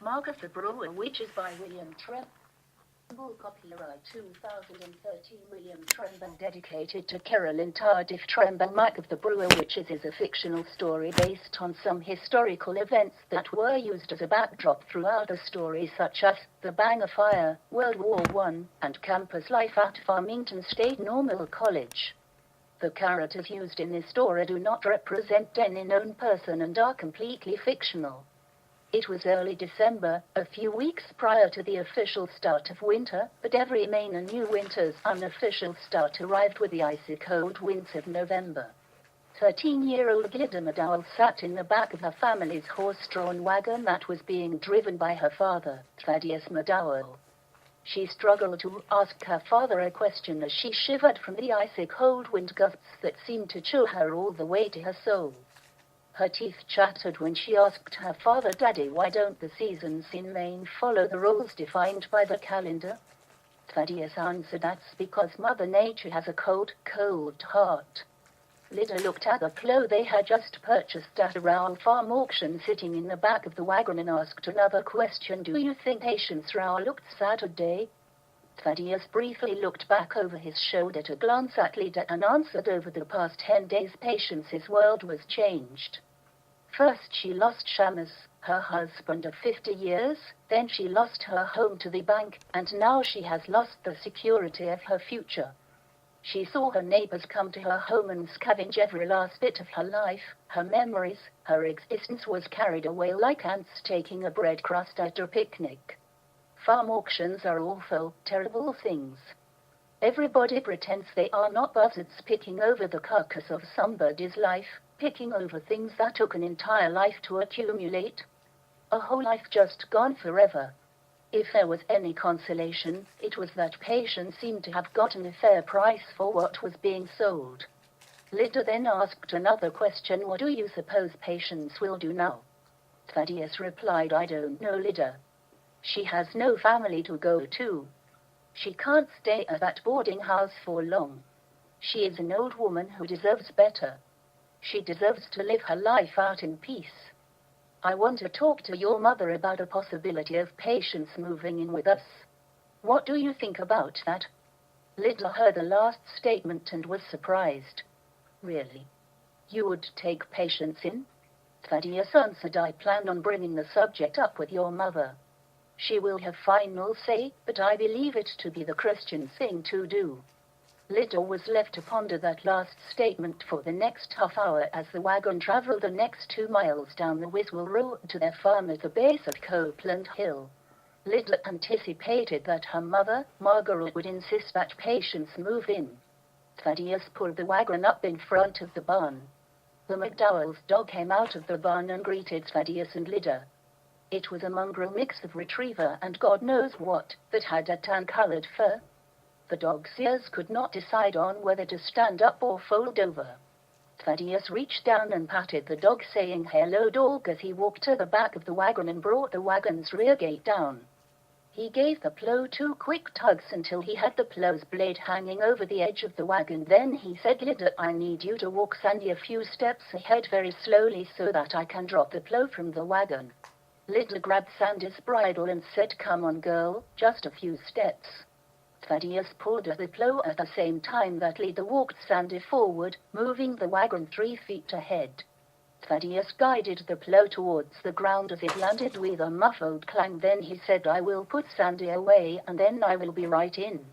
Market the Brewer, which is by William Tremble. Copyright 2013 William Tremble, dedicated to Carolyn Tardif Tremble. Mark of the Brewer, which is a fictional story based on some historical events that were used as a backdrop throughout the story, such as the Bangor Fire, World War I, and campus life at Farmington State Normal College. The characters used in this story do not represent any known person and are completely fictional. It was early December, a few weeks prior to the official start of winter, but every Maine knew winter's unofficial start arrived with the icy cold winds of November. 13-year-old Lydia McDowell sat in the back of her family's horse-drawn wagon that was being driven by her father, Thaddeus McDowell. She struggled to ask her father a question as she shivered from the icy cold wind gusts that seemed to chill her all the way to her soul. Her teeth chattered when she asked her father, "Daddy, why don't the seasons in Maine follow the rules defined by the calendar?" Thaddeus answered, "That's because Mother Nature has a cold, cold heart." Lydia looked at the plow they had just purchased at a Round Farm auction sitting in the back of the wagon and asked another question. "Do you think Patience Row looked sad today?" Thaddeus briefly looked back over his shoulder to glance at Lydia and answered, "Over the past 10 days, Patience's world was changed. First she lost Shamus, her husband of 50 years, then she lost her home to the bank, and now she has lost the security of her future. She saw her neighbors come to her home and scavenge every last bit of her life, her memories, her existence was carried away like ants taking a bread crust at a picnic. Farm auctions are awful, terrible things. Everybody pretends they are not buzzards picking over the carcass of somebody's life, picking over things that took an entire life to accumulate. A whole life just gone forever. If there was any consolation, it was that Patience seemed to have gotten a fair price for what was being sold." Lydia then asked another question, "What do you suppose Patience will do now?" Thaddeus replied, "I don't know, Lydia. She has no family to go to. She can't stay at that boarding house for long. She is an old woman who deserves better. She deserves to live her life out in peace. I want to talk to your mother about a possibility of Patience moving in with us. What do you think about that?" Lydia heard the last statement and was surprised. "Really? You would take Patience in?" Thaddeus answered, "I plan on bringing the subject up with your mother. She will have final say, but I believe it to be the Christian thing to do." Lydia was left to ponder that last statement for the next half hour as the wagon traveled the next 2 miles down the Wiswell Road to their farm at the base of Copeland Hill. Lydia anticipated that her mother, Margaret, would insist that Patience move in. Thaddeus pulled the wagon up in front of the barn. The McDowell's dog came out of the barn and greeted Thaddeus and Lydia. It was a mongrel mix of retriever and God knows what, that had a tan-colored fur. The dog's ears could not decide on whether to stand up or fold over. Thaddeus reached down and patted the dog, saying, "Hello, dog," as he walked to the back of the wagon and brought the wagon's rear gate down. He gave the plow 2 quick tugs until he had the plow's blade hanging over the edge of the wagon. Then he said, "Lydia, I need you to walk Sandy a few steps ahead very slowly so that I can drop the plow from the wagon." Lydia grabbed Sandy's bridle and said, "Come on, girl, just a few steps." Thaddeus pulled at the plow at the same time that Lydia walked Sandy forward, moving the wagon 3 feet ahead. Thaddeus guided the plow towards the ground as it landed with a muffled clang. Then he said, "I will put Sandy away and then I will be right in."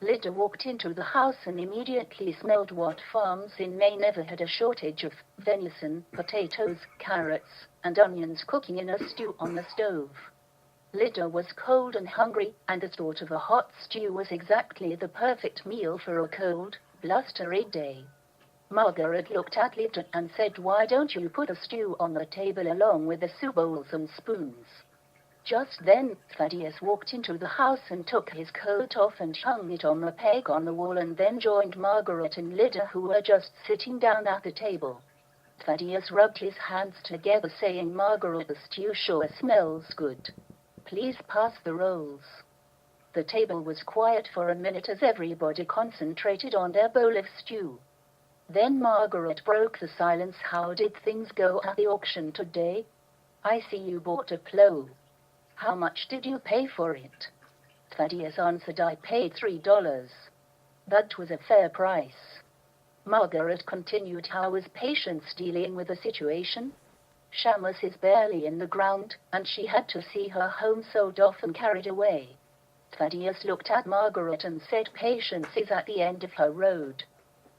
Lydia walked into the house and immediately smelled what farms in Maine never had a shortage of: venison, potatoes, carrots, and onions cooking in a stew on the stove. Lydia was cold and hungry, and the thought of a hot stew was exactly the perfect meal for a cold, blustery day. Margaret looked at Lydia and said, "Why don't you put a stew on the table along with the soup bowls and spoons?" Just then, Thaddeus walked into the house and took his coat off and hung it on the peg on the wall, and then joined Margaret and Lydia, who were just sitting down at the table. Thaddeus rubbed his hands together, saying, "Margaret, the stew sure smells good. Please pass the rolls." The table was quiet for a minute as everybody concentrated on their bowl of stew. Then Margaret broke the silence. "How did things go at the auction today? I see you bought a plow." How much did you pay for it? Thaddeus answered, I paid $3. That was a fair price. Margaret continued, how was Patience dealing with the situation? Shamus is barely in the ground, and she had to see her home sold off and carried away. Thaddeus looked at Margaret and said, Patience is at the end of her road.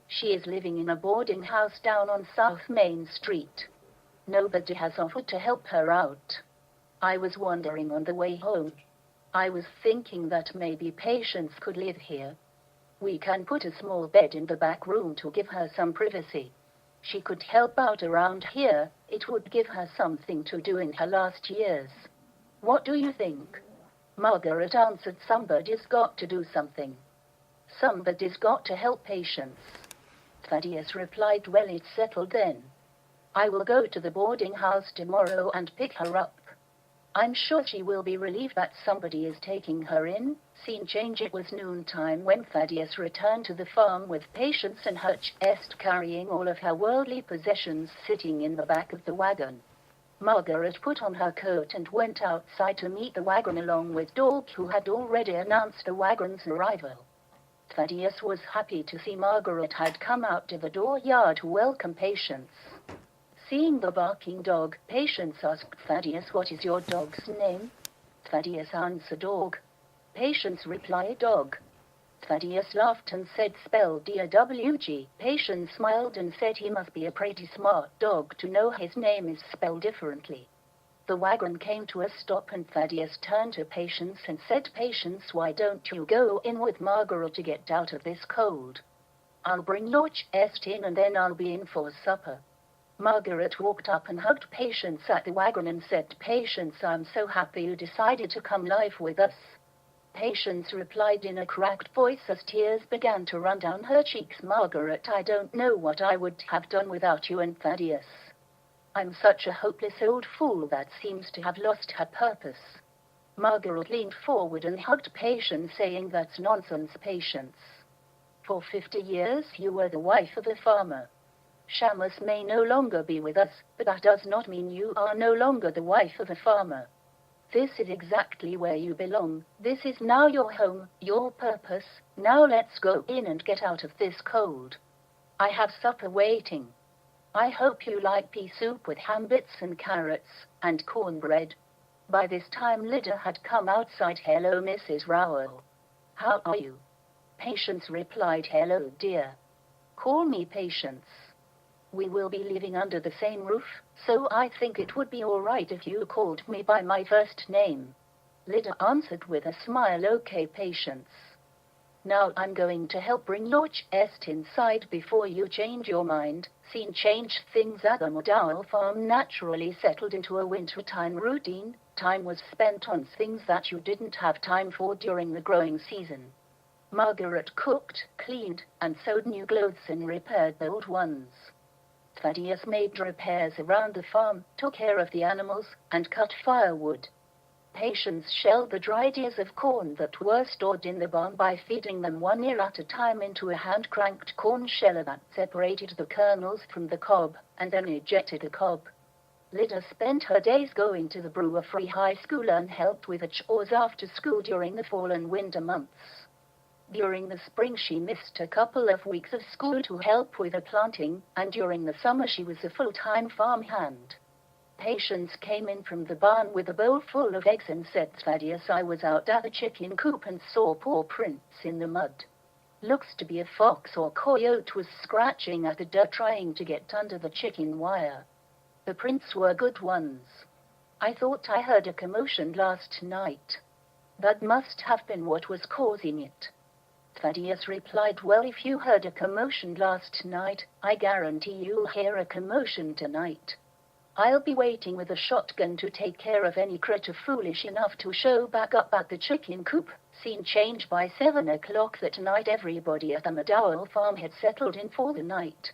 She is living in a boarding house down on South Main Street. Nobody has offered to help her out. I was wondering on the way home. I was thinking that maybe Patience could live here. We can put a small bed in the back room to give her some privacy. She could help out around here. It would give her something to do in her last years. What do you think? Margaret answered, somebody's got to do something. Somebody's got to help Patience. Thaddeus replied, well, it's settled then. I will go to the boarding house tomorrow and pick her up. I'm sure she will be relieved that somebody is taking her in. Scene change. It was noontime when Thaddeus returned to the farm with Patience and Hutch Est carrying all of her worldly possessions sitting in the back of the wagon. Margaret put on her coat and went outside to meet the wagon along with Dog, who had already announced the wagon's arrival. Thaddeus was happy to see Margaret had come out to the dooryard to welcome Patience. Seeing the barking dog, Patience asked Thaddeus, what is your dog's name? Thaddeus answered, Dog. Patience replied, Dog. Thaddeus laughed and said, spell D-A-W-G. Patience smiled and said he must be a pretty smart dog to know his name is spelled differently. The wagon came to a stop and Thaddeus turned to Patience and said, Patience, why don't you go in with Margaret to get out of this cold? I'll bring Hutch Est in and then I'll be in for supper. Margaret walked up and hugged Patience at the wagon and said, Patience, I'm so happy you decided to come live with us. Patience replied in a cracked voice as tears began to run down her cheeks, Margaret, I don't know what I would have done without you and Thaddeus. I'm such a hopeless old fool that seems to have lost her purpose. Margaret leaned forward and hugged Patience, saying, that's nonsense, Patience. For 50 years you were the wife of a farmer. Shamus may no longer be with us, but that does not mean you are no longer the wife of a farmer. This is exactly where you belong. This is now your home, your purpose. Now let's go in and get out of this cold. I have supper waiting. I hope you like pea soup with ham bits and carrots, and cornbread. By this time Lydia had come outside. Hello, Mrs. Rowell. How are you? Patience replied, hello, dear. Call me Patience. We will be living under the same roof, so I think it would be all right if you called me by my first name. Lydia answered with a smile, okay, Patience. Now I'm going to help bring Hutch Est inside before you change your mind. Scene change. Things at the McDowell farm naturally settled into a wintertime routine. Time was spent on things that you didn't have time for during the growing season. Margaret cooked, cleaned, and sewed new clothes and repaired the old ones. Thaddeus made repairs around the farm, took care of the animals, and cut firewood. Patience shelled the dried ears of corn that were stored in the barn by feeding them one ear at a time into a hand-cranked corn sheller that separated the kernels from the cob, and then ejected the cob. Lydia spent her days going to the Brewer Free High School and helped with the chores after school during the fall and winter months. During the spring she missed a couple of weeks of school to help with the planting, and during the summer she was a full-time farmhand. Patience came in from the barn with a bowl full of eggs and said, Thaddeus, I was out at the chicken coop and saw paw prints in the mud. Looks to be a fox or coyote was scratching at the dirt trying to get under the chicken wire. The prints were good ones. I thought I heard a commotion last night. That must have been what was causing it. Thaddeus replied, well, if you heard a commotion last night, I guarantee you'll hear a commotion tonight. I'll be waiting with a shotgun to take care of any critter foolish enough to show back up at the chicken coop. Scene change. By 7 o'clock that night everybody at the McDowell farm had settled in for the night.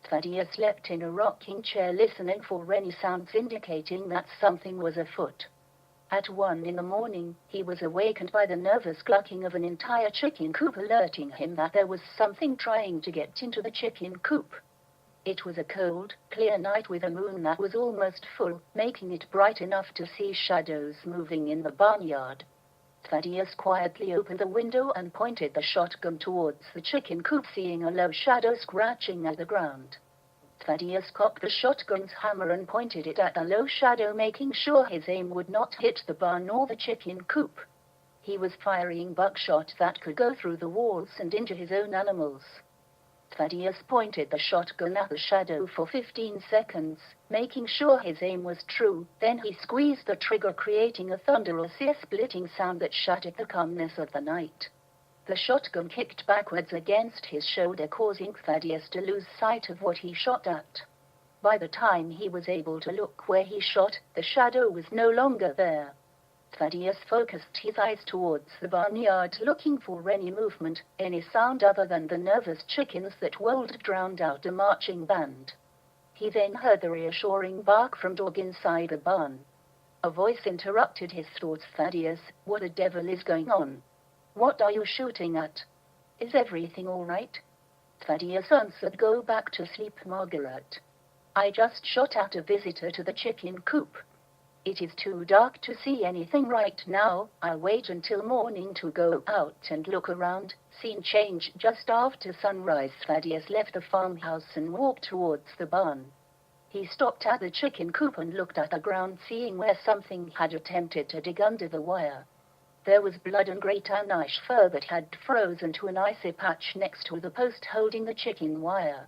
Thaddeus slept in a rocking chair listening for any sounds indicating that something was afoot. At 1 in the morning, he was awakened by the nervous clucking of an entire chicken coop, alerting him that there was something trying to get into the chicken coop. It was a cold, clear night with a moon that was almost full, making it bright enough to see shadows moving in the barnyard. Thaddeus quietly opened the window and pointed the shotgun towards the chicken coop, seeing a low shadow scratching at the ground. Thaddeus cocked the shotgun's hammer and pointed it at the low shadow, making sure his aim would not hit the barn or the chicken coop. He was firing buckshot that could go through the walls and into his own animals. Thaddeus pointed the shotgun at the shadow for 15 seconds, making sure his aim was true. Then he squeezed the trigger, creating a thunderous ear-splitting sound that shattered the calmness of the night. The shotgun kicked backwards against his shoulder, causing Thaddeus to lose sight of what he shot at. By the time he was able to look where he shot, the shadow was no longer there. Thaddeus focused his eyes towards the barnyard, looking for any movement, any sound other than the nervous chickens that wailed drowned out a marching band. He then heard the reassuring bark from dog inside the barn. A voice interrupted his thoughts. "Thaddeus, what the devil is going on? What are you shooting at? Is everything all right?" Thaddeus answered, "Go back to sleep, Margaret. I just shot at a visitor to the chicken coop. It is too dark to see anything right now. I'll wait until morning to go out and look around." Scene change. Just after sunrise, Thaddeus left the farmhouse and walked towards the barn. He stopped at the chicken coop and looked at the ground, seeing where something had attempted to dig under the wire. There was blood and great tanninish fur that had frozen to an icy patch next to the post holding the chicken wire.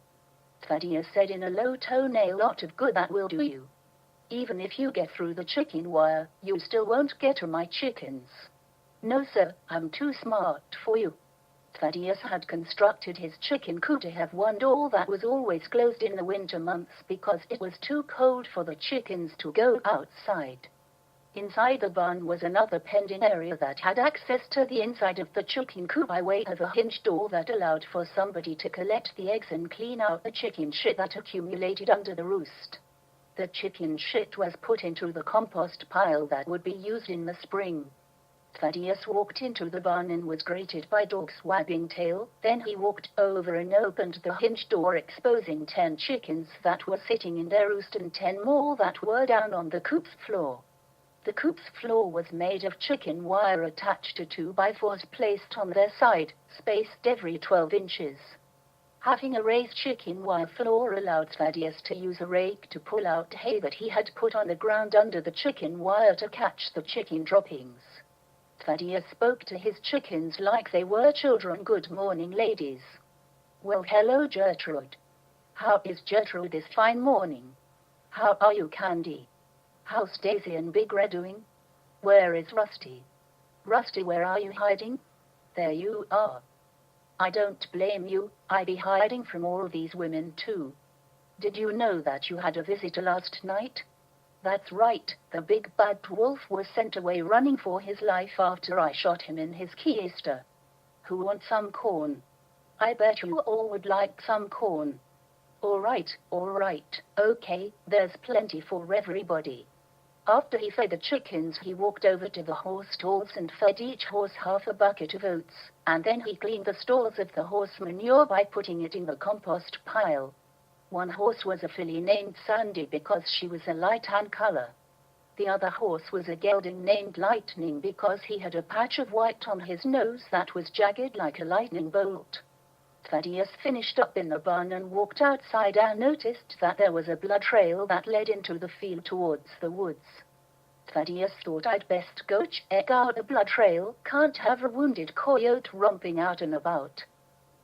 Thaddeus said in a low tone, "A lot of good that will do you. Even if you get through the chicken wire, you still won't get to my chickens." "No, sir, I'm too smart for you." Thaddeus had constructed his chicken coop to have one door that was always closed in the winter months because it was too cold for the chickens to go outside. Inside the barn was another pending area that had access to the inside of the chicken coop by way of a hinged door that allowed for somebody to collect the eggs and clean out the chicken shit that accumulated under the roost. The chicken shit was put into the compost pile that would be used in the spring. Thaddeus walked into the barn and was greeted by dog's wagging tail. Then he walked over and opened the hinged door, exposing 10 chickens that were sitting in their roost and 10 more that were down on the coop's floor. The coop's floor was made of chicken wire attached to 2x4s placed on their side, spaced every 12 inches. Having a raised chicken wire floor allowed Thaddeus to use a rake to pull out hay that he had put on the ground under the chicken wire to catch the chicken droppings. Thaddeus spoke to his chickens like they were children. "Good morning, ladies." "Well, hello, Gertrude. How is Gertrude this fine morning? How are you, Candy? How's Daisy and Big Red doing? Where is Rusty? Rusty, where are you hiding? There you are. I don't blame you. I'd be hiding from all these women too. Did you know that you had a visitor last night? That's right, the big bad wolf was sent away running for his life after I shot him in his keister. Who wants some corn? I bet you all would like some corn. All right, okay, there's plenty for everybody." After he fed the chickens, he walked over to the horse stalls and fed each horse half a bucket of oats, and then he cleaned the stalls of the horse manure by putting it in the compost pile. One horse was a filly named Sandy because she was a light tan color. The other horse was a gelding named Lightning because he had a patch of white on his nose that was jagged like a lightning bolt. Thaddeus finished up in the barn and walked outside and noticed that there was a blood trail that led into the field towards the woods. Thaddeus thought, "I'd best go check out the blood trail. Can't have a wounded coyote romping out and about.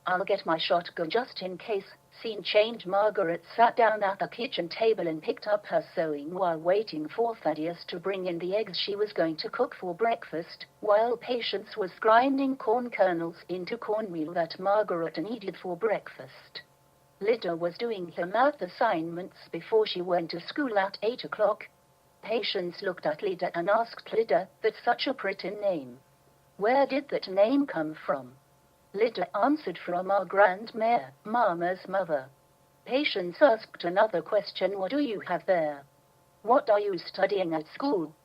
I'll get my shotgun just in case." Scene change. Margaret sat down at the kitchen table and picked up her sewing while waiting for Thaddeus to bring in the eggs she was going to cook for breakfast, while Patience was grinding corn kernels into cornmeal that Margaret needed for breakfast. Lydia was doing her math assignments before she went to school at 8 o'clock. Patience looked at Lydia and asked Lydia, "That's such a pretty name. Where did that name come from?" Lydia answered, "From our grandmare, Mama's mother." Patience asked another question, "What do you have there? What are you studying at school?"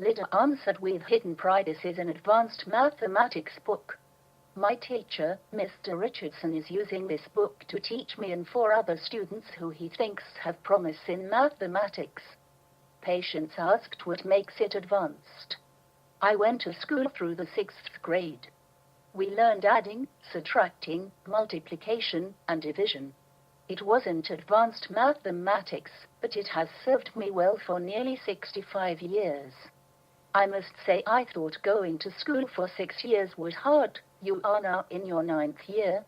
Lydia answered with hidden pride, "This is an advanced mathematics book." My teacher, Mr. Richardson, is using this book to teach me and 4 other students who he thinks have promise in mathematics. Patience asked what makes it advanced. I went to school through the 6th grade. We learned adding, subtracting, multiplication, and division. It wasn't advanced mathematics, but it has served me well for nearly 65 years. I must say I thought going to school for 6 years was hard. You are now in your 9th year.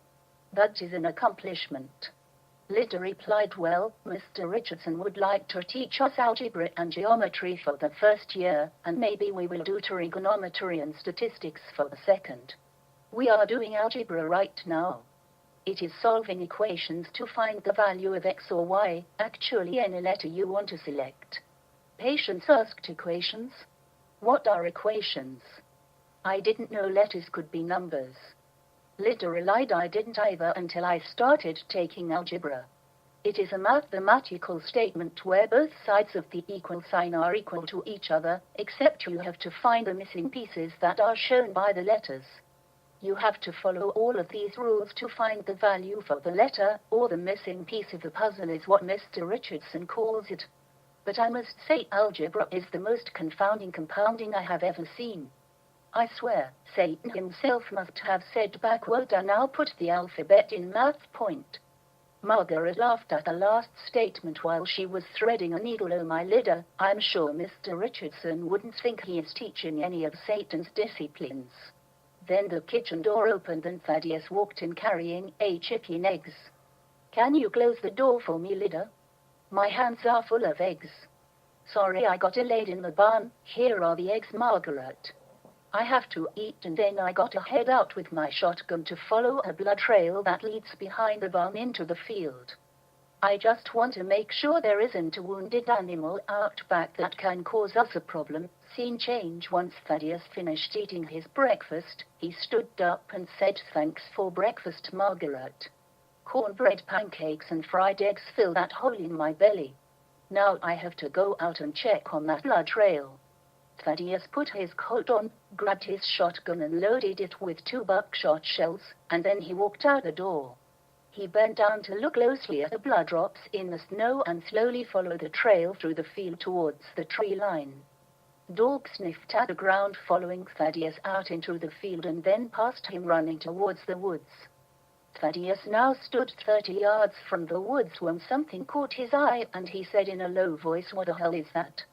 That is an accomplishment. Lydia replied, well, Mr. Richardson would like to teach us algebra and geometry for the first year, and maybe we will do trigonometry and statistics for the second. We are doing algebra right now. It is solving equations to find the value of x or y, actually any letter you want to select. Patience asked, equations? What are equations? I didn't know letters could be numbers. Lydia relied I didn't either until I started taking algebra. It is a mathematical statement where both sides of the equal sign are equal to each other, except you have to find the missing pieces that are shown by the letters. You have to follow all of these rules to find the value for the letter, or the missing piece of the puzzle is what Mr. Richardson calls it. But I must say algebra is the most confounding compounding I have ever seen. I swear, Satan himself must have said backward and now put the alphabet in math point. Margaret laughed at the last statement while she was threading a needle. Oh my Lydia, I'm sure Mr. Richardson wouldn't think he is teaching any of Satan's disciplines. Then the kitchen door opened and Thaddeus walked in carrying a chicken eggs. Can you close the door for me, Lydia? My hands are full of eggs. Sorry, I got delayed in the barn. Here are the eggs, Margaret. I have to eat and then I gotta head out with my shotgun to follow a blood trail that leads behind the barn into the field. I just want to make sure there isn't a wounded animal out back that can cause us a problem. Scene change. Once Thaddeus finished eating his breakfast, he stood up and said, thanks for breakfast, Margaret. Cornbread, pancakes and fried eggs fill that hole in my belly. Now I have to go out and check on that blood trail. Thaddeus put his coat on, grabbed his shotgun and loaded it with 2 buckshot shells, and then he walked out the door. He bent down to look closely at the blood drops in the snow and slowly followed the trail through the field towards the tree line. Dog sniffed at the ground following Thaddeus out into the field and then past him running towards the woods. Thaddeus now stood 30 yards from the woods when something caught his eye and he said in a low voice, what the hell is that?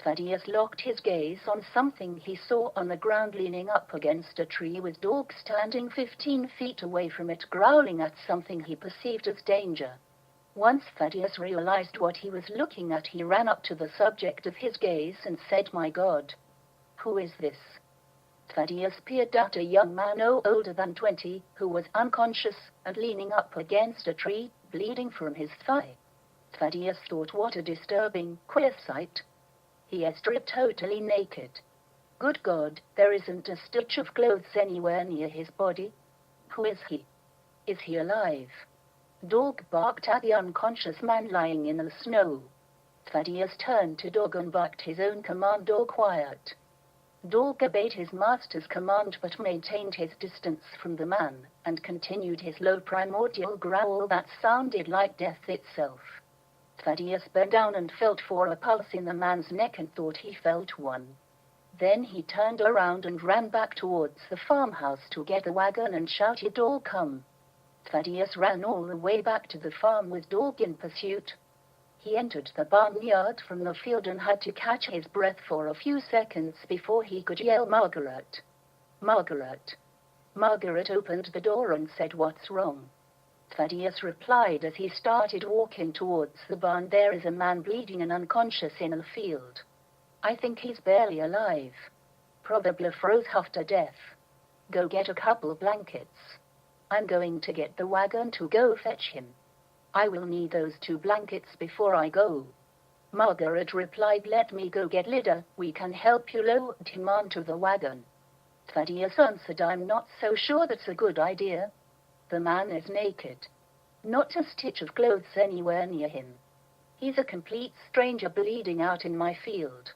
Thaddeus locked his gaze on something he saw on the ground leaning up against a tree with Dog standing 15 feet away from it growling at something he perceived as danger. Once Thaddeus realized what he was looking at, he ran up to the subject of his gaze and said, my God, who is this? Thaddeus peered at a young man no older than 20, who was unconscious and leaning up against a tree, bleeding from his thigh. Thaddeus thought, what a disturbing, queer sight. He is stripped totally naked. Good God, there isn't a stitch of clothes anywhere near his body. Who is he? Is he alive? Dog barked at the unconscious man lying in the snow. Thaddeus turned to Dog and barked his own command, Dog, quiet. Dog obeyed his master's command but maintained his distance from the man, and continued his low primordial growl that sounded like death itself. Thaddeus bent down and felt for a pulse in the man's neck and thought he felt one. Then he turned around and ran back towards the farmhouse to get the wagon and shouted, Dog, come. Thaddeus ran all the way back to the farm with Dog in pursuit. He entered the barnyard from the field and had to catch his breath for a few seconds before he could yell, Margaret. Margaret. Margaret opened the door and said, what's wrong? Thaddeus replied as he started walking towards the barn, there is a man bleeding and unconscious in the field. I think he's barely alive. Probably froze half to death. Go get a couple blankets. I'm going to get the wagon to go fetch him. I will need those 2 blankets before I go. Margaret replied, let me go get Lydia, we can help you load him onto the wagon. Thaddeus answered, I'm not so sure that's a good idea. The man is naked. Not a stitch of clothes anywhere near him. He's a complete stranger bleeding out in my field.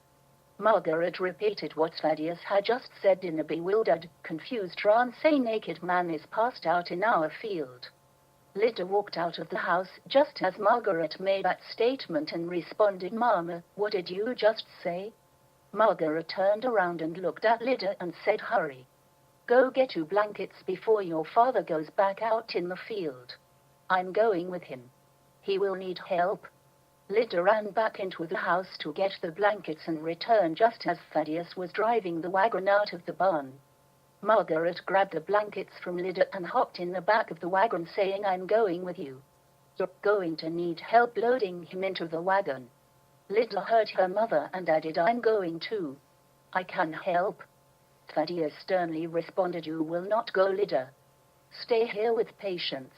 Margaret repeated what Thaddeus had just said in a bewildered, confused trance. A naked man is passed out in our field. Lydia walked out of the house just as Margaret made that statement and responded, "Mama, what did you just say?" Margaret turned around and looked at Lydia and said, "Hurry. Go get 2 blankets before your father goes back out in the field. I'm going with him. He will need help." Lydia ran back into the house to get the blankets and returned just as Thaddeus was driving the wagon out of the barn. Margaret grabbed the blankets from Lydia and hopped in the back of the wagon, saying, "I'm going with you. You're going to need help loading him into the wagon." Lydia heard her mother and added, "I'm going too. I can help." Thaddeus sternly responded, "You will not go, Lydia. Stay here with Patience."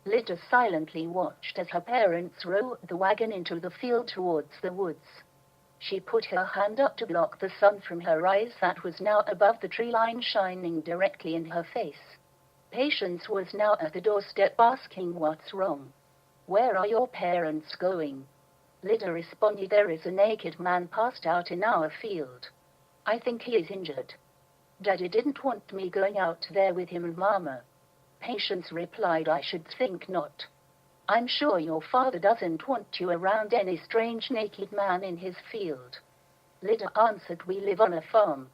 Lydia silently watched as her parents rode the wagon into the field towards the woods. She put her hand up to block the sun from her eyes that was now above the tree line, shining directly in her face. Patience was now at the doorstep asking, "What's wrong? Where are your parents going?" Lydia responded, "There is a naked man passed out in our field. I think he is injured. Daddy didn't want me going out there with him and Mama." Patience replied, "I should think not. I'm sure your father doesn't want you around any strange naked man in his field." Lydia answered, "We live on a farm.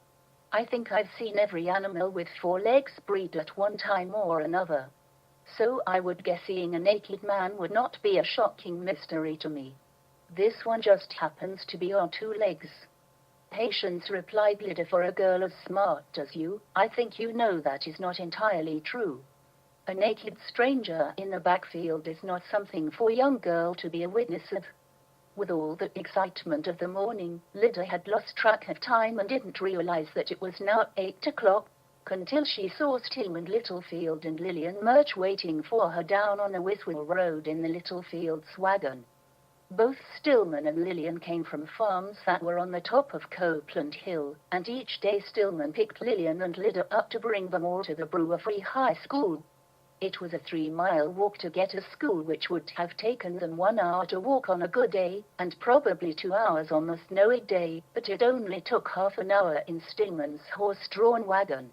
I think I've seen every animal with 4 legs breed at one time or another. So I would guess seeing a naked man would not be a shocking mystery to me. This one just happens to be on 2 legs." Patience replied, "Lydia, for a girl as smart as you, I think you know that is not entirely true. A naked stranger in the backfield is not something for a young girl to be a witness of." With all the excitement of the morning, Lydia had lost track of time and didn't realize that it was now 8 o'clock, until she saw Stillman Littlefield and Lillian Murch waiting for her down on a Wiswell road in the Littlefield's wagon. Both Stillman and Lillian came from farms that were on the top of Copeland Hill, and each day Stillman picked Lillian and Lydia up to bring them all to the Brewer Free High School. It was a 3-mile walk to get to school, which would have taken them 1 hour to walk on a good day, and probably 2 hours on a snowy day, but it only took half an hour in Stillman's horse-drawn wagon.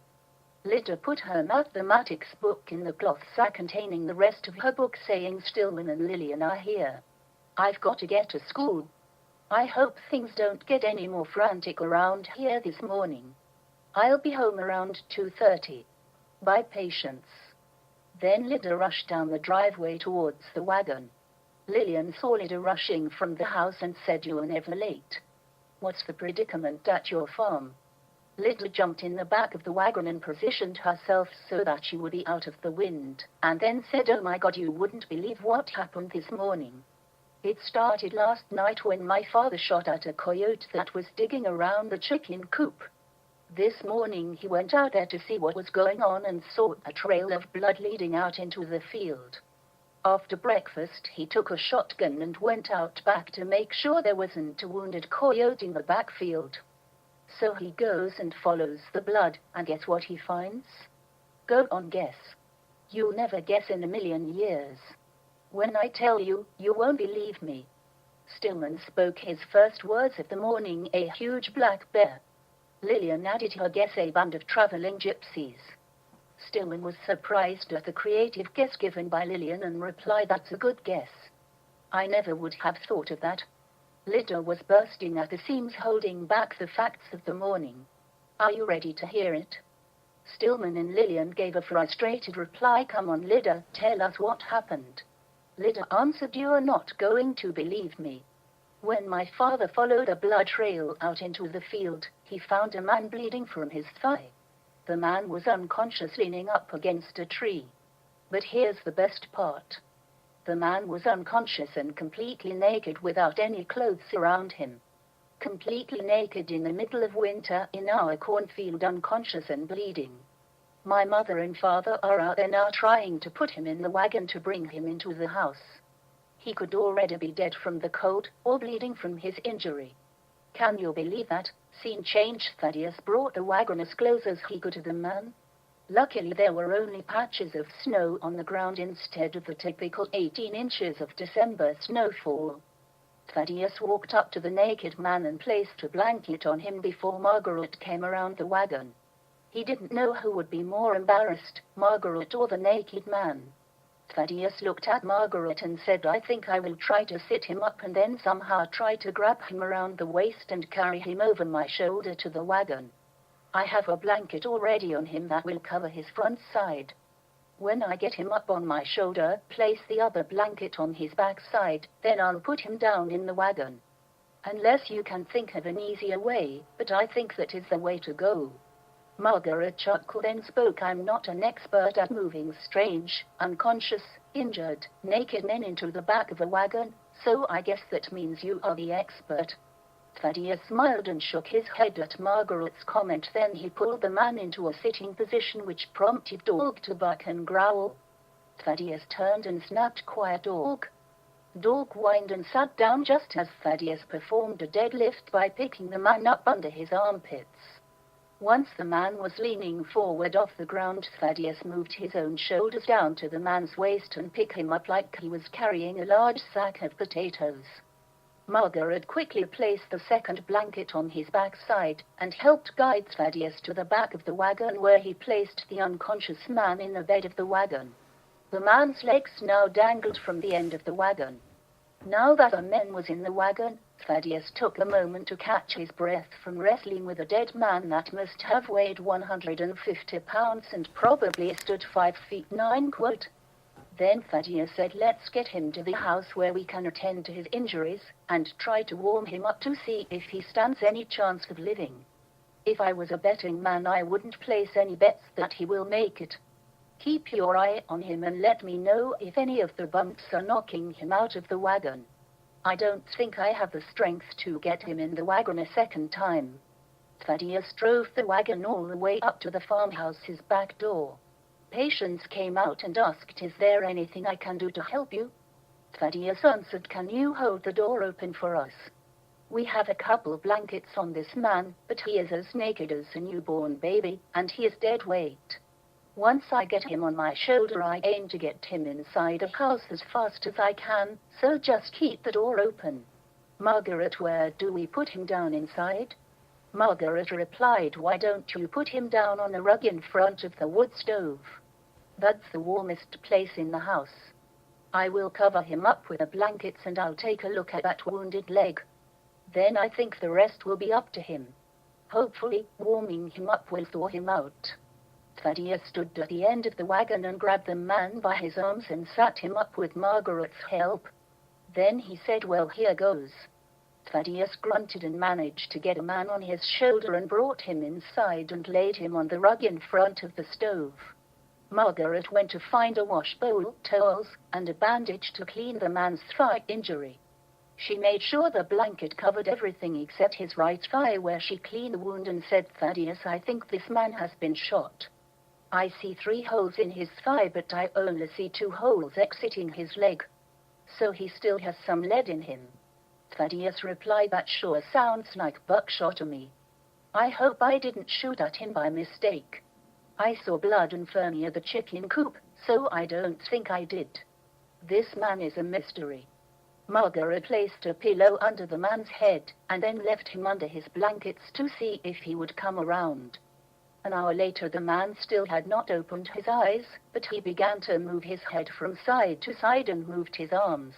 Lydia put her mathematics book in the cloth sack containing the rest of her book, saying, "Stillman and Lillian are here. I've got to get to school. I hope things don't get any more frantic around here this morning. I'll be home around 2:30. Bye, Patience." Then Lydia rushed down the driveway towards the wagon. Lillian saw Lydia rushing from the house and said, "You are never late. What's the predicament at your farm?" Lydia jumped in the back of the wagon and positioned herself so that she would be out of the wind, and then said, "Oh my God, you wouldn't believe what happened this morning. It started last night when my father shot at a coyote that was digging around the chicken coop. This morning he went out there to see what was going on and saw a trail of blood leading out into the field. After breakfast he took a shotgun and went out back to make sure there wasn't a wounded coyote in the backfield. So he goes and follows the blood, and guess what he finds? Go on, guess. You'll never guess in a million years. When I tell you, you won't believe me." Stillman spoke his first words of the morning, "A huge black bear." Lillian added her guess, "A band of traveling gypsies." Stillman was surprised at the creative guess given by Lillian and replied, "That's a good guess. I never would have thought of that." Lydia was bursting at the seams, holding back the facts of the morning. "Are you ready to hear it?" Stillman and Lillian gave a frustrated reply. "Come on, Lydia, tell us what happened." Lydia answered, "You are not going to believe me. When my father followed a blood trail out into the field, he found a man bleeding from his thigh. The man was unconscious, leaning up against a tree. But here's the best part. The man was unconscious and completely naked, without any clothes around him. Completely naked in the middle of winter in our cornfield, unconscious and bleeding. My mother and father are out there now trying to put him in the wagon to bring him into the house. He could already be dead from the cold or bleeding from his injury. Can you believe that?" Scene change. Thaddeus brought the wagon as close as he could to the man. Luckily there were only patches of snow on the ground instead of the typical 18 inches of December snowfall. Thaddeus walked up to the naked man and placed a blanket on him before Margaret came around the wagon. He didn't know who would be more embarrassed, Margaret or the naked man. Thaddeus looked at Margaret and said, I think I will try to sit him up and then somehow try to grab him around the waist and carry him over my shoulder to the wagon. I have a blanket already on him that will cover his front side. When I get him up on my shoulder, place the other blanket on his back side, then I'll put him down in the wagon. Unless you can think of an easier way, but I think that is the way to go. Margaret chuckled and spoke, I'm not an expert at moving strange, unconscious, injured, naked men into the back of a wagon, so I guess that means you are the expert. Thaddeus smiled and shook his head at Margaret's comment. Then he pulled the man into a sitting position which prompted Dog to bark and growl. Thaddeus turned and snapped, Quiet, Dog. Dog whined and sat down just as Thaddeus performed a deadlift by picking the man up under his armpits. Once the man was leaning forward off the ground, Thaddeus moved his own shoulders down to the man's waist and picked him up like he was carrying a large sack of potatoes. Margaret quickly placed the second blanket on his backside and helped guide Thaddeus to the back of the wagon, where he placed the unconscious man in the bed of the wagon. The man's legs now dangled from the end of the wagon. Now that the man was in the wagon, Thaddeus took a moment to catch his breath from wrestling with a dead man that must have weighed 150 pounds and probably stood 5 feet 9. Then Thaddeus said, Let's get him to the house where we can attend to his injuries and try to warm him up to see if he stands any chance of living. If I was a betting man, I wouldn't place any bets that he will make it. Keep your eye on him and let me know if any of the bumps are knocking him out of the wagon. I don't think I have the strength to get him in the wagon a second time. Thaddeus drove the wagon all the way up to the farmhouse's back door. Patience came out and asked, Is there anything I can do to help you? Thaddeus answered, Can you hold the door open for us? We have a couple blankets on this man, but he is as naked as a newborn baby, and he is dead weight. Once I get him on my shoulder, I aim to get him inside the house as fast as I can, so just keep the door open. Margaret, where do we put him down inside? Margaret replied, Why don't you put him down on a rug in front of the wood stove? That's the warmest place in the house. I will cover him up with the blankets and I'll take a look at that wounded leg. Then I think the rest will be up to him. Hopefully, warming him up will thaw him out. Thaddeus stood at the end of the wagon and grabbed the man by his arms and sat him up with Margaret's help. Then he said, Well, here goes. Thaddeus grunted and managed to get a man on his shoulder and brought him inside and laid him on the rug in front of the stove. Margaret went to find a wash bowl, towels, and a bandage to clean the man's thigh injury. She made sure the blanket covered everything except his right thigh, where she cleaned the wound, and said, Thaddeus, I think this man has been shot. I see 3 holes in his thigh, but I only see 2 holes exiting his leg. So he still has some lead in him. Thaddeus replied, That sure sounds like buckshot to me. I hope I didn't shoot at him by mistake. I saw blood and fur near the chicken coop, so I don't think I did. This man is a mystery. Margaret placed a pillow under the man's head and then left him under his blankets to see if he would come around. An hour later, the man still had not opened his eyes, but he began to move his head from side to side and moved his arms.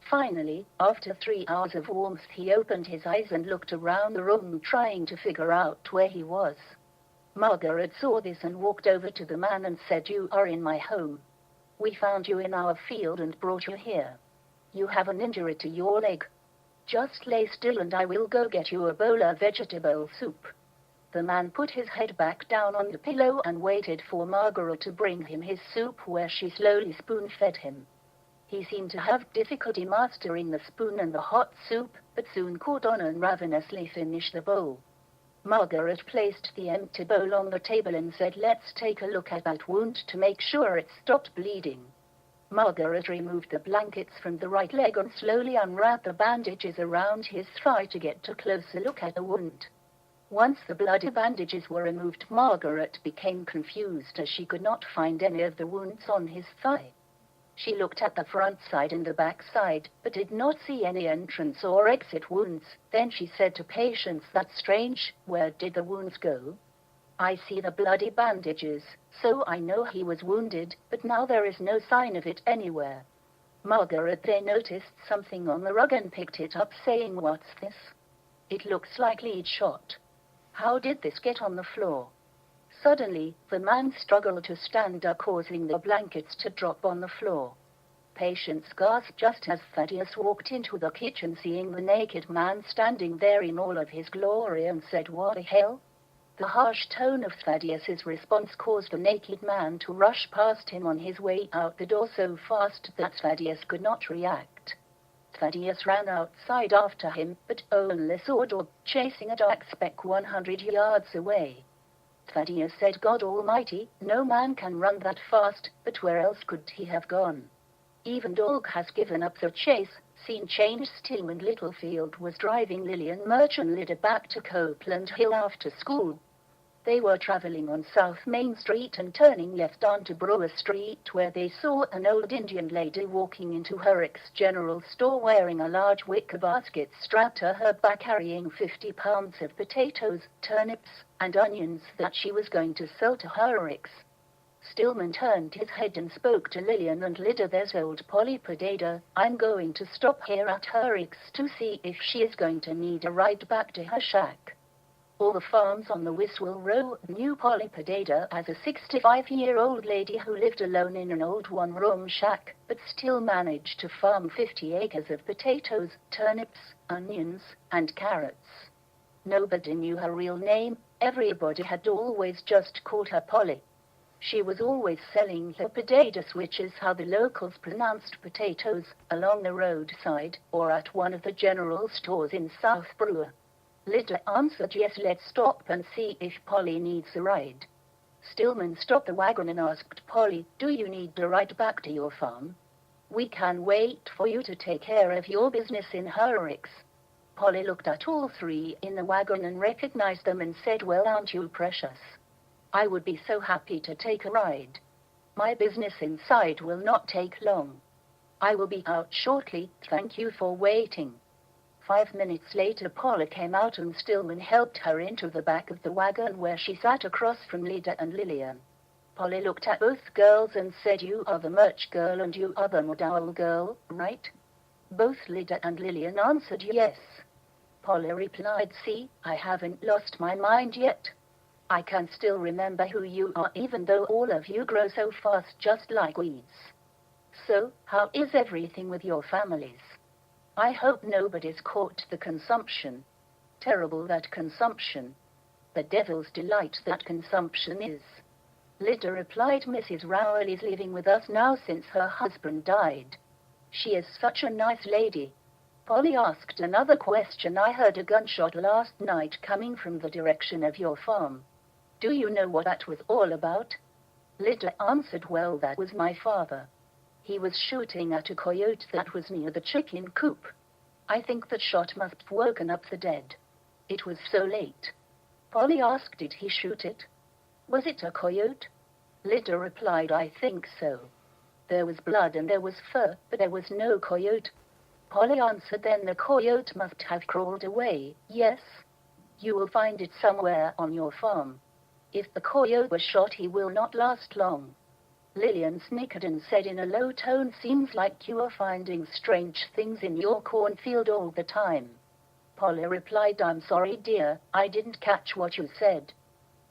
Finally, after 3 hours of warmth, he opened his eyes and looked around the room, trying to figure out where he was. Margaret saw this and walked over to the man and said, You are in my home. We found you in our field and brought you here. You have an injury to your leg. Just lay still and I will go get you a bowl of vegetable soup. The man put his head back down on the pillow and waited for Margaret to bring him his soup, where she slowly spoon-fed him. He seemed to have difficulty mastering the spoon and the hot soup, but soon caught on and ravenously finished the bowl. Margaret placed the empty bowl on the table and said, Let's take a look at that wound to make sure it stopped bleeding. Margaret removed the blankets from the right leg and slowly unwrapped the bandages around his thigh to get a closer look at the wound. Once the bloody bandages were removed, Margaret became confused as she could not find any of the wounds on his thigh. She looked at the front side and the back side, but did not see any entrance or exit wounds. Then she said to Patience, "That's strange. Where did the wounds go? I see the bloody bandages, so I know he was wounded, but now there is no sign of it anywhere." Margaret then noticed something on the rug and picked it up, saying, "What's this? It looks like lead shot. How did this get on the floor?" Suddenly, the man struggled to stand up, causing the blankets to drop on the floor. Patience gasped just as Thaddeus walked into the kitchen, seeing the naked man standing there in all of his glory, and said, "What the hell?" The harsh tone of Thaddeus's response caused the naked man to rush past him on his way out the door so fast that Thaddeus could not react. Thaddeus ran outside after him, but only saw Dog chasing a dark speck 100 yards away. Thaddeus said, "God Almighty, no man can run that fast, but where else could he have gone?" Even Dog has given up the chase. Scene changed. Stillman Littlefield was driving Lillian Murch and Lydia back to Copeland Hill after school. They were traveling on South Main Street and turning left onto Brewer Street, where they saw an old Indian lady walking into Herrick's general store wearing a large wicker basket strapped to her back, carrying 50 pounds of potatoes, turnips, and onions that she was going to sell to Herrick's. Stillman turned his head and spoke to Lillian and Lydia. "There's old Polly Podada. I'm going to stop here at Herrick's to see if she is going to need a ride back to her shack." All the farms on the Wiswell Row knew Polly Podada as a 65-year-old lady who lived alone in an old one-room shack, but still managed to farm 50 acres of potatoes, turnips, onions, and carrots. Nobody knew her real name. Everybody had always just called her Polly. She was always selling her potatoes, which is how the locals pronounced potatoes, along the roadside or at one of the general stores in South Brewer. Lydia answered, "Yes, let's stop and see if Polly needs a ride." Stillman stopped the wagon and asked Polly, "Do you need a ride back to your farm? We can wait for you to take care of your business in Herrick's." Polly looked at all three in the wagon and recognized them and said, "Well, aren't you precious? I would be so happy to take a ride. My business inside will not take long. I will be out shortly. Thank you for waiting." 5 minutes later, Polly came out and Stillman helped her into the back of the wagon, where she sat across from Lydia and Lillian. Polly looked at both girls and said, "You are the Murch girl and you are the McDowell girl, right?" Both Lydia and Lillian answered yes. Polly replied, "See, I haven't lost my mind yet. I can still remember who you are, even though all of you grow so fast just like weeds. So, how is everything with your families? I hope nobody's caught the consumption. Terrible, that consumption. The devil's delight that consumption is." Lydia replied, "Mrs. Rowley's living with us now since her husband died. She is such a nice lady." Polly asked another question. "I heard a gunshot last night coming from the direction of your farm. Do you know what that was all about?" Lydia answered, "Well, that was my father. He was shooting at a coyote that was near the chicken coop. I think the shot must have woken up the dead. It was so late." Polly asked, "Did he shoot it? Was it a coyote?" Lydia replied, "I think so. There was blood and there was fur, but there was no coyote." Polly answered, "Then the coyote must have crawled away." "Yes. You will find it somewhere on your farm. If the coyote was shot, he will not last long." Lillian snickered and said in a low tone, "Seems like you are finding strange things in your cornfield all the time." Polly replied, "I'm sorry, dear, I didn't catch what you said."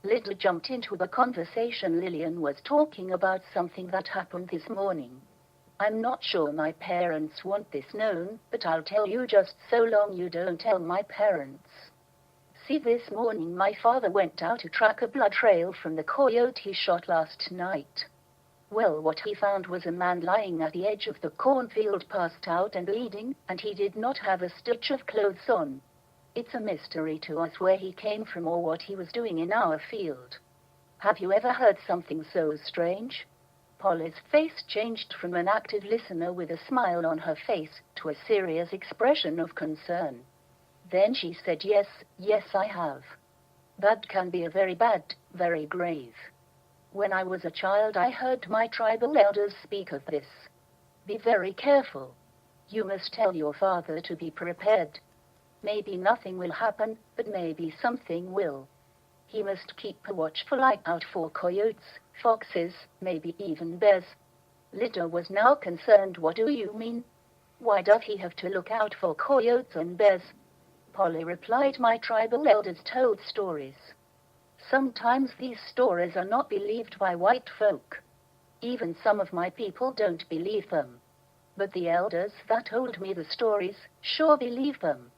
Lydia jumped into the conversation. Lillian was talking about something that happened this morning. "I'm not sure my parents want this known, but I'll tell you just so long you don't tell my parents. See, this morning my father went out to track a blood trail from the coyote he shot last night. Well, what he found was a man lying at the edge of the cornfield, passed out and bleeding, and he did not have a stitch of clothes on. It's a mystery to us where he came from or what he was doing in our field. Have you ever heard something so strange?" Polly's face changed from an active listener with a smile on her face to a serious expression of concern. Then she said, Yes, I have. That can be a very bad, very grave. When I was a child, I heard my tribal elders speak of this. Be very careful. You must tell your father to be prepared. Maybe nothing will happen, but maybe something will. He must keep a watchful eye out for coyotes, foxes, maybe even bears. Lydia was now concerned. What do you mean? Why does he have to look out for coyotes and bears? Polly replied, my tribal elders told stories. Sometimes these stories are not believed by white folk. Even some of my people don't believe them. But the elders that told me the stories sure believe them.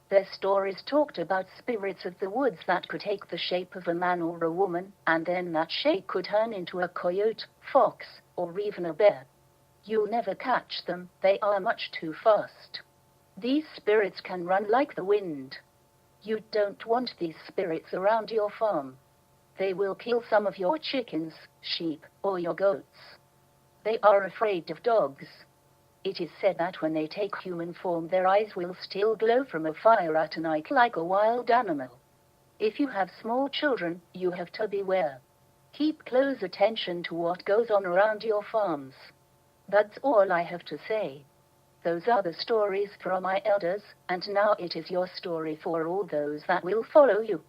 Their stories talked about spirits of the woods that could take the shape of a man or a woman, and then that shape could turn into a coyote, fox, or even a bear. You'll never catch them, they are much too fast. These spirits can run like the wind. You don't want these spirits around your farm. They will kill some of your chickens, sheep, or your goats. They are afraid of dogs. It is said that when they take human form, their eyes will still glow from a fire at night like a wild animal. If you have small children, you have to beware. Keep close attention to what goes on around your farms. That's all I have to say. Those are the stories from my elders, and now it is your story for all those that will follow you.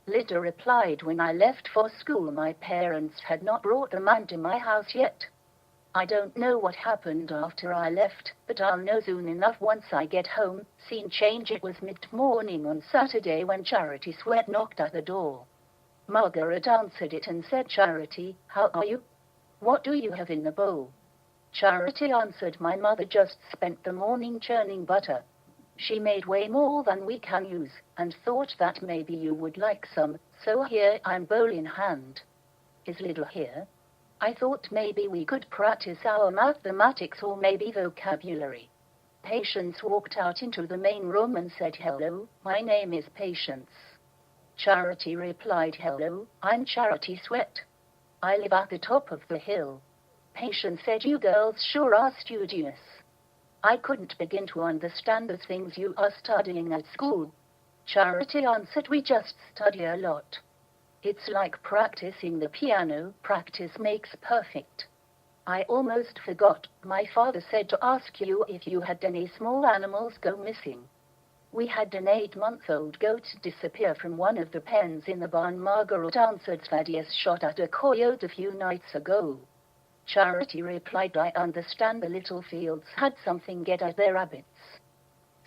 Lydia replied, when I left for school, my parents had not brought a man to my house yet. I don't know what happened after I left, but I'll know soon enough once I get home. Scene change. It was mid-morning on Saturday when Charity Sweat knocked at the door. Margaret answered it and said, Charity, how are you? What do you have in the bowl? Charity answered, my mother just spent the morning churning butter. She made way more than we can use, and thought that maybe you would like some, so here I'm bowl in hand. Is Lydia here? I thought maybe we could practice our mathematics or maybe vocabulary. Patience walked out into the main room and said, hello, my name is Patience. Charity replied, hello, I'm Charity Sweat. I live at the top of the hill. Patience said, you girls sure are studious. I couldn't begin to understand the things you are studying at school. Charity answered, we just study a lot. It's like practicing the piano, practice makes perfect. I almost forgot, my father said to ask you if you had any small animals go missing. We had an 8-month-old goat disappear from one of the pens in the barn. Margaret answered, Thaddeus shot at a coyote a few nights ago. Charity replied, I understand the little fields had something get at their rabbits.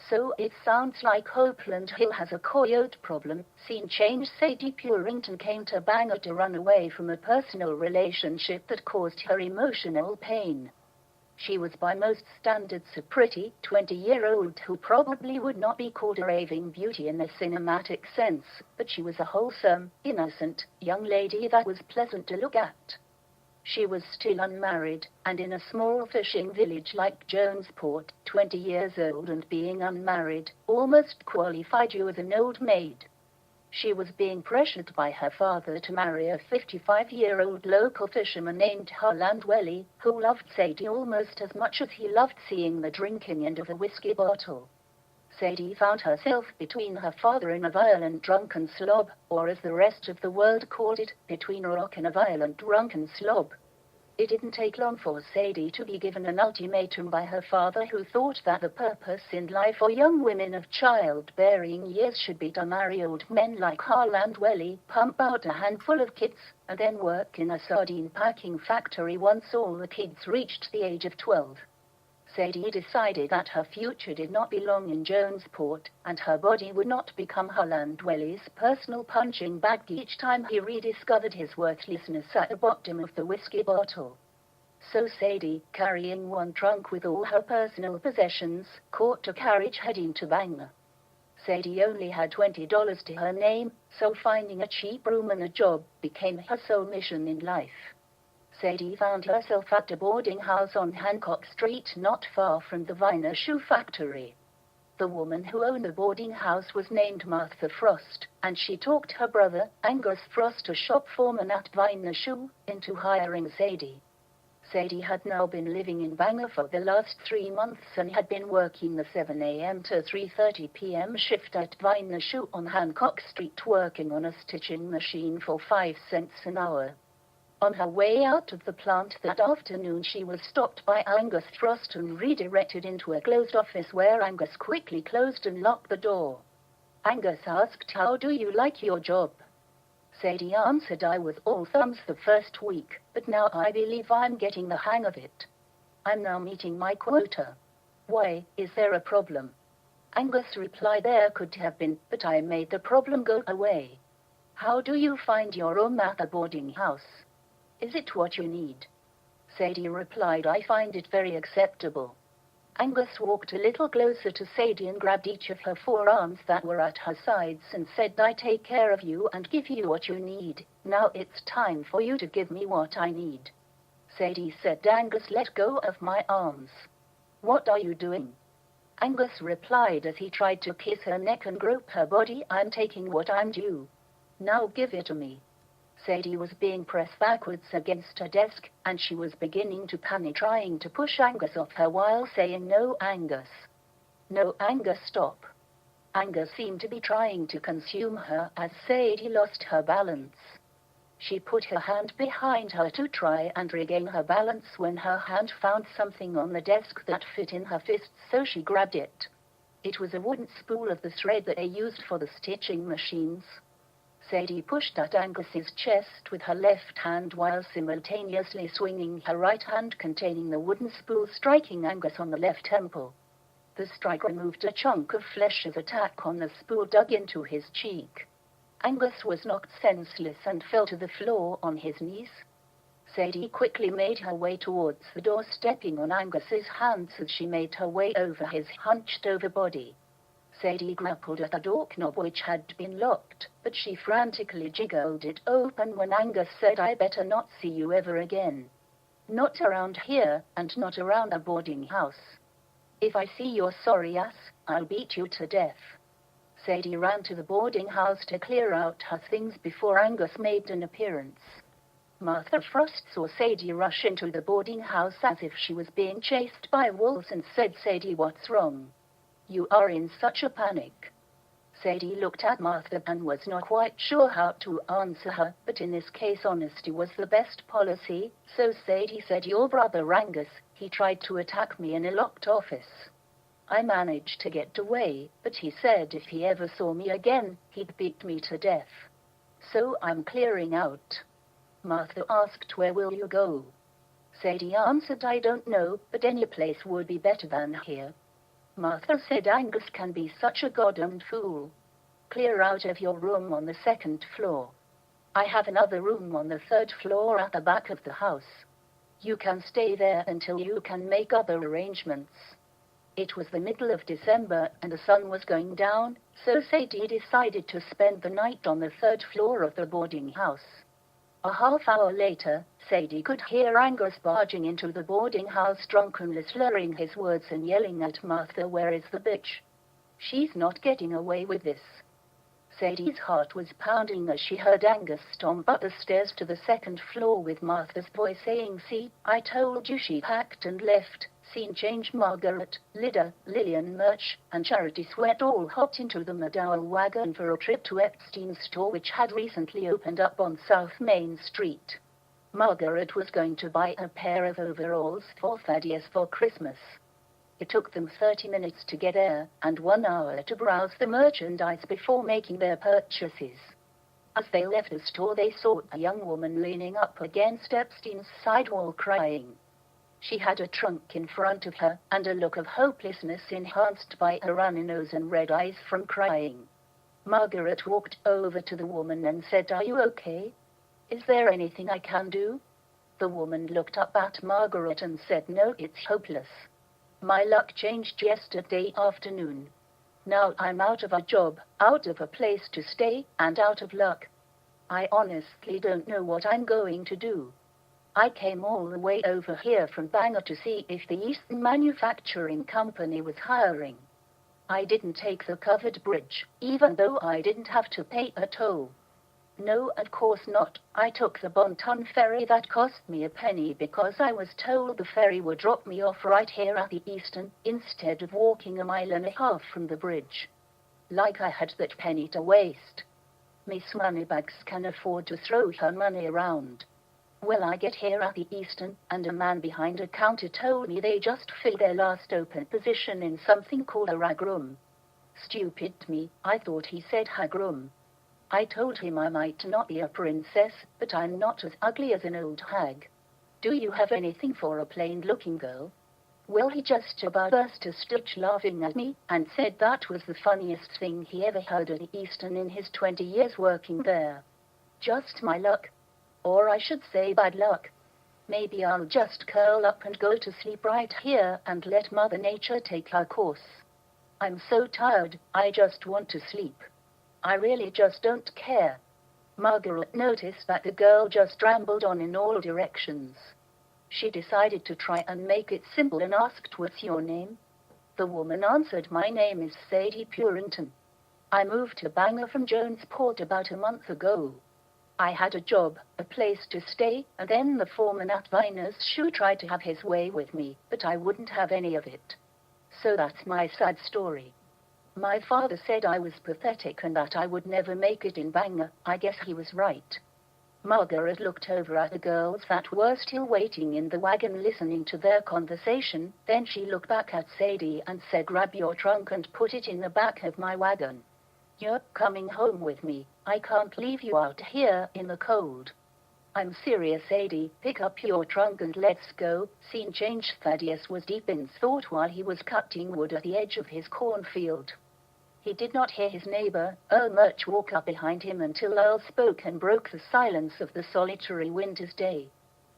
So it sounds like Hopeland Hill has a coyote problem. Scene change. Sadie Purington came to Bangor to run away from a personal relationship that caused her emotional pain. She was by most standards a pretty 20-year-old who probably would not be called a raving beauty in a cinematic sense, but she was a wholesome, innocent young lady that was pleasant to look at. She was still unmarried, and in a small fishing village like Jonesport, 20 years old and being unmarried almost qualified you as an old maid. She was being pressured by her father to marry a 55-year-old local fisherman named Harland Welly, who loved Sadie almost as much as he loved seeing the drinking end of a whiskey bottle. Sadie found herself between her father and a violent drunken slob, or as the rest of the world called it, between a rock and a violent drunken slob. It didn't take long for Sadie to be given an ultimatum by her father, who thought that the purpose in life for young women of childbearing years should be to marry old men like Harland Welly, pump out a handful of kids, and then work in a sardine packing factory once all the kids reached the age of 12. Sadie decided that her future did not belong in Jonesport, and her body would not become Harland Welly's personal punching bag each time he rediscovered his worthlessness at the bottom of the whiskey bottle. So Sadie, carrying one trunk with all her personal possessions, caught a carriage heading to Bangor. Sadie only had $20 to her name, so finding a cheap room and a job became her sole mission in life. Sadie found herself at a boarding house on Hancock Street, not far from the Viner Shoe Factory. The woman who owned the boarding house was named Martha Frost, and she talked her brother, Angus Frost, a shop foreman at Viner Shoe, into hiring Sadie. Sadie had now been living in Bangor for the last 3 months and had been working the 7 a.m. to 3:30 p.m. shift at Viner Shoe on Hancock Street, working on a stitching machine for 5 cents an hour. On her way out of the plant that afternoon, she was stopped by Angus Frost and redirected into a closed office where Angus quickly closed and locked the door. Angus asked, "How do you like your job?" Sadie answered, "I was all thumbs the first week, but now I believe I'm getting the hang of it. I'm now meeting my quota." "Why, is there a problem?" Angus replied, "There could have been, but I made the problem go away." "How do you find your room at the boarding house? Is it what you need?" Sadie replied, "I find it very acceptable." Angus walked a little closer to Sadie and grabbed each of her forearms that were at her sides and said, "I take care of you and give you what you need. Now it's time for you to give me what I need." Sadie said, "Angus, let go of my arms." "What are you doing?" Angus replied as he tried to kiss her neck and grope her body, "I'm taking what I'm due. Now give it to me." Sadie was being pressed backwards against her desk, and she was beginning to panic, trying to push Angus off her while saying, "No, Angus. No, Angus, stop." Angus seemed to be trying to consume her as Sadie lost her balance. She put her hand behind her to try and regain her balance when her hand found something on the desk that fit in her fist, so she grabbed it. It was a wooden spool of the thread that they used for the stitching machines. Sadie pushed at Angus's chest with her left hand while simultaneously swinging her right hand containing the wooden spool, striking Angus on the left temple. The strike removed a chunk of flesh as attack on the spool dug into his cheek. Angus was knocked senseless and fell to the floor on his knees. Sadie quickly made her way towards the door, stepping on Angus's hands as she made her way over his hunched-over body. Sadie grappled at the door knob, which had been locked, but she frantically jiggled it open when Angus said, "I better not see you ever again. Not around here, and not around a boarding house. If I see your sorry ass, I'll beat you to death." Sadie ran to the boarding house to clear out her things before Angus made an appearance. Martha Frost saw Sadie rush into the boarding house as if she was being chased by wolves and said, "Sadie, what's wrong? You are in such a panic." Sadie looked at Martha and was not quite sure how to answer her, but in this case honesty was the best policy, so Sadie said, "Your brother Angus, he tried to attack me in a locked office. I managed to get away, but he said if he ever saw me again, he'd beat me to death. So I'm clearing out." Martha asked, "Where will you go?" Sadie answered, "I don't know, but any place would be better than here." Martha said, "Angus can be such a goddamned fool. Clear out of your room on the second floor. I have another room on the third floor at the back of the house. You can stay there until you can make other arrangements." It was the middle of December and the sun was going down, so Sadie decided to spend the night on the third floor of the boarding house. A half hour later, Sadie could hear Angus barging into the boarding house, drunkenly slurring his words and yelling at Martha, "Where is the bitch? She's not getting away with this." Sadie's heart was pounding as she heard Angus stomp up the stairs to the second floor with Martha's voice saying, "See, I told you." She packed and left. Scene change. Margaret, Lyda, Lillian Murch, and Charity Sweat all hopped into the McDowell wagon for a trip to Epstein's store, which had recently opened up on South Main Street. Margaret was going to buy a pair of overalls for Thaddeus for Christmas. It took them 30 minutes to get there, and 1 hour to browse the merchandise before making their purchases. As they left the store, they saw a young woman leaning up against Epstein's sidewall crying. She had a trunk in front of her, and a look of hopelessness enhanced by a runny nose and red eyes from crying. Margaret walked over to the woman and said, "Are you okay? Is there anything I can do?" The woman looked up at Margaret and said, "No, it's hopeless. My luck changed yesterday afternoon. Now I'm out of a job, out of a place to stay, and out of luck. I honestly don't know what I'm going to do. I came all the way over here from Bangor to see if the Eastern Manufacturing Company was hiring. I didn't take the covered bridge, even though I didn't have to pay a toll. No, of course not. I took the Bonton ferry that cost me a penny because I was told the ferry would drop me off right here at the Eastern, instead of walking 1.5 miles from the bridge. Like I had that penny to waste. Miss Moneybags can afford to throw her money around. Well, I get here at the Eastern, and a man behind a counter told me they just filled their last open position in something called a rag room. Stupid me, I thought he said hag room. I told him I might not be a princess, but I'm not as ugly as an old hag. Do you have anything for a plain-looking girl? Well, he just about burst a stitch laughing at me, and said that was the funniest thing he ever heard at the Eastern in his 20 years working there. Just my luck. Or I should say bad luck. Maybe I'll just curl up and go to sleep right here and let Mother Nature take her course. I'm so tired, I just want to sleep. I really just don't care. Margaret noticed that the girl just rambled on in all directions. She decided to try and make it simple and asked, "What's your name?" The woman answered, "My name is Sadie Purinton. I moved to Bangor from Jonesport about a month ago. I had a job, a place to stay, and then the foreman at Viner's Shoe tried to have his way with me, but I wouldn't have any of it. So that's my sad story. My father said I was pathetic and that I would never make it in Bangor. I guess he was right." Margaret looked over at the girls that were still waiting in the wagon listening to their conversation. Then she looked back at Sadie and said, "Grab your trunk and put it in the back of my wagon. You're coming home with me. I can't leave you out here in the cold." "I'm serious, Sadie. Pick up your trunk and let's go." Scene change. Thaddeus was deep in thought while he was cutting wood at the edge of his cornfield. He did not hear his neighbor, Earl Murch, walk up behind him until Earl spoke and broke the silence of the solitary winter's day.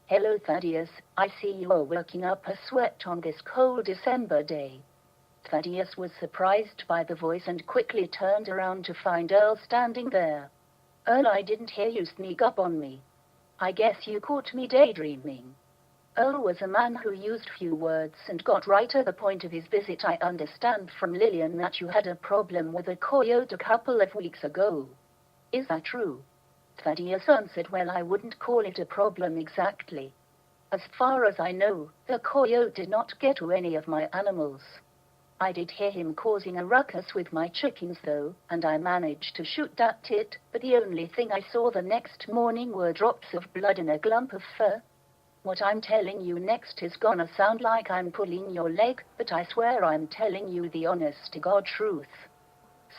"Hello, Thaddeus. I see you are working up a sweat on this cold December day." Thaddeus was surprised by the voice and quickly turned around to find Earl standing there. "Earl, I didn't hear you sneak up on me. I guess you caught me daydreaming." Earl was a man who used few words and got right to the point of his visit. "I understand from Lillian that you had a problem with a coyote a couple of weeks ago. Is that true?" Thaddeus answered, "Well, I wouldn't call it a problem exactly. As far as I know, the coyote did not get to any of my animals. I did hear him causing a ruckus with my chickens, though, and I managed to shoot at it, but the only thing I saw the next morning were drops of blood and a clump of fur. What I'm telling you next is gonna sound like I'm pulling your leg, but I swear I'm telling you the honest-to-God truth.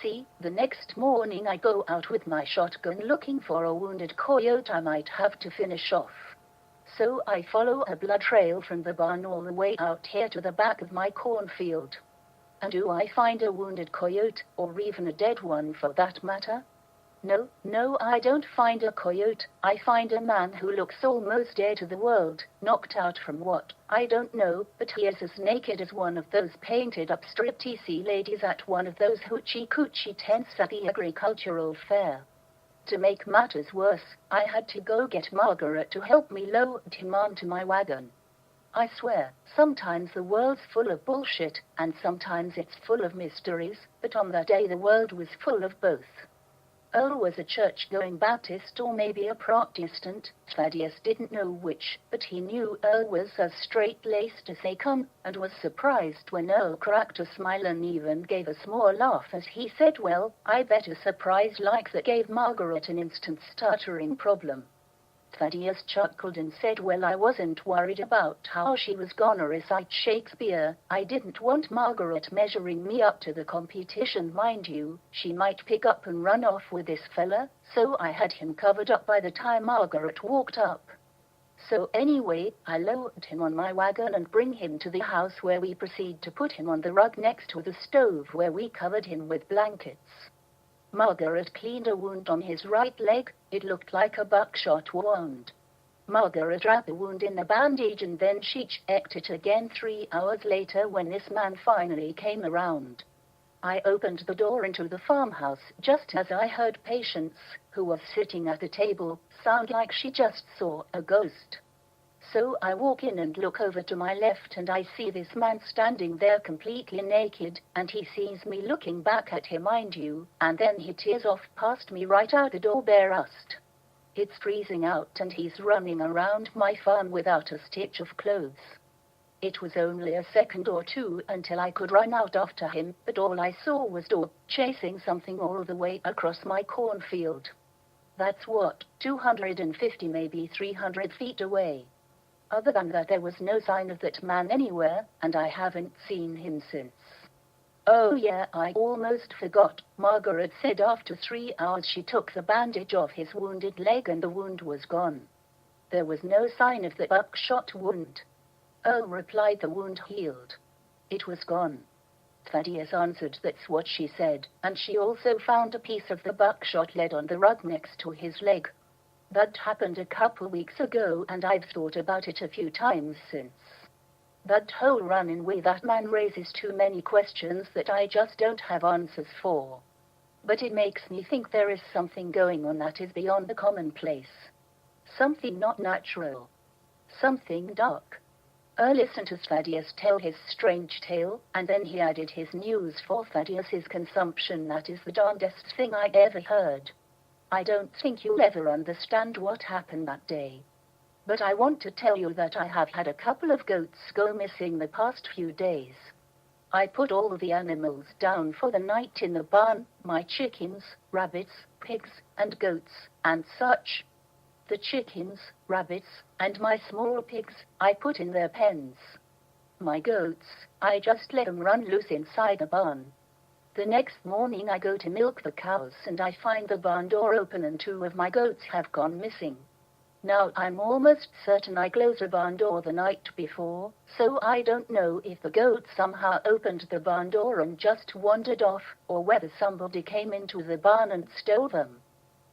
See, the next morning I go out with my shotgun looking for a wounded coyote I might have to finish off. So I follow a blood trail from the barn all the way out here to the back of my cornfield. And do I find a wounded coyote, or even a dead one for that matter? No, I don't find a coyote. I find a man who looks almost dead to the world, knocked out from what, I don't know, but he is as naked as one of those painted-up striptease ladies at one of those hoochie-coochie tents at the agricultural fair. To make matters worse, I had to go get Margaret to help me load him onto my wagon. I swear, sometimes the world's full of bullshit, and sometimes it's full of mysteries, but on that day the world was full of both." Earl was a church-going Baptist or maybe a Protestant. Thaddeus didn't know which, but he knew Earl was as straight-laced as they come, and was surprised when Earl cracked a smile and even gave a small laugh as he said, "Well, I bet a surprise like that gave Margaret an instant stuttering problem." Thaddeus chuckled and said, "Well, I wasn't worried about how she was gonna recite Shakespeare. I didn't want Margaret measuring me up to the competition, mind you. She might pick up and run off with this fella, so I had him covered up by the time Margaret walked up. So anyway, I load him on my wagon and bring him to the house, where we proceed to put him on the rug next to the stove, where we covered him with blankets. Margaret cleaned a wound on his right leg. It looked like a buckshot wound. Margaret wrapped the wound in a bandage and then she checked it again 3 hours later when this man finally came around. I opened the door into the farmhouse just as I heard Patience, who was sitting at the table, sound like she just saw a ghost. So I walk in and look over to my left and I see this man standing there completely naked, and he sees me looking back at him, mind you, and then he tears off past me right out the door bare-assed. It's freezing out and he's running around my farm without a stitch of clothes. It was only a second or two until I could run out after him, but all I saw was Dog chasing something all the way across my cornfield. That's what, 250 maybe 300 feet away. Other than that there was no sign of that man anywhere, and I haven't seen him since. Oh yeah, I almost forgot, Margaret said after 3 hours she took the bandage off his wounded leg and the wound was gone. There was no sign of the buckshot wound. Oh, replied, the wound healed. It was gone. Thaddeus answered, that's what she said, and she also found a piece of the buckshot lead on the rug next to his leg. That happened a couple weeks ago and I've thought about it a few times since. That whole run-in with that man raises too many questions that I just don't have answers for. But it makes me think there is something going on that is beyond the commonplace. Something not natural. Something dark. Listen to Thaddeus tell his strange tale, and then he added his news for Thaddeus's consumption. That is the darndest thing I ever heard. I don't think you'll ever understand what happened that day. But I want to tell you that I have had a couple of goats go missing the past few days. I put all the animals down for the night in the barn, my chickens, rabbits, pigs, and goats, and such. The chickens, rabbits, and my small pigs, I put in their pens. My goats, I just let them run loose inside the barn. The next morning I go to milk the cows and I find the barn door open and 2 of my goats have gone missing. Now I'm almost certain I closed the barn door the night before, so I don't know if the goats somehow opened the barn door and just wandered off, or whether somebody came into the barn and stole them.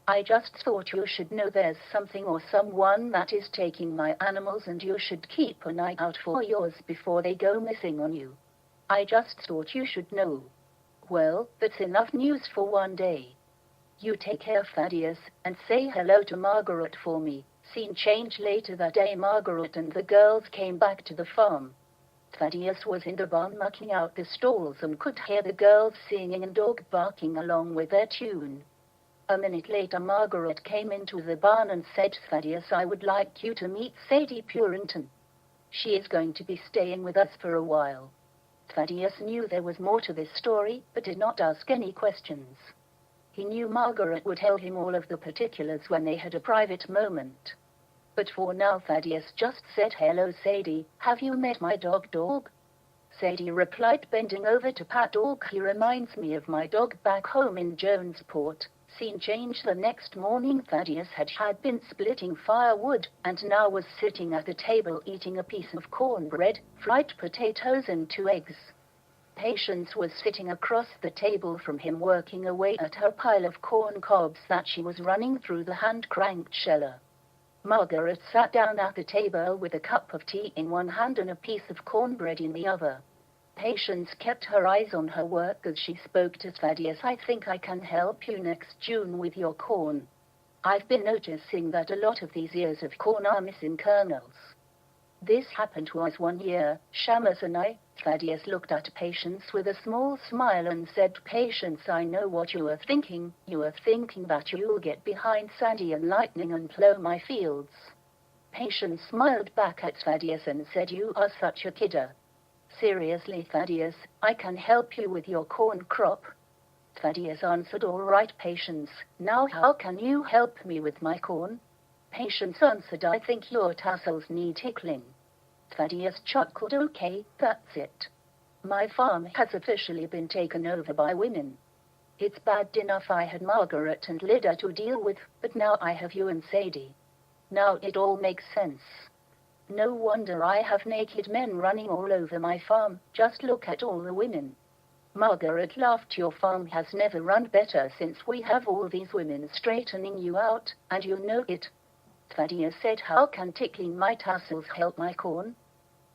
I just thought you should know there's something or someone that is taking my animals and you should keep an eye out for yours before they go missing on you. I just thought you should know. Well, that's enough news for one day. You take care, Thaddeus, and say hello to Margaret for me. Scene change later that day. Margaret and the girls came back to the farm. Thaddeus was in the barn mucking out the stalls and could hear the girls singing and dog barking along with their tune. A minute later Margaret came into the barn and said, Thaddeus, I would like you to meet Sadie Purinton. She is going to be staying with us for a while. Thaddeus knew there was more to this story, but did not ask any questions. He knew Margaret would tell him all of the particulars when they had a private moment. But for now Thaddeus just said, hello Sadie, have you met my dog? Sadie replied, bending over to pat Dog. He reminds me of my dog back home in Jonesport. Scene change the next morning. Thaddeus had been splitting firewood, and now was sitting at the table eating a piece of cornbread, fried potatoes and 2 eggs. Patience was sitting across the table from him working away at her pile of corn cobs that she was running through the hand-cranked sheller. Margaret sat down at the table with a cup of tea in one hand and a piece of cornbread in the other. Patience kept her eyes on her work as she spoke to Thaddeus. I think I can help you next June with your corn. I've been noticing that a lot of these ears of corn are missing kernels. This happened to us one year, Shamus and I. Thaddeus looked at Patience with a small smile and said, Patience, I know what you are thinking. You are thinking that you'll get behind Sandy and Lightning and plow my fields. Patience smiled back at Thaddeus and said, you are such a kidder. Seriously, Thaddeus, I can help you with your corn crop. Thaddeus answered, all right, Patience. Now how can you help me with my corn? Patience answered, I think your tassels need tickling. Thaddeus chuckled, okay, that's it. My farm has officially been taken over by women. It's bad enough I had Margaret and Lydia to deal with, but now I have you and Sadie. Now it all makes sense. No wonder I have naked men running all over my farm. Just look at all the women. Margaret laughed. Your farm has never run better since we have all these women straightening you out, and you know it. Thaddeus said, how can tickling my tassels help my corn?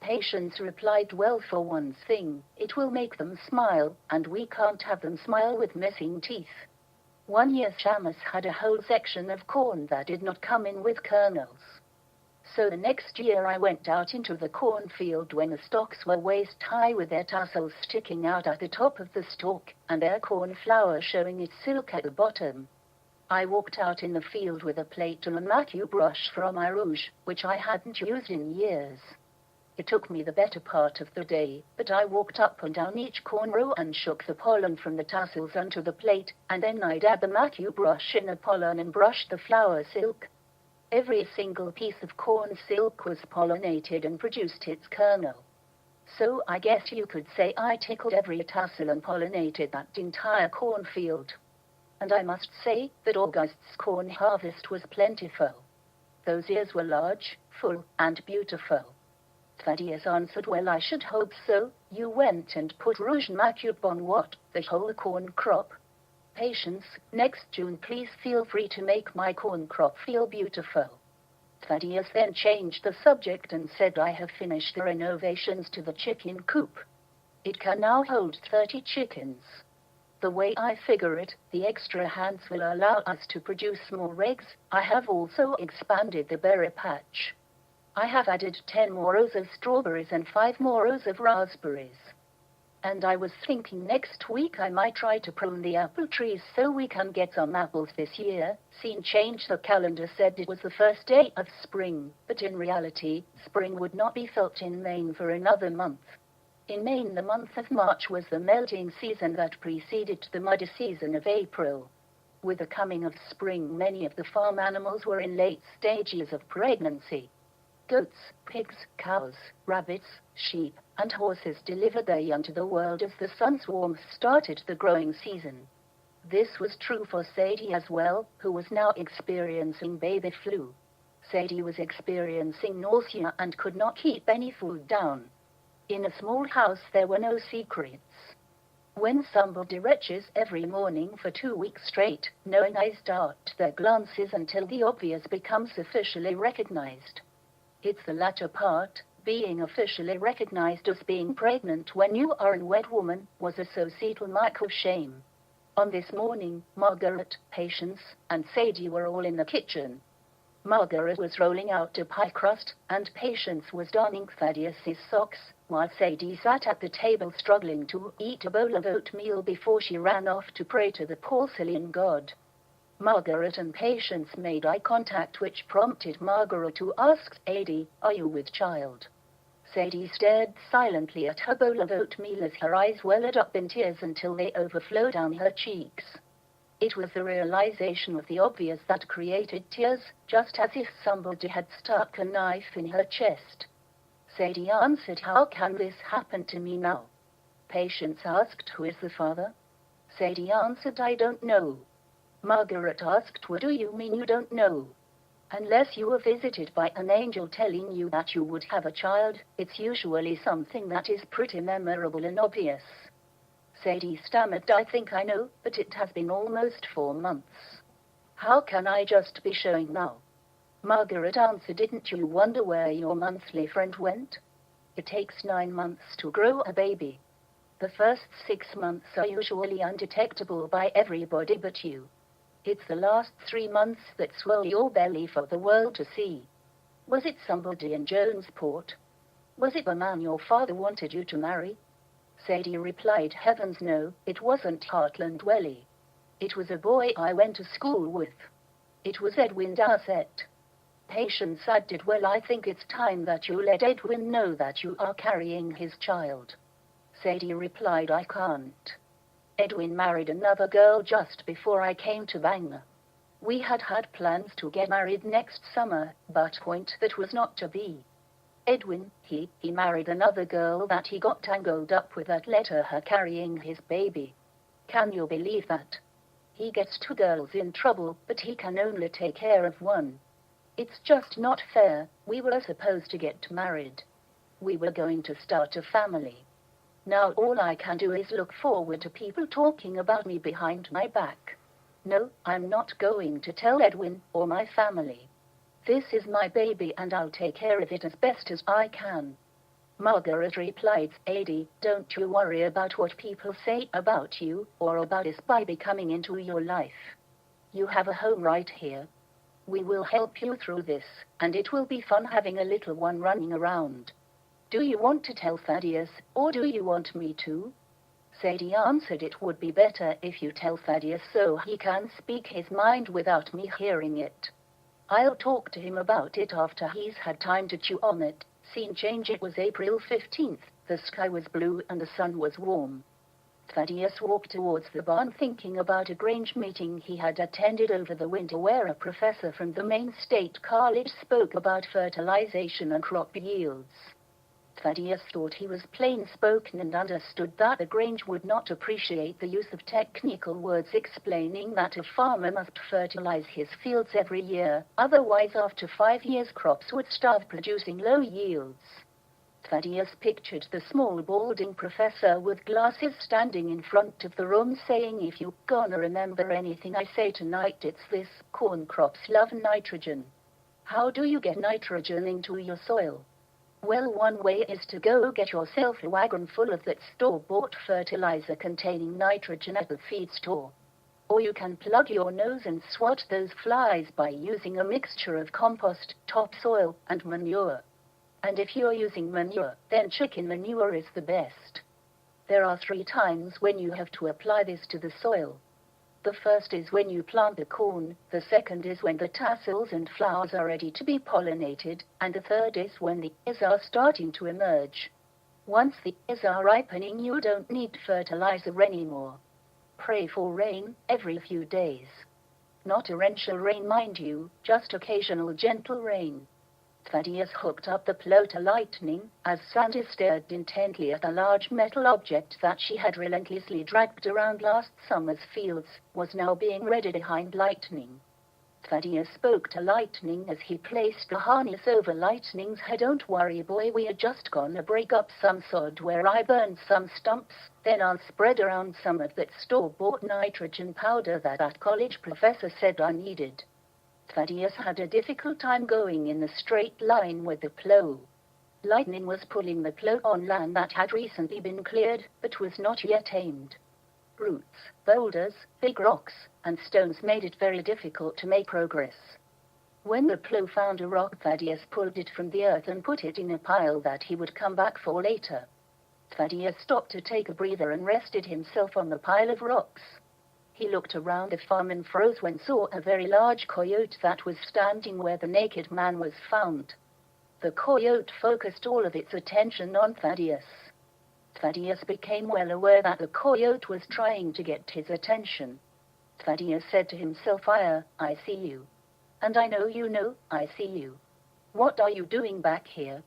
Patience replied, well, for one thing, it will make them smile, and we can't have them smile with missing teeth. One year Shamus had a whole section of corn that did not come in with kernels. So the next year I went out into the cornfield when the stalks were waist-high with their tassels sticking out at the top of the stalk, and their corn flour showing its silk at the bottom. I walked out in the field with a plate and a macue brush for my rouge, which I hadn't used in years. It took me the better part of the day, but I walked up and down each corn row and shook the pollen from the tassels onto the plate, and then I'd add the macue brush in the pollen and brushed the flower silk. Every single piece of corn silk was pollinated and produced its kernel. So I guess you could say I tickled every tassel and pollinated that entire cornfield. And I must say that August's corn harvest was plentiful. Those ears were large, full, and beautiful. Thaddeus answered, well, I should hope so. You went and put rouge macube on what? The whole corn crop? Patience, next June please feel free to make my corn crop feel beautiful. Thaddeus then changed the subject and said, I have finished the renovations to the chicken coop. It can now hold 30 chickens. The way I figure it, the extra hands will allow us to produce more eggs. I have also expanded the berry patch. I have added 10 more rows of strawberries and 5 more rows of raspberries. And I was thinking next week I might try to prune the apple trees so we can get some apples this year. Scene change. The calendar said it was the first day of spring, but in reality, spring would not be felt in Maine for another month. In Maine, the month of March was the melting season that preceded the muddy season of April. With the coming of spring, many of the farm animals were in late stages of pregnancy. Goats, pigs, cows, rabbits, sheep, and horses delivered their young to the world as the sun's warmth started the growing season. This was true for Sadie as well, who was now experiencing baby flu. Sadie was experiencing nausea and could not keep any food down. In a small house there were no secrets. When somebody retches every morning for 2 weeks straight, knowing eyes dart their glances until the obvious becomes officially recognized. It's the latter part, being officially recognized as being pregnant when you are a wed woman, was a societal mark of shame. On this morning, Margaret, Patience, and Sadie were all in the kitchen. Margaret was rolling out a pie crust, and Patience was darning Thaddeus's socks, while Sadie sat at the table struggling to eat a bowl of oatmeal before she ran off to pray to the porcelain god. Margaret and Patience made eye contact, which prompted Margaret to ask Sadie, are you with child? Sadie stared silently at her bowl of oatmeal as her eyes welled up in tears until they overflowed down her cheeks. It was the realization of the obvious that created tears, just as if somebody had stuck a knife in her chest. Sadie answered, how can this happen to me now? Patience asked, who is the father? Sadie answered, I don't know. Margaret asked, what do you mean you don't know? Unless you were visited by an angel telling you that you would have a child, it's usually something that is pretty memorable and obvious. Sadie stammered, I think I know, but it has been almost 4 months. How can I just be showing now? Margaret answered, didn't you wonder where your monthly friend went? It takes 9 months to grow a baby. The first 6 months are usually undetectable by everybody but you. It's the last 3 months that swell your belly for the world to see. Was it somebody in Jonesport? Was it the man your father wanted you to marry? Sadie replied, heavens no, it wasn't Heartland Welly. It was a boy I went to school with. It was Edwin Darcet. Patience added, well, I think it's time that you let Edwin know that you are carrying his child. Sadie replied, I can't. Edwin married another girl just before I came to Bangor. We had plans to get married next summer, but that was not to be. Edwin, he married another girl that he got tangled up with that let her carrying his baby. Can you believe that? He gets 2 girls in trouble, but he can only take care of one. It's just not fair. We were supposed to get married. We were going to start a family. Now all I can do is look forward to people talking about me behind my back. No, I'm not going to tell Edwin or my family. This is my baby and I'll take care of it as best as I can. Margaret replied, Sadie, don't you worry about what people say about you or about us by coming into your life. You have a home right here. We will help you through this, and it will be fun having a little one running around. Do you want to tell Thaddeus, or do you want me to? Sadie answered, it would be better if you tell Thaddeus so he can speak his mind without me hearing it. I'll talk to him about it after he's had time to chew on it, Scene change. It was April 15th. The sky was blue and the sun was warm. Thaddeus walked towards the barn thinking about a Grange meeting he had attended over the winter where a professor from the Maine State College spoke about fertilization and crop yields. Thaddeus thought he was plain-spoken and understood that the Grange would not appreciate the use of technical words explaining that a farmer must fertilize his fields every year, otherwise after 5 years crops would starve producing low yields. Thaddeus pictured the small balding professor with glasses standing in front of the room saying, "If you gonna remember anything I say tonight, it's this: corn crops love nitrogen. How do you get nitrogen into your soil? Well, one way is to go get yourself a wagon full of that store-bought fertilizer containing nitrogen at the feed store. Or you can plug your nose and swat those flies by using a mixture of compost, topsoil, and manure. And if you're using manure, then chicken manure is the best. There are 3 times when you have to apply this to the soil. The first is when you plant the corn, the second is when the tassels and flowers are ready to be pollinated, and the third is when the ears are starting to emerge. Once the ears are ripening, you don't need fertilizer anymore. Pray for rain every few days. Not torrential rain, mind you, just occasional gentle rain." Thaddeus hooked up the plow to lightning, as Sandy stared intently at a large metal object that she had relentlessly dragged around last summer's fields, was now being ready behind lightning. Thaddeus spoke to lightning as he placed the harness over lightning's head. "Don't worry, boy, we are just gonna break up some sod where I burned some stumps, then I'll spread around some of that store-bought nitrogen powder that college professor said I needed." Thaddeus had a difficult time going in a straight line with the plow. Lightning was pulling the plow on land that had recently been cleared, but was not yet aimed. Roots, boulders, big rocks, and stones made it very difficult to make progress. When the plow found a rock, Thaddeus pulled it from the earth and put it in a pile that he would come back for later. Thaddeus stopped to take a breather and rested himself on the pile of rocks. He looked around the farm and froze when saw a very large coyote that was standing where the naked man was found. The coyote focused all of its attention on Thaddeus. Thaddeus became well aware that the coyote was trying to get his attention. Thaddeus said to himself, I see you. And I know you know, I see you. What are you doing back here?"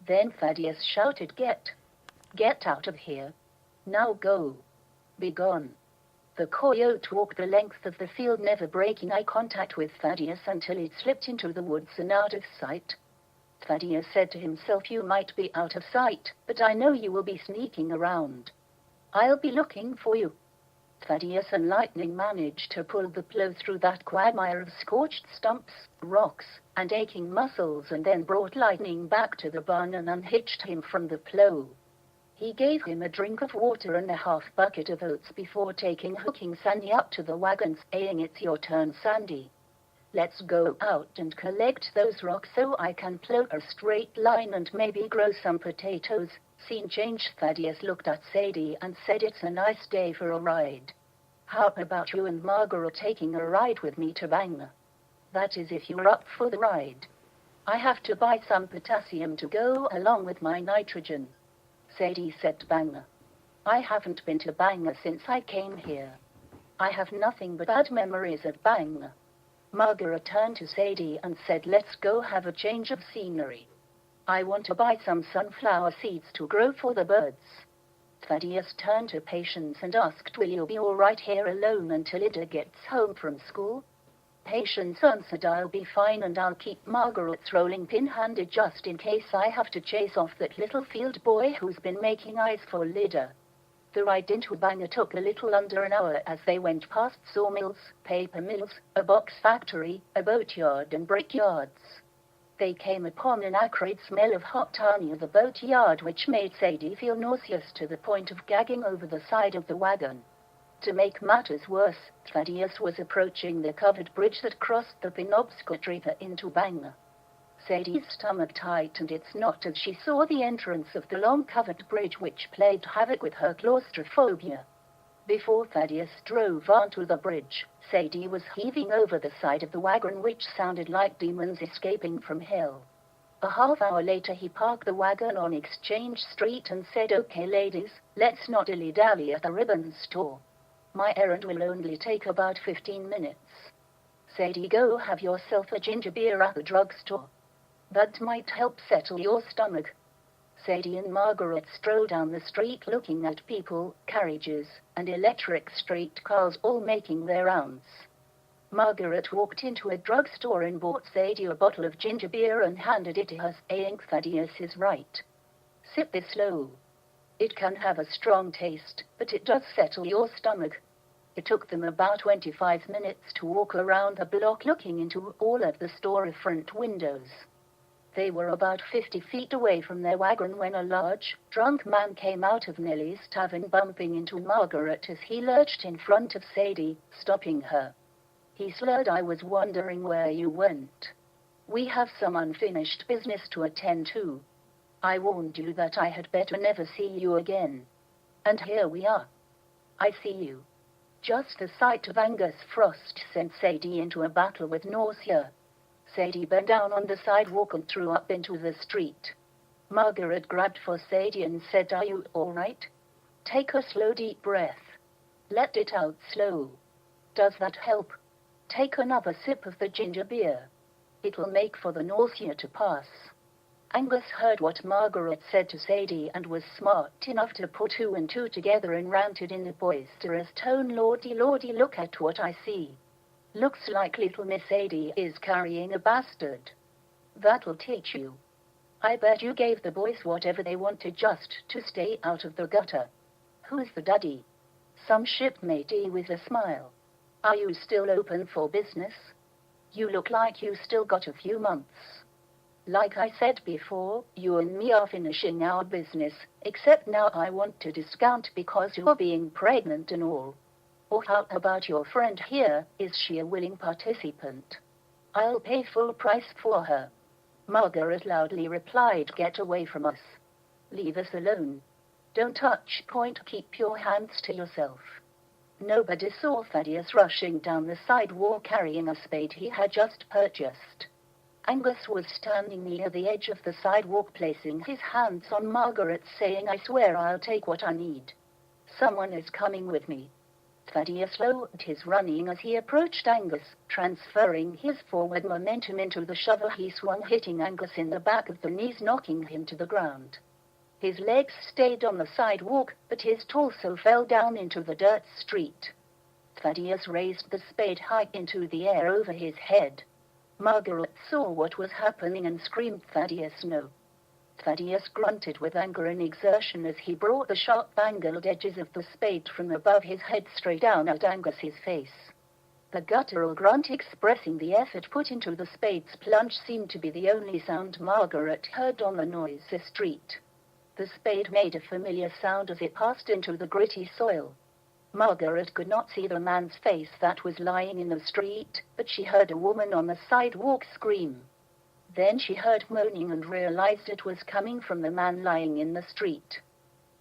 Then Thaddeus shouted, Get out of here. Now go. Be gone." The coyote walked the length of the field, never breaking eye contact with Thaddeus until it slipped into the woods and out of sight. Thaddeus said to himself, "You might be out of sight, but I know you will be sneaking around. I'll be looking for you." Thaddeus and Lightning managed to pull the plow through that quagmire of scorched stumps, rocks, and aching muscles, and then brought Lightning back to the barn and unhitched him from the plow. He gave him a drink of water and a half bucket of oats before hooking Sandy up to the wagon, saying, "It's your turn, Sandy. Let's go out and collect those rocks so I can plow a straight line and maybe grow some potatoes." Scene change. Thaddeus looked at Sadie and said, "It's a nice day for a ride. How about you and Margaret taking a ride with me to Bangor? That is, if you're up for the ride. I have to buy some potassium to go along with my nitrogen." Sadie said to Bangor, "I haven't been to Bangor since I came here. I have nothing but bad memories of Bangor." Margaret turned to Sadie and said, "Let's go have a change of scenery. I want to buy some sunflower seeds to grow for the birds." Thaddeus turned to Patience and asked, "Will you be all right here alone until Ida gets home from school?" Patience answered, "I'll be fine, and I'll keep Margaret's rolling pin handy just in case I have to chase off that little field boy who's been making eyes for Lydia." The ride into Bangor took a little under an hour as they went past sawmills, paper mills, a box factory, a boatyard, and brickyards. They came upon an acrid smell of hot tar near the boatyard, which made Sadie feel nauseous to the point of gagging over the side of the wagon. To make matters worse, Thaddeus was approaching the covered bridge that crossed the Penobscot River into Bangor. Sadie's stomach tightened its knot as she saw the entrance of the long covered bridge, which played havoc with her claustrophobia. Before Thaddeus drove onto the bridge, Sadie was heaving over the side of the wagon, which sounded like demons escaping from hell. A half hour later he parked the wagon on Exchange Street and said, "Okay ladies, let's not dilly-dally at the ribbon store. My errand will only take about 15 minutes. Sadie, go have yourself a ginger beer at the drugstore. That might help settle your stomach." Sadie and Margaret strolled down the street looking at people, carriages, and electric streetcars all making their rounds. Margaret walked into a drugstore and bought Sadie a bottle of ginger beer and handed it to her, saying, "Thaddeus is right. Sip this slow. It can have a strong taste, but it does settle your stomach." It took them about 25 minutes to walk around the block looking into all of the store front windows. They were about 50 feet away from their wagon when a large, drunk man came out of Nellie's tavern bumping into Margaret as he lurched in front of Sadie, stopping her. He slurred, "I was wondering where you went. We have some unfinished business to attend to. I warned you that I had better never see you again. And here we are. I see you." Just the sight of Angus Frost sent Sadie into a battle with nausea. Sadie bent down on the sidewalk and threw up into the street. Margaret grabbed for Sadie and said, "Are you all right? Take a slow deep breath. Let it out slow. Does that help? Take another sip of the ginger beer. It'll make for the nausea to pass." Angus heard what Margaret said to Sadie and was smart enough to put two and two together and ranted in a boisterous tone, "Lordy, lordy, look at what I see. Looks like little Miss Sadie is carrying a bastard. That'll teach you. I bet you gave the boys whatever they wanted just to stay out of the gutter. Who's the daddy?" "Some shipmatey," with a smile. "Are you still open for business? You look like you still got a few months. Like I said before, you and me are finishing our business, except now I want to discount because you're being pregnant and all. Or how about your friend here, is she a willing participant? I'll pay full price for her." Margaret loudly replied, "Get away from us. Leave us alone. Don't touch point, keep your hands to yourself." Nobody saw Thaddeus rushing down the sidewalk carrying a spade he had just purchased. Angus was standing near the edge of the sidewalk placing his hands on Margaret, saying, "I swear I'll take what I need. Someone is coming with me." Thaddeus slowed his running as he approached Angus, transferring his forward momentum into the shovel he swung, hitting Angus in the back of the knees, knocking him to the ground. His legs stayed on the sidewalk, but his torso fell down into the dirt street. Thaddeus raised the spade high into the air over his head. Margaret saw what was happening and screamed, "Thaddeus, no." Thaddeus grunted with anger and exertion as he brought the sharp angled edges of the spade from above his head straight down at Angus's face. The guttural grunt expressing the effort put into the spade's plunge seemed to be the only sound Margaret heard on the noisy street. The spade made a familiar sound as it passed into the gritty soil. Margaret could not see the man's face that was lying in the street, but she heard a woman on the sidewalk scream. Then she heard moaning and realized it was coming from the man lying in the street.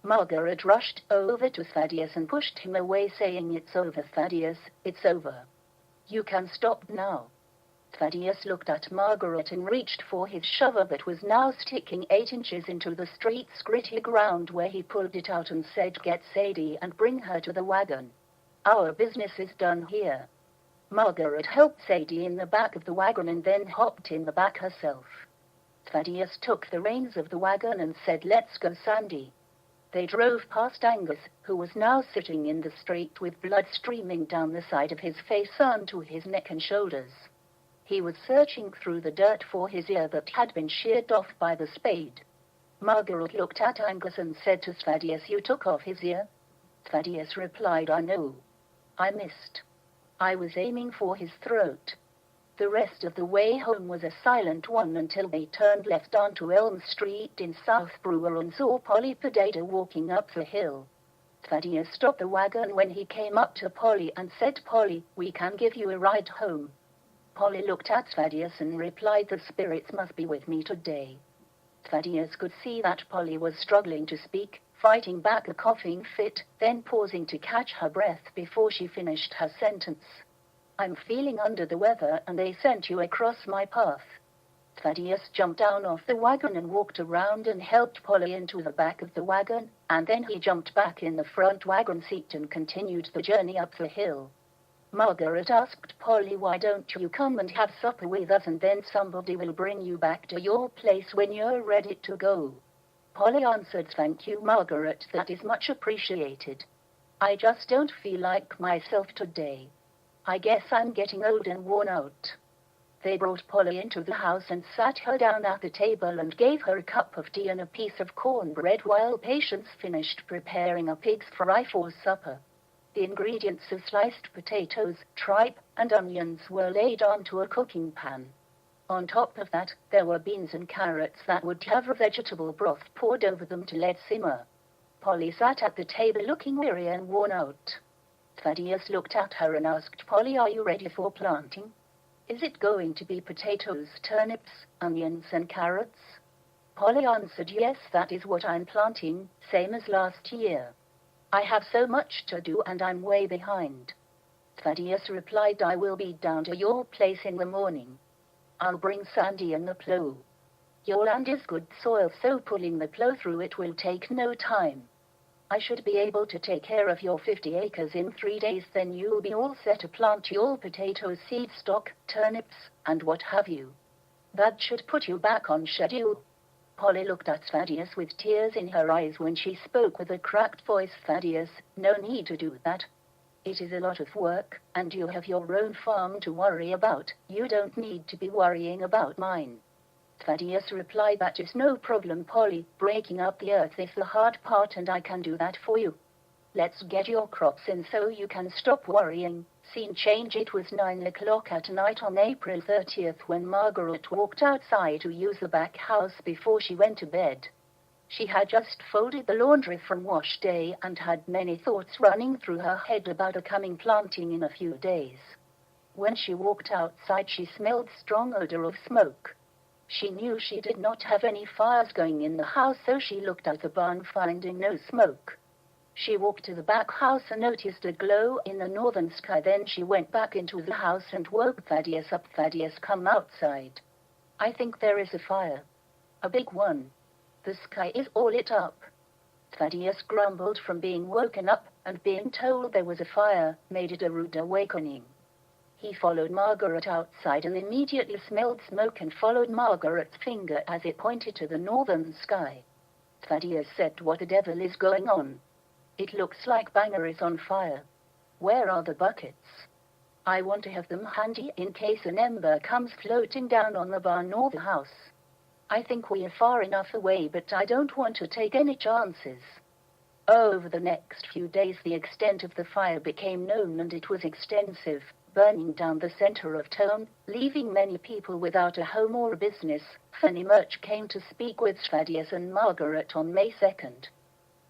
Margaret rushed over to Thaddeus and pushed him away, saying, "It's over, Thaddeus, it's over. You can stop now." Thaddeus looked at Margaret and reached for his shovel that was now sticking 8 inches into the street's gritty ground, where he pulled it out and said, "Get Sadie and bring her to the wagon. Our business is done here." Margaret helped Sadie in the back of the wagon and then hopped in the back herself. Thaddeus took the reins of the wagon and said, "Let's go, Sandy." They drove past Angus, who was now sitting in the street with blood streaming down the side of his face onto his neck and shoulders. He was searching through the dirt for his ear that had been sheared off by the spade. Margaret looked at Angus and said to Thaddeus, "You took off his ear?" Thaddeus replied, "I know. I missed. I was aiming for his throat." The rest of the way home was a silent one until they turned left onto Elm Street in South Brewer and saw Polly Pedada walking up the hill. Thaddeus stopped the wagon when he came up to Polly and said, "Polly, we can give you a ride home." Polly looked at Thaddeus and replied, "The spirits must be with me today." Thaddeus could see that Polly was struggling to speak, fighting back a coughing fit, then pausing to catch her breath before she finished her sentence. "I'm feeling under the weather and they sent you across my path." Thaddeus jumped down off the wagon and walked around and helped Polly into the back of the wagon, and then he jumped back in the front wagon seat and continued the journey up the hill. Margaret asked Polly, "Why don't you come and have supper with us, and then somebody will bring you back to your place when you're ready to go?" Polly answered, "Thank you, Margaret, that is much appreciated. I just don't feel like myself today. I guess I'm getting old and worn out." They brought Polly into the house and sat her down at the table and gave her a cup of tea and a piece of cornbread while Patience finished preparing a pig's fry for supper. The ingredients of sliced potatoes, tripe, and onions were laid onto a cooking pan. On top of that, there were beans and carrots that would have a vegetable broth poured over them to let simmer. Polly sat at the table looking weary and worn out. Thaddeus looked at her and asked Polly, "Are you ready for planting? Is it going to be potatoes, turnips, onions, and carrots?" Polly answered, "Yes, that is what I'm planting, same as last year. I have so much to do and I'm way behind." Thaddeus replied, "I will be down to your place in the morning. I'll bring Sandy and the plow. Your land is good soil, so pulling the plow through it will take no time. I should be able to take care of your 50 acres in 3 days, then you'll be all set to plant your potatoes, seed stock, turnips, and what have you. That should put you back on schedule." Polly looked at Thaddeus with tears in her eyes when she spoke with a cracked voice. "Thaddeus, no need to do that. It is a lot of work, and you have your own farm to worry about. You don't need to be worrying about mine." Thaddeus replied, "That is no problem, Polly. Breaking up the earth is the hard part, and I can do that for you. Let's get your crops in so you can stop worrying." Scene change. It was 9 o'clock at night on April 30th when Margaret walked outside to use the back house before she went to bed. She had just folded the laundry from wash day and had many thoughts running through her head about a coming planting in a few days. When she walked outside, she smelled strong odor of smoke. She knew she did not have any fires going in the house, so she looked at the barn, finding no smoke. She walked to the back house and noticed a glow in the northern sky. Then she went back into the house and woke Thaddeus up. "Thaddeus, come outside. I think there is a fire. A big one. The sky is all lit up." Thaddeus grumbled from being woken up, and being told there was a fire made it a rude awakening. He followed Margaret outside and immediately smelled smoke and followed Margaret's finger as it pointed to the northern sky. Thaddeus said, "What the devil is going on? It looks like Bangor is on fire. Where are the buckets? I want to have them handy in case an ember comes floating down on the barn or the house. I think we are far enough away, but I don't want to take any chances." Over the next few days, the extent of the fire became known, and it was extensive, burning down the center of town, leaving many people without a home or a business. Fanny Murch came to speak with Thaddeus and Margaret on May 2nd.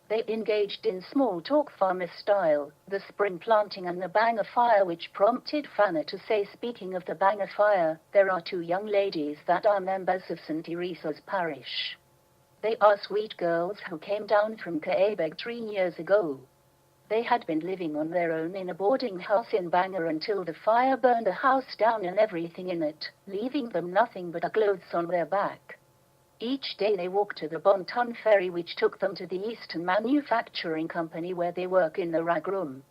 They engaged in small talk, farmer style, the spring planting and the Bangor fire, which prompted Fanny to say, "Speaking of the Bangor fire, there are 2 young ladies that are members of St. Teresa's parish. They are sweet girls who came down from Quebec 3 years ago. They had been living on their own in a boarding house in Bangor until the fire burned the house down and everything in it, leaving them nothing but clothes on their back. Each day they walked to the Bonton ferry, which took them to the Eastern Manufacturing Company, where they work in the rag room.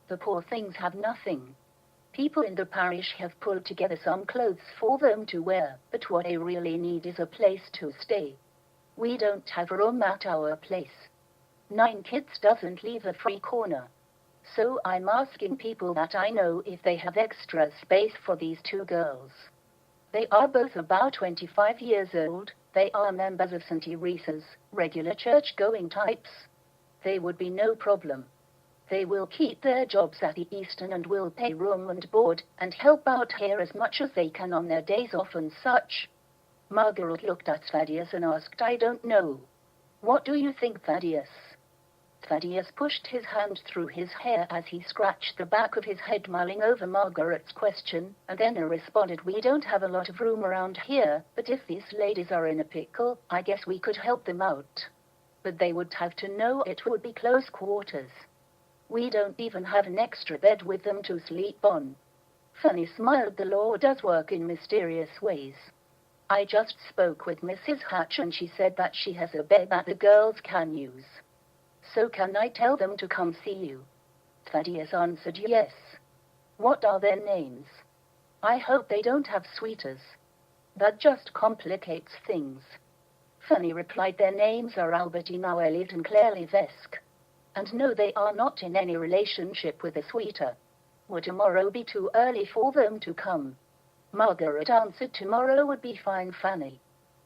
The poor things have nothing. People in the parish have pulled together some clothes for them to wear, but what they really need is a place to stay. We don't have room at our place. 9 kids doesn't leave a free corner. So I'm asking people that I know if they have extra space for these 2 girls. They are both about 25 years old. They are members of St. Teresa's, regular church-going types. They would be no problem. They will keep their jobs at the Eastern and will pay room and board and help out here as much as they can on their days off and such." Margaret looked at Thaddeus and asked, "I don't know. What do you think, Thaddeus?" Thaddeus pushed his hand through his hair as he scratched the back of his head, mulling over Margaret's question, and then responded, "We don't have a lot of room around here, but if these ladies are in a pickle, I guess we could help them out. But they would have to know it would be close quarters. We don't even have an extra bed with them to sleep on." Fanny smiled. "The Lord does work in mysterious ways. I just spoke with Mrs. Hatch and she said that she has a bed that the girls can use. So can I tell them to come see you? Thaddeus answered yes. What are their names? I hope they don't have sweeters. That just complicates things. Fanny replied their names are Albertine Elliot and Claire Levesque. And no, they are not in any relationship with a sweeter. Would tomorrow be too early for them to come? Margaret answered tomorrow would be fine, Fanny.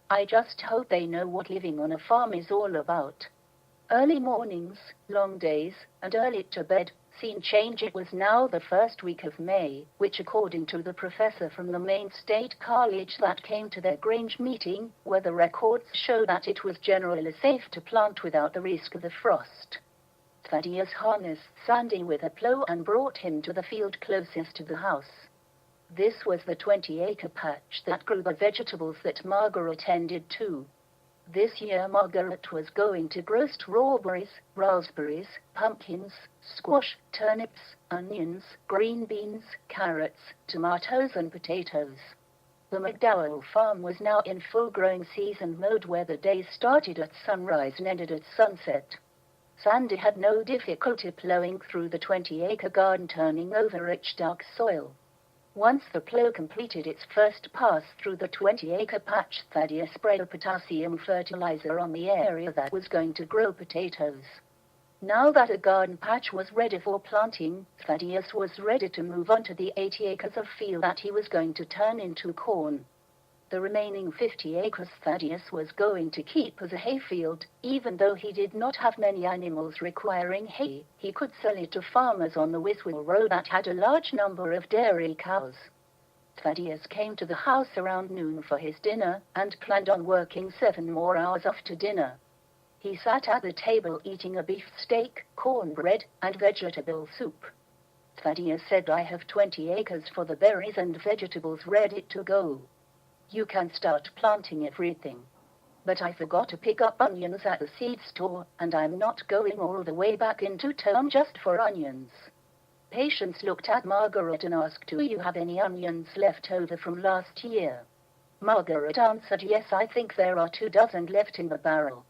I just hope they know what living on a farm is all about. Early mornings, long days, and early to bed, scene change. It was now the first week of May, which according to the professor from the Maine State College that came to their Grange meeting, where the records show that it was generally safe to plant without the risk of the frost. Thaddeus harnessed Sandy with a plough and brought him to the field closest to the house. This was the 20-acre patch that grew the vegetables that Margaret tended to. This year Margaret was going to grow strawberries, raspberries, pumpkins, squash, turnips, onions, green beans, carrots, tomatoes and potatoes. The McDowell farm was now in full growing season mode where the days started at sunrise and ended at sunset. Sandy had no difficulty plowing through the 20-acre garden, turning over rich dark soil. Once the plough completed its first pass through the 20-acre patch, Thaddeus sprayed a potassium fertilizer on the area that was going to grow potatoes. Now that the garden patch was ready for planting, Thaddeus was ready to move on to the 80 acres of field that he was going to turn into corn. The remaining 50 acres Thaddeus was going to keep as a hayfield. Even though he did not have many animals requiring hay, he could sell it to farmers on the Wiswell Road that had a large number of dairy cows. Thaddeus came to the house around noon for his dinner, and planned on working 7 more hours after dinner. He sat at the table eating a beefsteak, cornbread, and vegetable soup. Thaddeus said, I have 20 acres for the berries and vegetables ready to go. You can start planting everything. But I forgot to pick up onions at the seed store, and I'm not going all the way back into town just for onions. Patience looked at Margaret and asked, do you have any onions left over from last year? Margaret answered, yes, I think there are 2 dozen left in the barrel.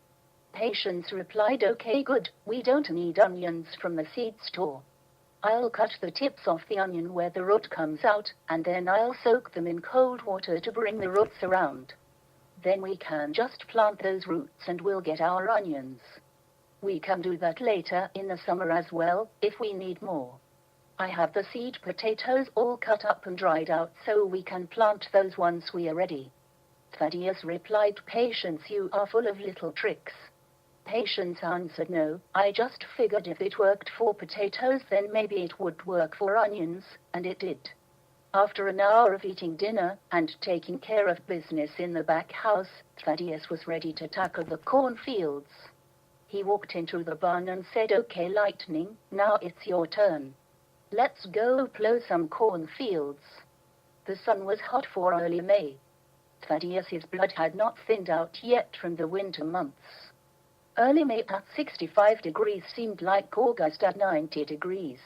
Patience replied, okay, good, we don't need onions from the seed store. I'll cut the tips off the onion where the root comes out, and then I'll soak them in cold water to bring the roots around. Then we can just plant those roots and we'll get our onions. We can do that later in the summer as well, if we need more. I have the seed potatoes all cut up and dried out so we can plant those once we are ready. Thaddeus replied, Patience, you are full of little tricks. Patience answered, no, I just figured if it worked for potatoes then maybe it would work for onions, and it did. After an hour of eating dinner and taking care of business in the back house, Thaddeus was ready to tackle the cornfields. He walked into the barn and said, okay, Lightning, now it's your turn. Let's go plow some cornfields. The sun was hot for early May. Thaddeus's blood had not thinned out yet from the winter months. Early May at 65 degrees seemed like August at 90 degrees.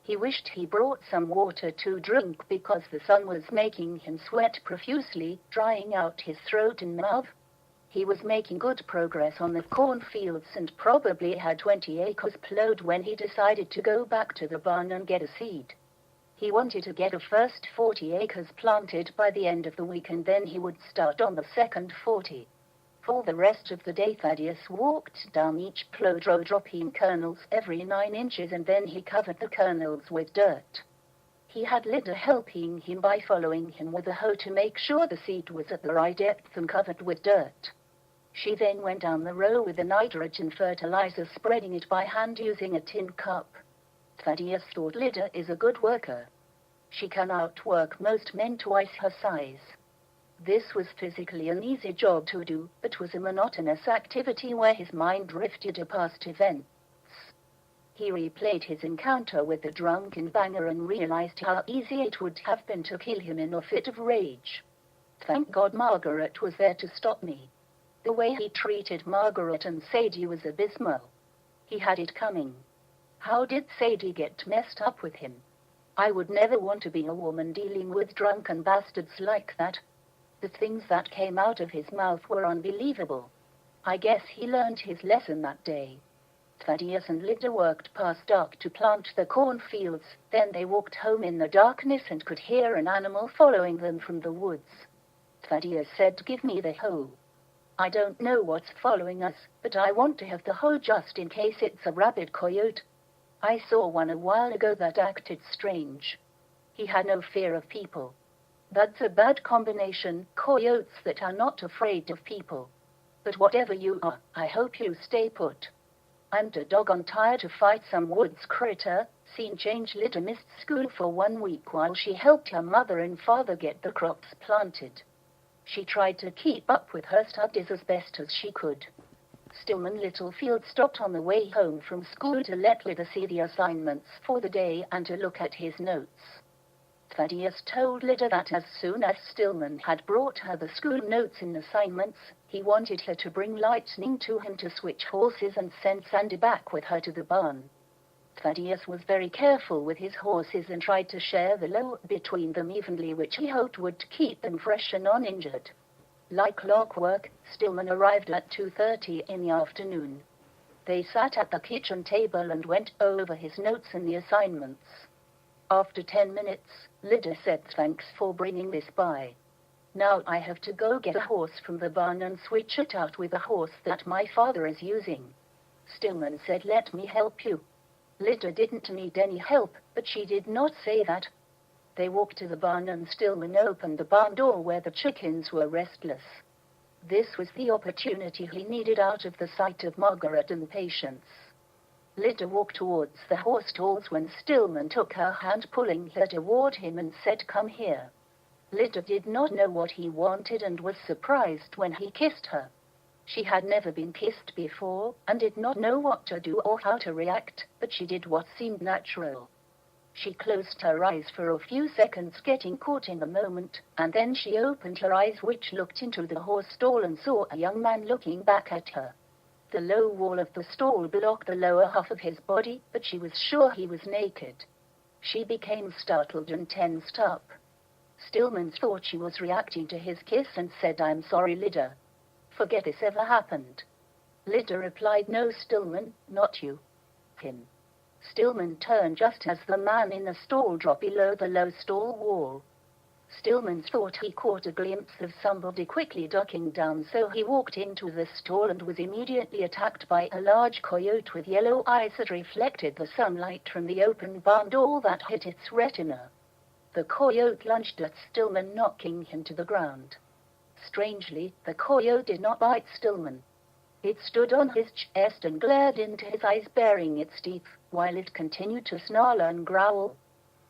He wished he brought some water to drink because the sun was making him sweat profusely, drying out his throat and mouth. He was making good progress on the cornfields and probably had 20 acres plowed when he decided to go back to the barn and get a seed. He wanted to get the first 40 acres planted by the end of the week, and then he would start on the second 40. For the rest of the day, Thaddeus walked down each plowed row, dropping kernels every 9 inches, and then he covered the kernels with dirt. He had Linda helping him by following him with a hoe to make sure the seed was at the right depth and covered with dirt. She then went down the row with the nitrogen fertilizer, spreading it by hand using a tin cup. Thaddeus thought Linda is a good worker. She can outwork most men twice her size. This was physically an easy job to do, but was a monotonous activity where his mind drifted to past events. He replayed his encounter with the drunken banger and realized how easy it would have been to kill him in a fit of rage. Thank God Margaret was there to stop me. The way he treated Margaret and Sadie was abysmal. He had it coming. How did Sadie get messed up with him? I would never want to be a woman dealing with drunken bastards like that. The things that came out of his mouth were unbelievable. I guess he learned his lesson that day. Thaddeus and Lydia worked past dark to plant the cornfields, then they walked home in the darkness and could hear an animal following them from the woods. Thaddeus said, "Give me the hoe. I don't know what's following us, but I want to have the hoe just in case it's a rabid coyote. I saw one a while ago that acted strange. He had no fear of people. That's a bad combination, coyotes that are not afraid of people. But whatever you are, I hope you stay put. I'm the doggone tired to fight some woods critter." Scene change. Lydia missed school for 1 week while she helped her mother and father get the crops planted. She tried to keep up with her studies as best as she could. Stillman Littlefield stopped on the way home from school to let Lydia see the assignments for the day and to look at his notes. Thaddeus told Lydia that as soon as Stillman had brought her the school notes and assignments, he wanted her to bring Lightning to him to switch horses and send Sandy back with her to the barn. Thaddeus was very careful with his horses and tried to share the load between them evenly, which he hoped would keep them fresh and uninjured. Like clockwork, Stillman arrived at 2:30 in the afternoon. They sat at the kitchen table and went over his notes and the assignments. After 10 minutes, Lydia said, "Thanks for bringing this by. Now I have to go get a horse from the barn and switch it out with a horse that my father is using." Stillman said, "Let me help you." Lydia didn't need any help, but she did not say that. They walked to the barn and Stillman opened the barn door where the chickens were restless. This was the opportunity he needed out of the sight of Margaret and Patience. Lydia walked towards the horse stalls when Stillman took her hand, pulling her toward him, and said, "Come here." Lydia did not know what he wanted and was surprised when he kissed her. She had never been kissed before and did not know what to do or how to react, but she did what seemed natural. She closed her eyes for a few seconds, getting caught in the moment, and then she opened her eyes, which looked into the horse stall, and saw a young man looking back at her. The low wall of the stall blocked the lower half of his body, but she was sure he was naked. She became startled and tensed up. Stillman thought she was reacting to his kiss and said, "I'm sorry, Lydia. Forget this ever happened." Lydia replied, "No, Stillman, not you. Him." Stillman turned just as the man in the stall dropped below the low stall wall. Stillman thought he caught a glimpse of somebody quickly ducking down, so he walked into the stall and was immediately attacked by a large coyote with yellow eyes that reflected the sunlight from the open barn door that hit its retina. The coyote lunged at Stillman, knocking him to the ground. Strangely, the coyote did not bite Stillman. It stood on his chest and glared into his eyes, baring its teeth, while it continued to snarl and growl.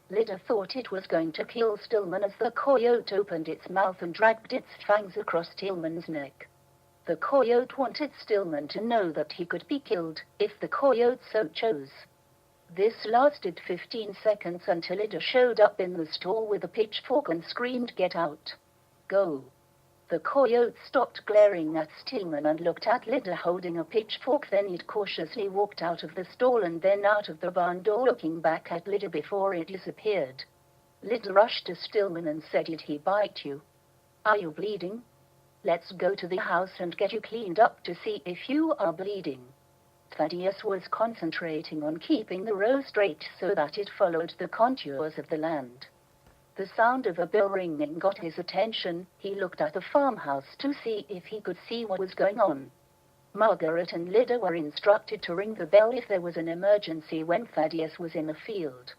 Lydia thought it was going to kill Stillman as the coyote opened its mouth and dragged its fangs across Stillman's neck. The coyote wanted Stillman to know that he could be killed, if the coyote so chose. This lasted 15 seconds until Lydia showed up in the stall with a pitchfork and screamed, "Get out! Go!" The coyote stopped glaring at Stillman and looked at Lydia holding a pitchfork. Then it cautiously walked out of the stall and then out of the barn door, looking back at Lydia before it disappeared. Lydia rushed to Stillman and said, "Did he bite you? Are you bleeding? Let's go to the house and get you cleaned up to see if you are bleeding." Thaddeus was concentrating on keeping the row straight so that it followed the contours of the land. The sound of a bell ringing got his attention. He looked at the farmhouse to see if he could see what was going on. Margaret and Lydia were instructed to ring the bell if there was an emergency when Thaddeus was in the field.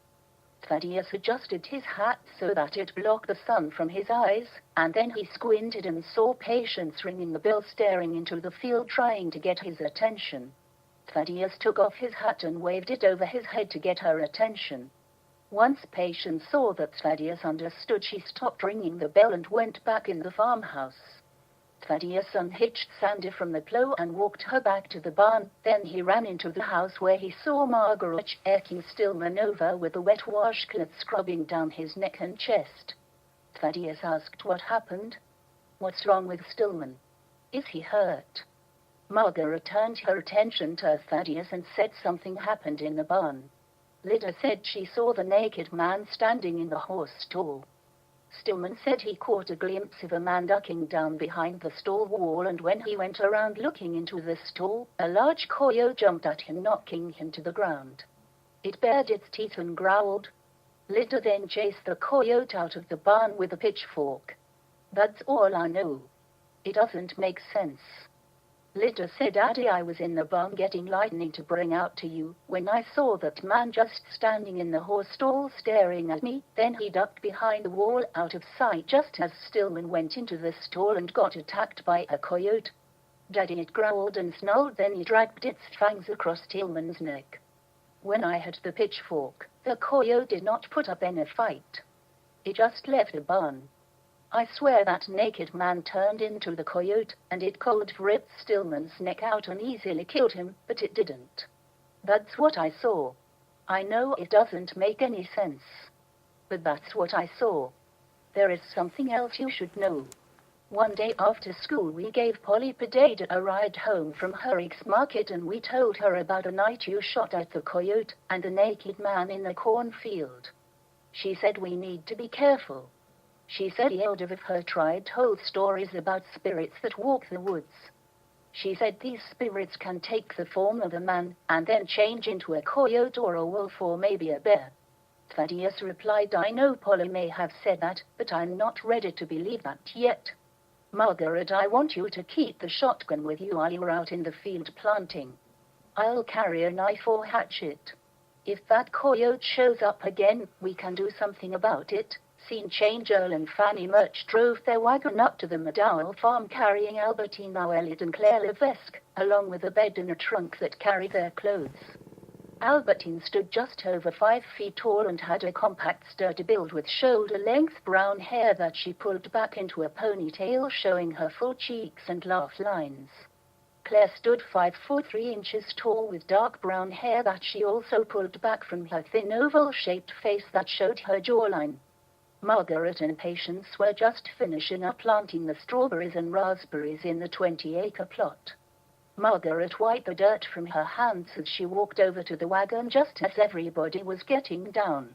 Thaddeus adjusted his hat so that it blocked the sun from his eyes, and then he squinted and saw Patience ringing the bell, staring into the field, trying to get his attention. Thaddeus took off his hat and waved it over his head to get her attention. Once Patience saw that Thaddeus understood, she stopped ringing the bell and went back in the farmhouse. Thaddeus unhitched Sandy from the plow and walked her back to the barn. Then he ran into the house where he saw Margaret jerking Stillman over with a wet washcloth scrubbing down his neck and chest. Thaddeus asked what happened. "What's wrong with Stillman? Is he hurt?" Margaret turned her attention to Thaddeus and said something happened in the barn. Lydia said she saw the naked man standing in the horse stall. Stillman said he caught a glimpse of a man ducking down behind the stall wall, and when he went around looking into the stall, a large coyote jumped at him, knocking him to the ground. It bared its teeth and growled. Litter then chased the coyote out of the barn with a pitchfork. That's all I know. It doesn't make sense. Litter said, Daddy, I was in the barn getting lightning to bring out to you, when I saw that man just standing in the horse stall staring at me. Then he ducked behind the wall out of sight just as Stillman went into the stall and got attacked by a coyote. Daddy, it growled and snarled, then it dragged its fangs across Stillman's neck. When I had the pitchfork, the coyote did not put up any fight. It just left the barn. I swear that naked man turned into the coyote, and it cold ripped Stillman's neck out and easily killed him, but it didn't. That's what I saw. I know it doesn't make any sense, but that's what I saw. There is something else you should know. One day after school we gave Polly Pedada a ride home from her ex-market, and we told her about a night you shot at the coyote and the naked man in the cornfield. She said we need to be careful. She said the elder of her tribe told stories about spirits that walk the woods. She said these spirits can take the form of a man and then change into a coyote or a wolf or maybe a bear. Thaddeus replied, I know Polly may have said that, but I'm not ready to believe that yet. Margaret, I want you to keep the shotgun with you while you're out in the field planting. I'll carry a knife or hatchet. If that coyote shows up again, we can do something about it. Scene change. Earl and Fanny Murch drove their wagon up to the McDowell farm carrying Albertine Noelit and Claire Levesque, along with a bed and a trunk that carried their clothes. Albertine stood just over 5 feet tall and had a compact, sturdy build with shoulder-length brown hair that she pulled back into a ponytail, showing her full cheeks and laugh lines. Claire stood 5 foot 3 inches tall with dark brown hair that she also pulled back from her thin oval-shaped face that showed her jawline. Margaret and Patience were just finishing up planting the strawberries and raspberries in the 20-acre plot. Margaret wiped the dirt from her hands as she walked over to the wagon just as everybody was getting down.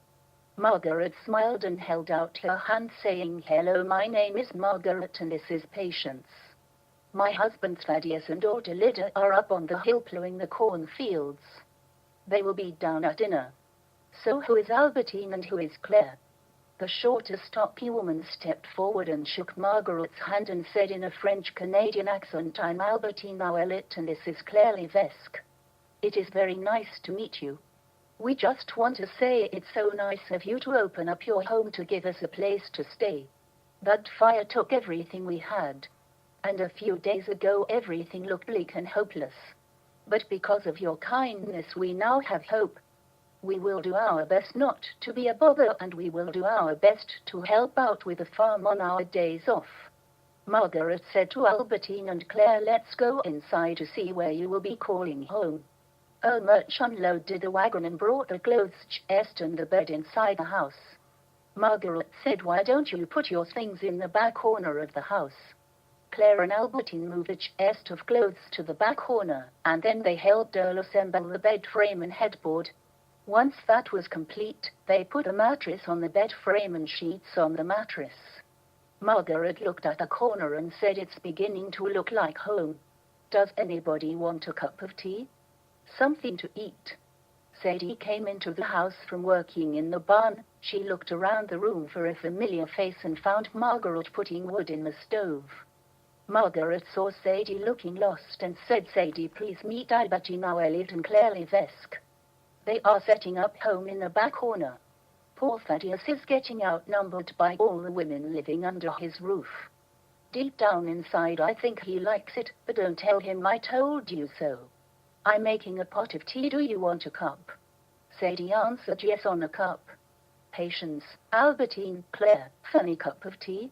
Margaret smiled and held out her hand, saying, Hello, my name is Margaret and this is Patience. My husband Thaddeus and daughter Lydia are up on the hill plowing the cornfields. They will be down at dinner. So who is Albertine and who is Claire? The shortest, stocky woman stepped forward and shook Margaret's hand and said in a French-Canadian accent, I'm Albertine Noelit and this is Claire Levesque. It is very nice to meet you. We just want to say it's so nice of you to open up your home to give us a place to stay. That fire took everything we had. And a few days ago everything looked bleak and hopeless. But because of your kindness we now have hope. We will do our best not to be a bother, and we will do our best to help out with the farm on our days off. Margaret said to Albertine and Claire, let's go inside to see where you will be calling home. Murch unloaded the wagon and brought the clothes chest and the bed inside the house. Margaret said, why don't you put your things in the back corner of the house? Claire and Albertine moved the chest of clothes to the back corner, and then they helped Earl assemble the bed frame and headboard. Once that was complete, they put a mattress on the bed frame and sheets on the mattress. Margaret looked at the corner and said, it's beginning to look like home. Does anybody want a cup of tea? Something to eat? Sadie came into the house from working in the barn. She looked around the room for a familiar face and found Margaret putting wood in the stove. Margaret saw Sadie looking lost and said, Sadie, please meet Albertine Noelit and Claire Levesque. They are setting up home in the back corner. Poor Thaddeus is getting outnumbered by all the women living under his roof. Deep down inside I think he likes it, but don't tell him I told you so. I'm making a pot of tea, do you want a cup? Sadie answered yes on a cup. Patience, Albertine, Claire, funny cup of tea?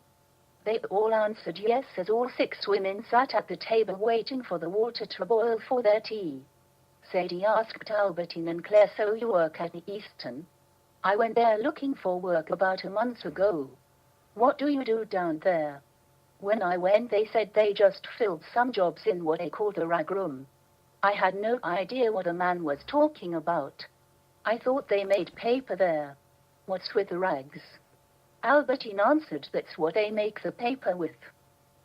They all answered yes as all 6 women sat at the table waiting for the water to boil for their tea. Sadie asked Albertine and Claire, so you work at the Easton? I went there looking for work about a month ago. What do you do down there? When I went they said they just filled some jobs in what they called the rag room. I had no idea what a man was talking about. I thought they made paper there. What's with the rags? Albertine answered, that's what they make the paper with.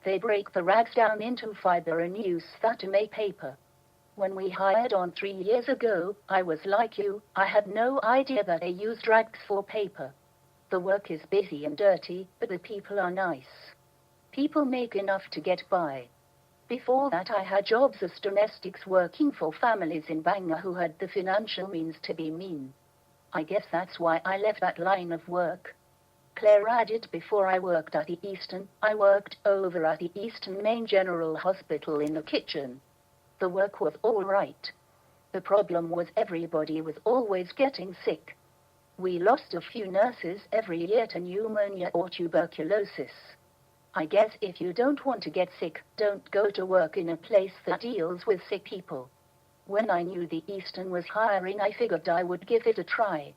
They break the rags down into fiber and use that to make paper. When we hired on 3 years ago, I was like you, I had no idea that they used rags for paper. The work is busy and dirty, but the people are nice. People make enough to get by. Before that I had jobs as domestics working for families in Bangor who had the financial means to be mean. I guess that's why I left that line of work. Claire added, before I worked at the Eastern, I worked over at the Eastern Main General Hospital in the kitchen. The work was all right. The problem was everybody was always getting sick. We lost a few nurses every year to pneumonia or tuberculosis. I guess if you don't want to get sick, don't go to work in a place that deals with sick people. When I knew the Eastern was hiring, I figured I would give it a try.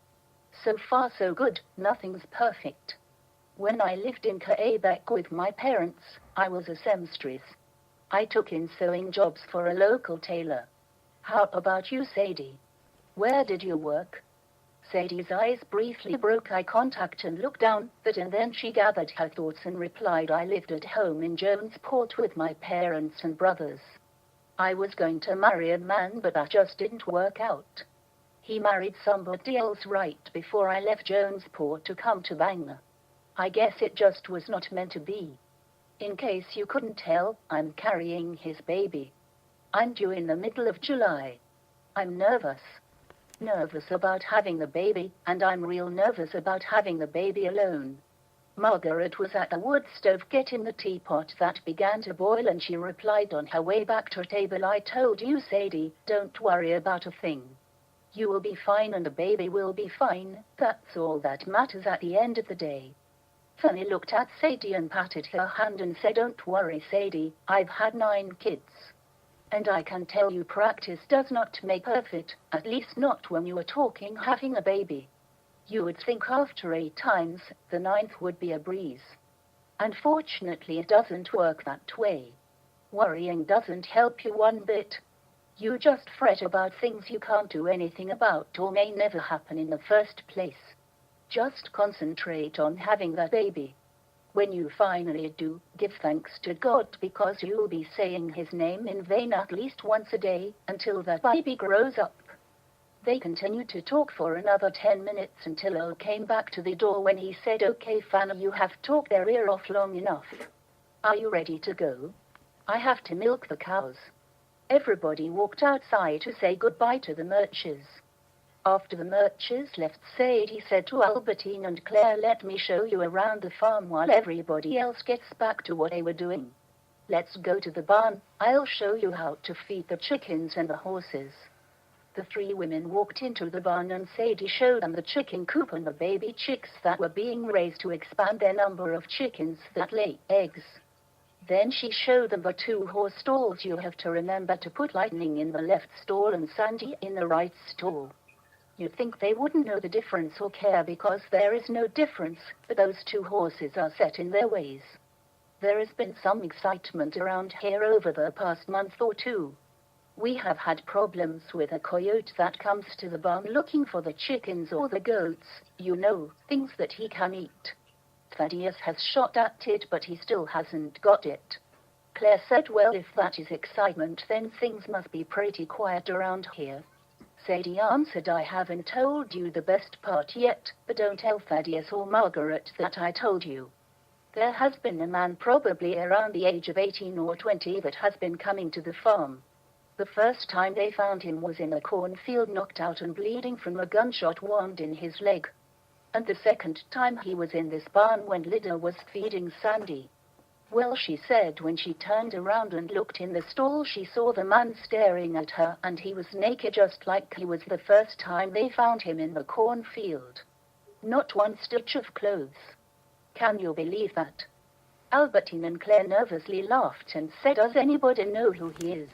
So far so good, nothing's perfect. When I lived in Quebec with my parents, I was a seamstress. I took in sewing jobs for a local tailor. How about you, Sadie? Where did you work? Sadie's eyes briefly broke eye contact and looked down, and then she gathered her thoughts and replied, I lived at home in Jonesport with my parents and brothers. I was going to marry a man, but that just didn't work out. He married somebody else right before I left Jonesport to come to Bangor. I guess it just was not meant to be. In case you couldn't tell, I'm carrying his baby. I'm due in the middle of July. I'm nervous. Nervous about having the baby, and I'm real nervous about having the baby alone. Margaret was at the wood stove getting the teapot that began to boil, and she replied on her way back to her table, I told you, Sadie, don't worry about a thing. You will be fine and the baby will be fine, that's all that matters at the end of the day. Fanny looked at Sadie and patted her hand and said, don't worry, Sadie, I've had 9 kids. And I can tell you practice does not make perfect, at least not when you are talking having a baby. You would think after 8 times, the 9th would be a breeze. Unfortunately, it doesn't work that way. Worrying doesn't help you one bit. You just fret about things you can't do anything about or may never happen in the first place. Just concentrate on having that baby. When you finally do, give thanks to God because you'll be saying his name in vain at least once a day until that baby grows up. They continued to talk for another 10 minutes until Earl came back to the door when he said, okay, Fanny, you have talked their ear off long enough. Are you ready to go? I have to milk the cows. Everybody walked outside to say goodbye to the Murches. After the Murches left, Sadie said to Albertine and Claire, let me show you around the farm while everybody else gets back to what they were doing. Let's go to the barn. I'll show you how to feed the chickens and the horses. The 3 women walked into the barn and Sadie showed them the chicken coop and the baby chicks that were being raised to expand their number of chickens that lay eggs. Then she showed them the 2 horse stalls. You have to remember to put Lightning in the left stall and Sandy in the right stall. You'd think they wouldn't know the difference or care because there is no difference, but those 2 horses are set in their ways. There has been some excitement around here over the past month or 2. We have had problems with a coyote that comes to the barn looking for the chickens or the goats, you know, things that he can eat. Thaddeus has shot at it, but he still hasn't got it. Claire said, well, if that is excitement, then things must be pretty quiet around here. Sadie answered, I haven't told you the best part yet, but don't tell Thaddeus or Margaret that I told you. There has been a man probably around the age of 18 or 20 that has been coming to the farm. The first time they found him was in a cornfield, knocked out and bleeding from a gunshot wound in his leg. And the second time he was in this barn when Lydia was feeding Sandy. Well, she said when she turned around and looked in the stall, she saw the man staring at her, and he was naked just like he was the first time they found him in the cornfield. Not one stitch of clothes. Can you believe that? Albertine and Claire nervously laughed and said, does anybody know who he is?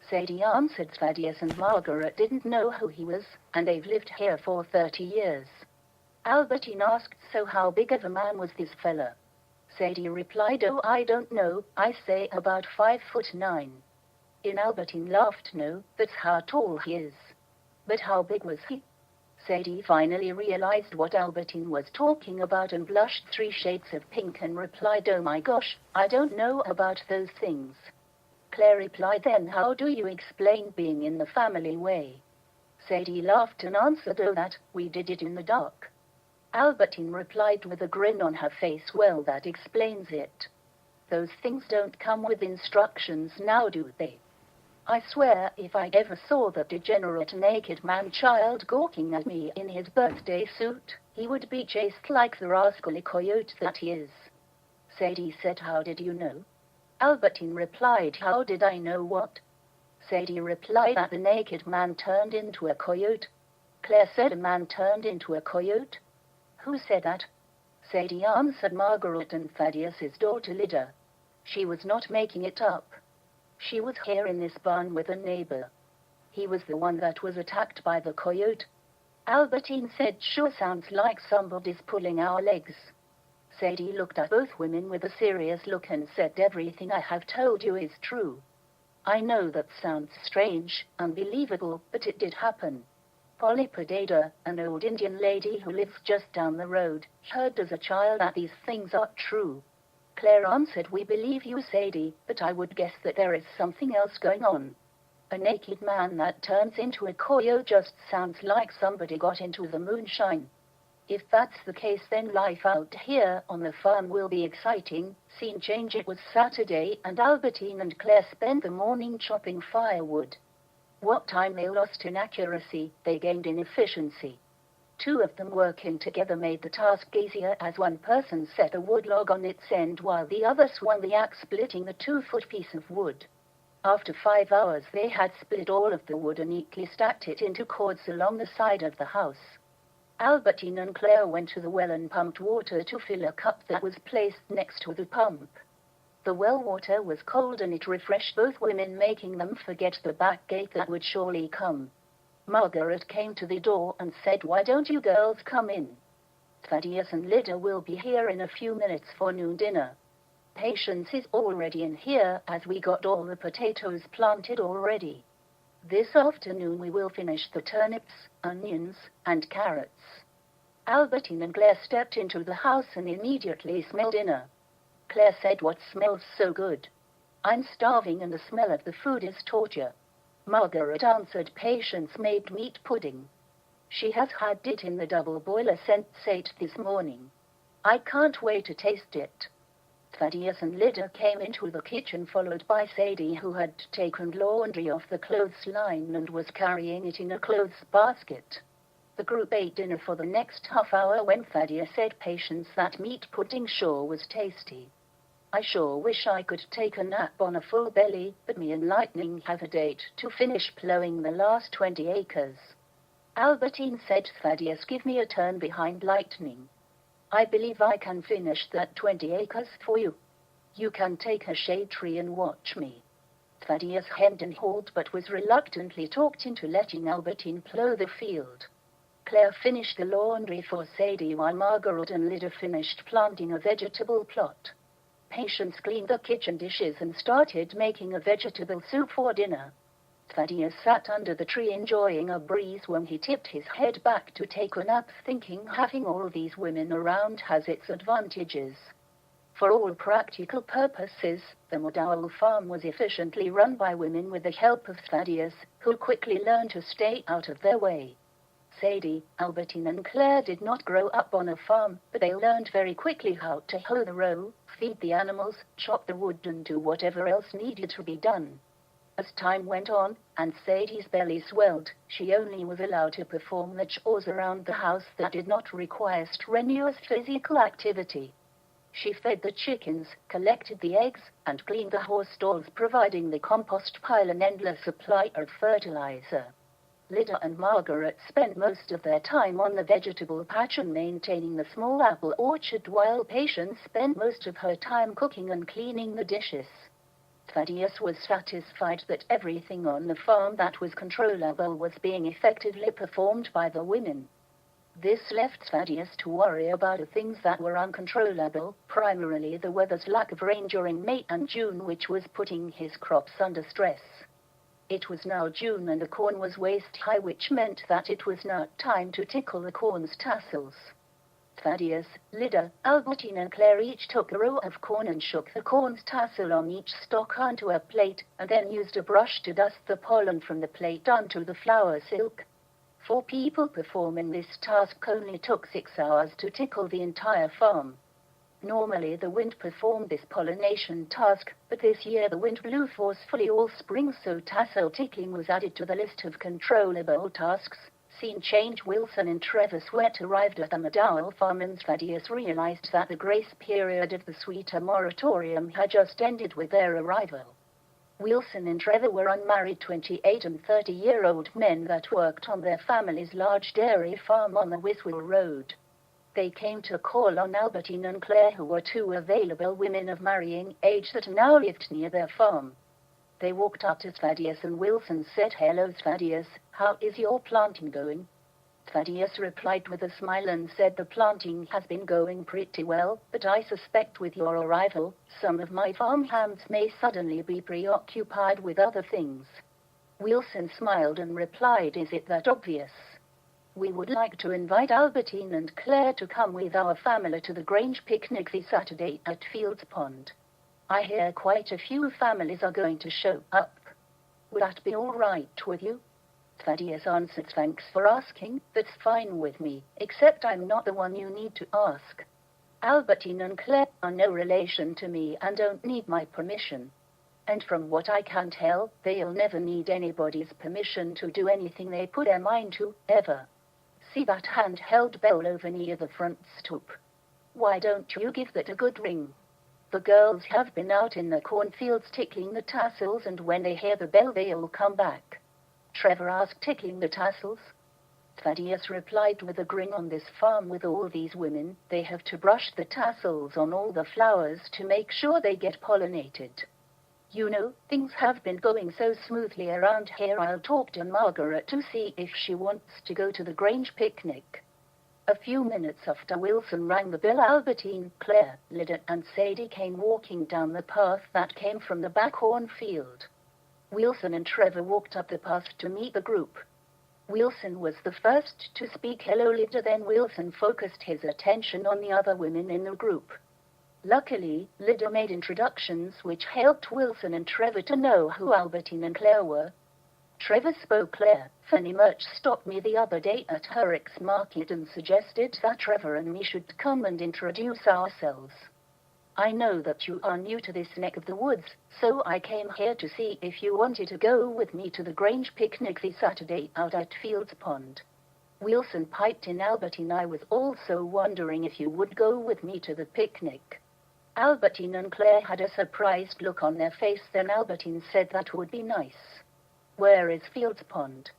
Sadie answered, Thaddeus and Margaret didn't know who he was, and they've lived here for 30 years. Albertine asked, so how big of a man was this fella? Sadie replied, oh, I don't know, I say about 5'9". Albertine laughed, no, that's how tall he is. But how big was he? Sadie finally realized what Albertine was talking about and blushed 3 shades of pink and replied, "Oh my gosh, I don't know about those things." Claire replied, "Then how do you explain being in the family way?" Sadie laughed and answered, "Oh, that, we did it in the dark." Albertine replied with a grin on her face, "Well, that explains it. Those things don't come with instructions now, do they? I swear, if I ever saw that degenerate naked man-child gawking at me in his birthday suit, he would be chased like the rascally coyote that he is." Sadie said, "How did you know?" Albertine replied, "How did I know what?" Sadie replied that the naked man turned into a coyote. Claire said, "A man turned into a coyote? Who said that?" Sadie answered, "Margaret and Thaddeus's daughter Lydia. She was not making it up. She was here in this barn with a neighbor. He was the one that was attacked by the coyote." Albertine said, "Sure sounds like somebody's pulling our legs." Sadie looked at both women with a serious look and said, "Everything I have told you is true. I know that sounds strange, unbelievable, but it did happen. Polly Podada, an old Indian lady who lives just down the road, heard as a child that these things are true." Claire answered, "We believe you, Sadie, but I would guess that there is something else going on. A naked man that turns into a coyote just sounds like somebody got into the moonshine. If that's the case, then life out here on the farm will be exciting." Scene change. It was Saturday, and Albertine and Claire spent the morning chopping firewood. What time they lost in accuracy, they gained in efficiency. 2 of them working together made the task easier, as one person set a wood log on its end while the other swung the axe, splitting the 2-foot piece of wood. After 5 hours, they had split all of the wood and neatly stacked it into cords along the side of the house. Albertine and Claire went to the well and pumped water to fill a cup that was placed next to the pump. The well water was cold and it refreshed both women, making them forget the back gate that would surely come. Margaret came to the door and said, "Why don't you girls come in? Thaddeus and Lydia will be here in a few minutes for noon dinner. Patience is already in here, as we got all the potatoes planted already. This afternoon we will finish the turnips, onions, and carrots." Albertine and Claire stepped into the house and immediately smelled dinner. Claire said, "What smells so good? I'm starving and the smell of the food is torture." Margaret answered, "Patience made meat pudding. She has had it in the double boiler since 8 this morning. I can't wait to taste it." Thaddeus and Lydia came into the kitchen, followed by Sadie, who had taken laundry off the clothesline and was carrying it in a clothes basket. The group ate dinner for the next half hour when Thaddeus said, "Patience, that meat pudding sure was tasty. I sure wish I could take a nap on a full belly, but me and Lightning have a date to finish plowing the last 20 acres. Albertine said, "Thaddeus, give me a turn behind Lightning. I believe I can finish that 20 acres for you. You can take a shade tree and watch me." Thaddeus hemmed and hawed but was reluctantly talked into letting Albertine plow the field. Claire finished the laundry for Sadie while Margaret and Lydia finished planting a vegetable plot. Patience cleaned the kitchen dishes and started making a vegetable soup for dinner. Thaddeus sat under the tree enjoying a breeze when he tipped his head back to take a nap, thinking having all these women around has its advantages. For all practical purposes, the McDowell farm was efficiently run by women with the help of Thaddeus, who quickly learned to stay out of their way. Sadie, Albertine, and Claire did not grow up on a farm, but they learned very quickly how to hoe the row, feed the animals, chop the wood, and do whatever else needed to be done. As time went on, and Sadie's belly swelled, she only was allowed to perform the chores around the house that did not require strenuous physical activity. She fed the chickens, collected the eggs, and cleaned the horse stalls, providing the compost pile an endless supply of fertilizer. Lydia and Margaret spent most of their time on the vegetable patch and maintaining the small apple orchard, while Patience spent most of her time cooking and cleaning the dishes. Thaddeus was satisfied that everything on the farm that was controllable was being effectively performed by the women. This left Thaddeus to worry about the things that were uncontrollable, primarily the weather's lack of rain during May and June, which was putting his crops under stress. It was now June and the corn was waist high, which meant that it was now time to tickle the corn's tassels. Thaddeus, Lyda, Albertine and Claire each took a row of corn and shook the corn's tassel on each stalk onto a plate, and then used a brush to dust the pollen from the plate onto the flower silk. 4 people performing this task only took 6 hours to tickle the entire farm. Normally the wind performed this pollination task, but this year the wind blew forcefully all spring, so tassel tickling was added to the list of controllable tasks. Scene change. Wilson and Trevor Sweat arrived at the McDowell farm, and Thaddeus realized that the grace period of the Sweeter moratorium had just ended with their arrival. Wilson and Trevor were unmarried 28 and 30-year-old men that worked on their family's large dairy farm on the Wiswell Road. They came to call on Albertine and Claire, who were 2 available women of marrying age that now lived near their farm. They walked up to Thaddeus and Wilson said, "Hello, Thaddeus, how is your planting going?" Thaddeus replied with a smile and said, "The planting has been going pretty well, but I suspect with your arrival, some of my farm hands may suddenly be preoccupied with other things." Wilson smiled and replied, "Is it that obvious? We would like to invite Albertine and Claire to come with our family to the Grange picnic this Saturday at Fields Pond. I hear quite a few families are going to show up. Would that be all right with you?" Thaddeus answered, "Thanks for asking, that's fine with me, except I'm not the one you need to ask. Albertine and Claire are no relation to me and don't need my permission. And from what I can tell, they'll never need anybody's permission to do anything they put their mind to, ever. See that handheld bell over near the front stoop? Why don't you give that a good ring? The girls have been out in the cornfields tickling the tassels, and when they hear the bell they'll come back." Trevor asked, "Tickling the tassels?" Thaddeus replied with a grin, "On this farm with all these women, they have to brush the tassels on all the flowers to make sure they get pollinated. You know, things have been going so smoothly around here. I'll talk to Margaret to see if she wants to go to the Grange picnic." A few minutes after Wilson rang the bell, Albertine, Claire, Lyda, and Sadie came walking down the path that came from the back cornfield. Wilson and Trevor walked up the path to meet the group. Wilson was the first to speak. "Hello, Lyda." Then Wilson focused his attention on the other women in the group. Luckily, Lyda made introductions which helped Wilson and Trevor to know who Albertine and Claire were. Trevor spoke. "Claire, Fanny Murch stopped me the other day at Herrick's Market and suggested that Trevor and me should come and introduce ourselves. I know that you are new to this neck of the woods, so I came here to see if you wanted to go with me to the Grange picnic this Saturday out at Fields Pond." Wilson piped in, "Albertine, I was also wondering if you would go with me to the picnic." Albertine and Claire had a surprised look on their face. Then Albertine said, "That would be nice. Where is Fields Pond?"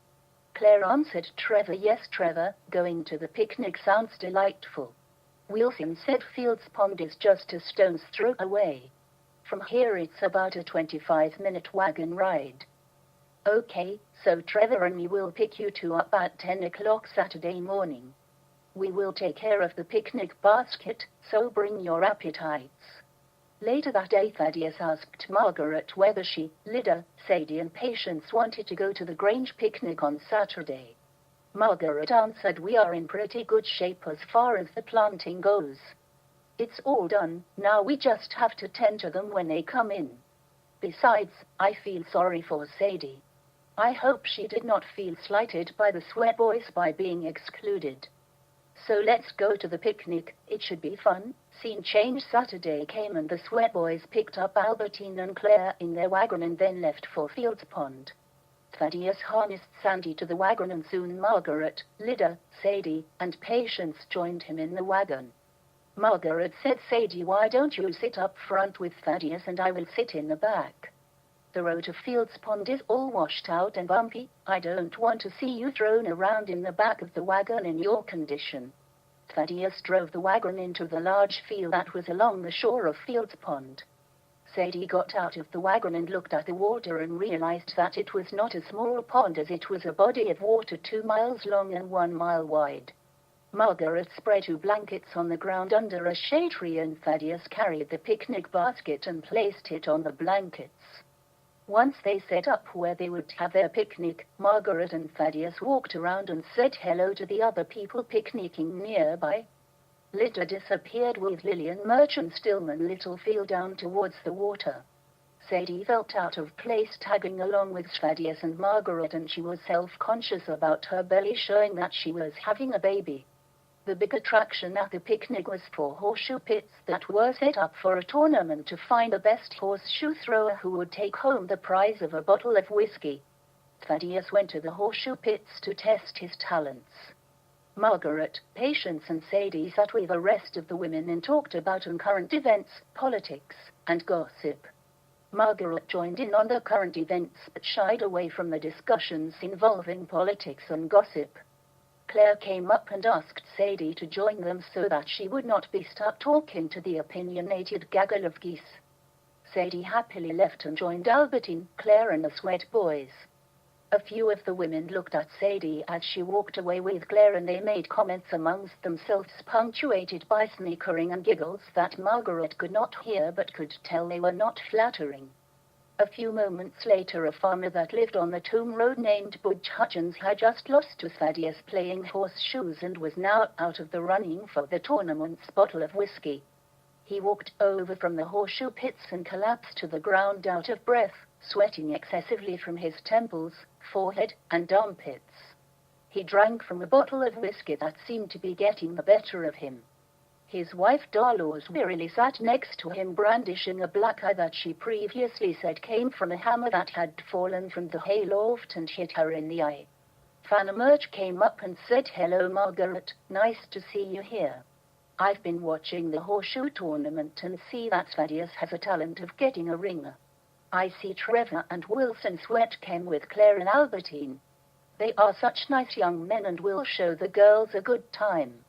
Claire answered, "Trevor, yes, Trevor, going to the picnic sounds delightful." Wilson said, "Fields Pond is just a stone's throw away. From here it's about a 25-minute wagon ride." "Okay, so Trevor and me will pick you 2 up at 10 o'clock Saturday morning. We will take care of the picnic basket, so bring your appetites." Later that day, Thaddeus asked Margaret whether she, Lyda, Sadie and Patience wanted to go to the Grange picnic on Saturday. Margaret answered, "We are in pretty good shape as far as the planting goes. It's all done, now we just have to tend to them when they come in. Besides, I feel sorry for Sadie. I hope she did not feel slighted by the Sweat boys by being excluded. So let's go to the picnic, it should be fun." Scene change. Saturday came and the Sweat boys picked up Albertine and Claire in their wagon and then left for Fields Pond. Thaddeus harnessed Sandy to the wagon and soon Margaret, Lyda, Sadie, and Patience joined him in the wagon. Margaret said, "Sadie, why don't you sit up front with Thaddeus and I will sit in the back? The road to Fields Pond is all washed out and bumpy. I don't want to see you thrown around in the back of the wagon in your condition." Thaddeus drove the wagon into the large field that was along the shore of Fields Pond. Sadie got out of the wagon and looked at the water and realized that it was not a small pond, as it was a body of water 2 miles long and 1 mile wide. Margaret spread 2 blankets on the ground under a shade tree, and Thaddeus carried the picnic basket and placed it on the blankets. Once they set up where they would have their picnic, Margaret and Thaddeus walked around and said hello to the other people picnicking nearby. Lydia disappeared with Lillian Murch and Stillman Littlefield down towards the water. Sadie felt out of place tagging along with Thaddeus and Margaret, and she was self-conscious about her belly showing that she was having a baby. The big attraction at the picnic was 4 horseshoe pits that were set up for a tournament to find the best horseshoe thrower who would take home the prize of a bottle of whiskey. Thaddeus went to the horseshoe pits to test his talents. Margaret, Patience and Sadie sat with the rest of the women and talked about current events, politics, and gossip. Margaret joined in on the current events but shied away from the discussions involving politics and gossip. Claire came up and asked Sadie to join them so that she would not be stuck talking to the opinionated gaggle of geese. Sadie happily left and joined Albertine, Claire and the Sweat boys. A few of the women looked at Sadie as she walked away with Claire, and they made comments amongst themselves punctuated by snickering and giggles that Margaret could not hear but could tell they were not flattering. A few moments later, a farmer that lived on the Tomb Road named Butch Hutchins had just lost to Thaddeus playing horseshoes and was now out of the running for the tournament's bottle of whiskey. He walked over from the horseshoe pits and collapsed to the ground out of breath, sweating excessively from his temples, forehead, and armpits. He drank from a bottle of whiskey that seemed to be getting the better of him. His wife Dolores wearily sat next to him, brandishing a black eye that she previously said came from a hammer that had fallen from the hayloft and hit her in the eye. Fanny Murch came up and said, "Hello, Margaret, nice to see you here. I've been watching the horseshoe tournament and see that Thaddeus has a talent of getting a ringer. I see Trevor and Wilson Sweat came with Claire and Albertine. They are such nice young men and will show the girls a good time."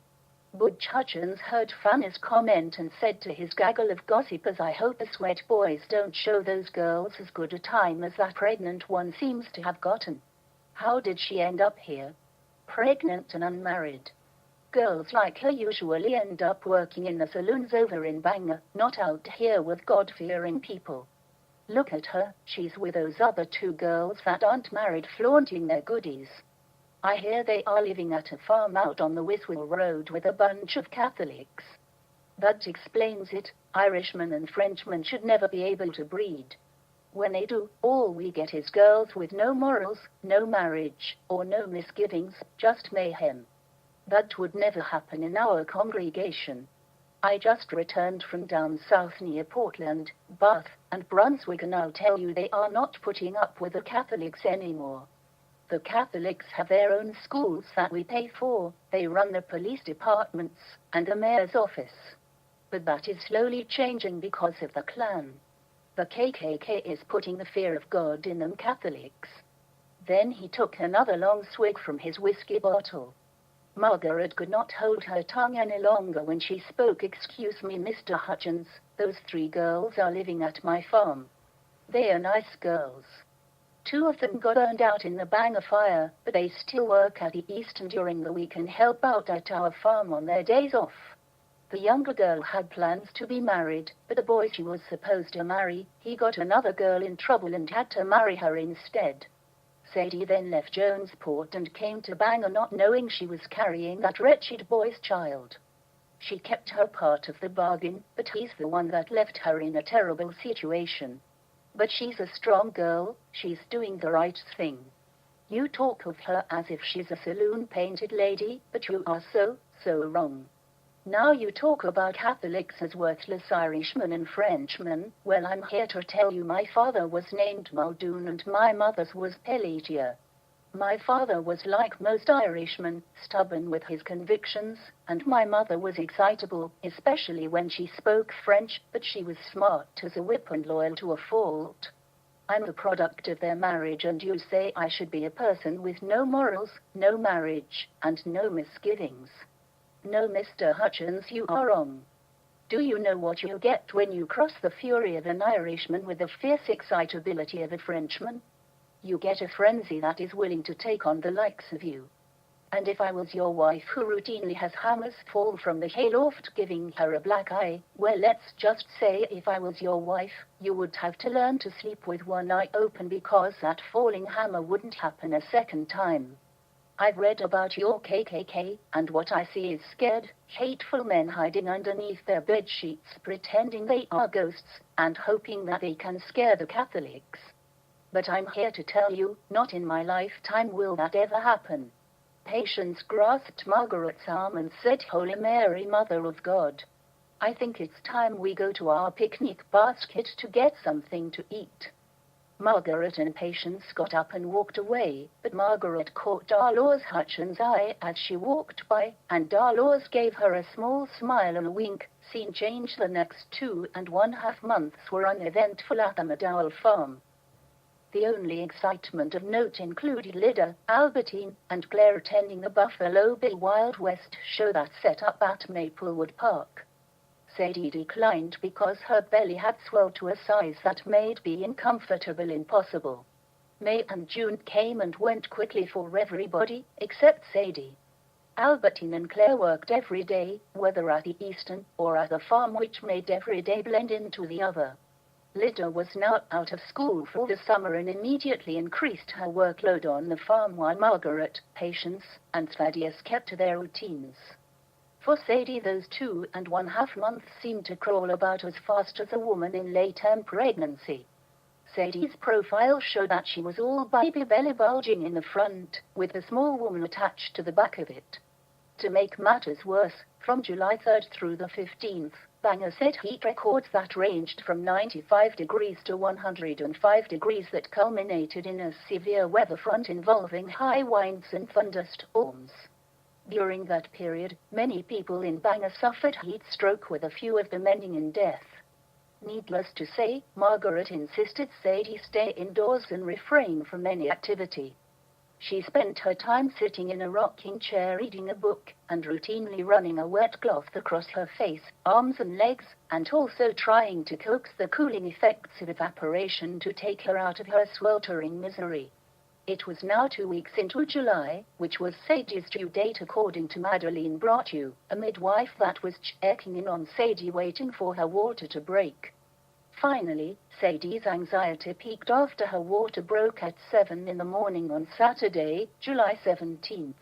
Butch Hutchins heard Fanny's comment and said to his gaggle of gossipers, "I hope the Sweat boys don't show those girls as good a time as that pregnant one seems to have gotten. How did she end up here? Pregnant and unmarried. Girls like her usually end up working in the saloons over in Bangor, not out here with God-fearing people. Look at her, she's with those other 2 girls that aren't married flaunting their goodies. I hear they are living at a farm out on the Wiswell Road with a bunch of Catholics. That explains it. Irishmen and Frenchmen should never be able to breed. When they do, all we get is girls with no morals, no marriage, or no misgivings, just mayhem. That would never happen in our congregation. I just returned from down south near Portland, Bath, and Brunswick, and I'll tell you they are not putting up with the Catholics anymore. The Catholics have their own schools that we pay for, they run the police departments, and the mayor's office. But that is slowly changing because of the Klan. The KKK is putting the fear of God in them Catholics." Then he took another long swig from his whiskey bottle. Margaret could not hold her tongue any longer when she spoke. "Excuse me, Mr. Hutchins, those 3 girls are living at my farm. They are nice girls. 2 of them got burned out in the Bangor fire, but they still work at the Eastern during the week and help out at our farm on their days off. The younger girl had plans to be married, but the boy she was supposed to marry, he got another girl in trouble and had to marry her instead. Sadie then left Jonesport and came to Bangor not knowing she was carrying that wretched boy's child. She kept her part of the bargain, but he's the one that left her in a terrible situation. But she's a strong girl, she's doing the right thing. You talk of her as if she's a saloon-painted lady, but you are so wrong. Now you talk about Catholics as worthless Irishmen and Frenchmen. Well, I'm here to tell you my father was named Muldoon and my mother's was Pelagia. My father was like most Irishmen, stubborn with his convictions, and my mother was excitable, especially when she spoke French, but she was smart as a whip and loyal to a fault. I'm the product of their marriage, and you say I should be a person with no morals, no marriage, and no misgivings. No, Mr. Hutchins, you are wrong. Do you know what you get when you cross the fury of an Irishman with the fierce excitability of a Frenchman? You get a frenzy that is willing to take on the likes of you. And if I was your wife who routinely has hammers fall from the hayloft giving her a black eye, well, let's just say if I was your wife, you would have to learn to sleep with one eye open because that falling hammer wouldn't happen a second time. I've read about your KKK, and what I see is scared, hateful men hiding underneath their bed sheets pretending they are ghosts, and hoping that they can scare the Catholics. But I'm here to tell you, not in my lifetime will that ever happen. Patience grasped Margaret's arm and said, Holy Mary, Mother of God, I think it's time we go to our picnic basket to get something to eat. Margaret and Patience got up and walked away, but Margaret caught Dolores Hutchins' eye as she walked by, and Dolores gave her a small smile and a wink. Scene change. The next 2.5 months were uneventful at the McDowell farm. The only excitement of note included Lydia, Albertine, and Claire attending the Buffalo Bill Wild West show that set up at Maplewood Park. Sadie declined because her belly had swelled to a size that made being comfortable impossible. May and June came and went quickly for everybody, except Sadie. Albertine and Claire worked every day, whether at the Easton or at the farm, which made every day blend into the other. Lydia was now out of school for the summer and immediately increased her workload on the farm, while Margaret, Patience, and Thaddeus kept to their routines. For Sadie, those 2.5 months seemed to crawl about as fast as a woman in late-term pregnancy. Sadie's profile showed that she was all baby belly bulging in the front, with a small woman attached to the back of it. To make matters worse, from July 3rd through the 15th, Bangor set heat records that ranged from 95 degrees to 105 degrees that culminated in a severe weather front involving high winds and thunderstorms. During that period, many people in Bangor suffered heat stroke, with a few of them ending in death. Needless to say, Margaret insisted Sadie stay indoors and refrain from any activity. She spent her time sitting in a rocking chair reading a book, and routinely running a wet cloth across her face, arms and legs, and also trying to coax the cooling effects of evaporation to take her out of her sweltering misery. It was now 2 weeks into July, which was Sadie's due date according to Madeline Brotew, a midwife that was checking in on Sadie, waiting for her water to break. Finally, Sadie's anxiety peaked after her water broke at 7 in the morning on Saturday, July 17th.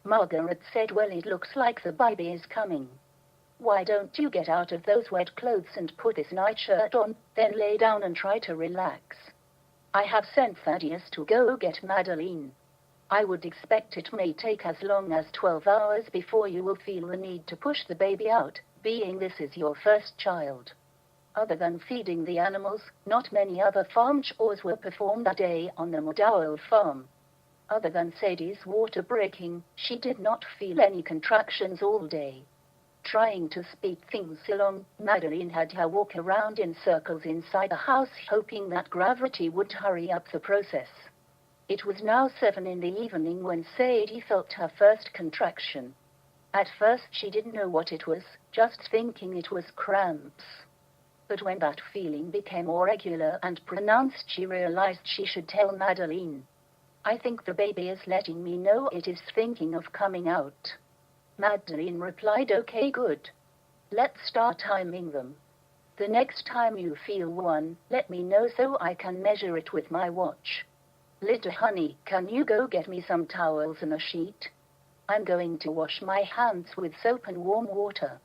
Margaret said, well, it looks like the baby is coming. Why don't you get out of those wet clothes and put this nightshirt on, then lay down and try to relax? I have sent Thaddeus to go get Madeline. I would expect it may take as long as 12 hours before you will feel the need to push the baby out, being this is your first child. Other than feeding the animals, not many other farm chores were performed that day on the McDowell farm. Other than Sadie's water breaking, she did not feel any contractions all day. Trying to speed things along, Madeline had her walk around in circles inside the house, hoping that gravity would hurry up the process. It was now 7 in the evening when Sadie felt her first contraction. At first she didn't know what it was, just thinking it was cramps. But when that feeling became more regular and pronounced, she realized she should tell Madeline. I think the baby is letting me know it is thinking of coming out. Madeline replied, okay, good. Let's start timing them. The next time you feel one, let me know so I can measure it with my watch. Lydia, honey, can you go get me some towels and a sheet? I'm going to wash my hands with soap and warm water.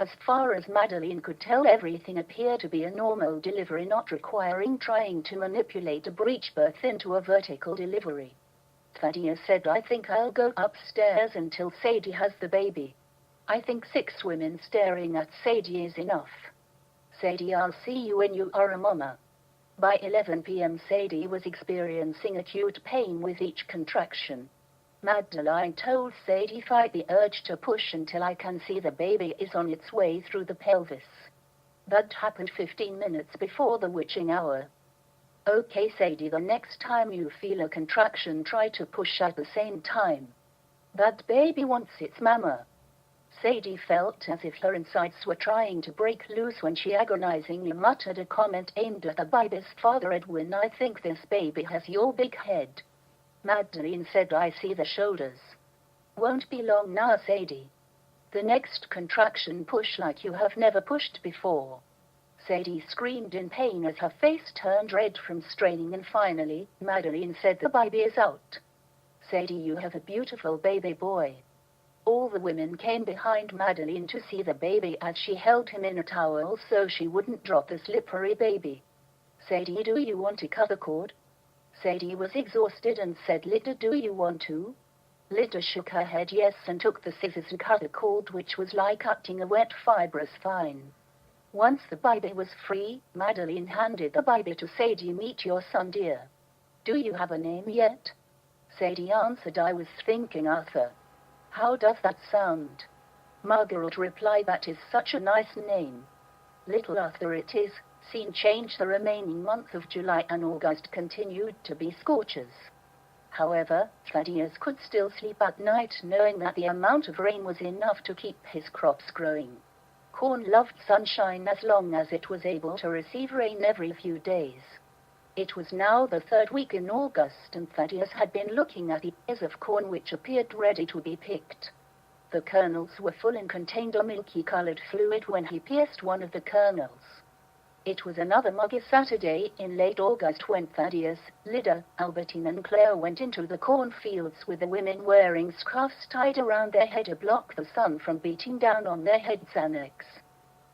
As far as Madeline could tell, everything appeared to be a normal delivery, not requiring trying to manipulate a breech birth into a vertical delivery. Thaddeus said, I think I'll go upstairs until Sadie has the baby. I think 6 women staring at Sadie is enough. Sadie, I'll see you when you are a mama. By 11 p.m. Sadie was experiencing acute pain with each contraction. Madeline told Sadie, fight the urge to push until I can see the baby is on its way through the pelvis. That happened 15 minutes before the witching hour. Okay, Sadie, the next time you feel a contraction, try to push at the same time. That baby wants its mama. Sadie felt as if her insides were trying to break loose when she agonizingly muttered a comment aimed at the baby's father, Edwin, I think this baby has your big head. Madeline said, I see the shoulders. Won't be long now, Sadie. The next contraction, push like you have never pushed before. Sadie screamed in pain as her face turned red from straining, and finally, Madeline said, the baby is out. Sadie, you have a beautiful baby boy. All the women came behind Madeline to see the baby as she held him in a towel so she wouldn't drop the slippery baby. Sadie, do you want to cut the cord? Sadie was exhausted and said, Lita, do you want to? Lita shook her head yes and took the scissors and cut the cord, which was like cutting a wet fibrous vine. Once the baby was free, Madeline handed the baby to Sadie. Meet your son, dear. Do you have a name yet? Sadie answered, I was thinking Arthur. How does that sound? Margaret replied, that is such a nice name. Little Arthur it is. Scene change. The remaining months of July and August continued to be scorchers. However, Thaddeus could still sleep at night knowing that the amount of rain was enough to keep his crops growing. Corn loved sunshine as long as it was able to receive rain every few days. It was now the third week in August, and Thaddeus had been looking at the ears of corn which appeared ready to be picked. The kernels were full and contained a milky-colored fluid when he pierced one of the kernels. It was another muggy Saturday in late August when Thaddeus, Lydia, Albertine and Claire went into the cornfields with the women wearing scarves tied around their head to block the sun from beating down on their heads and necks.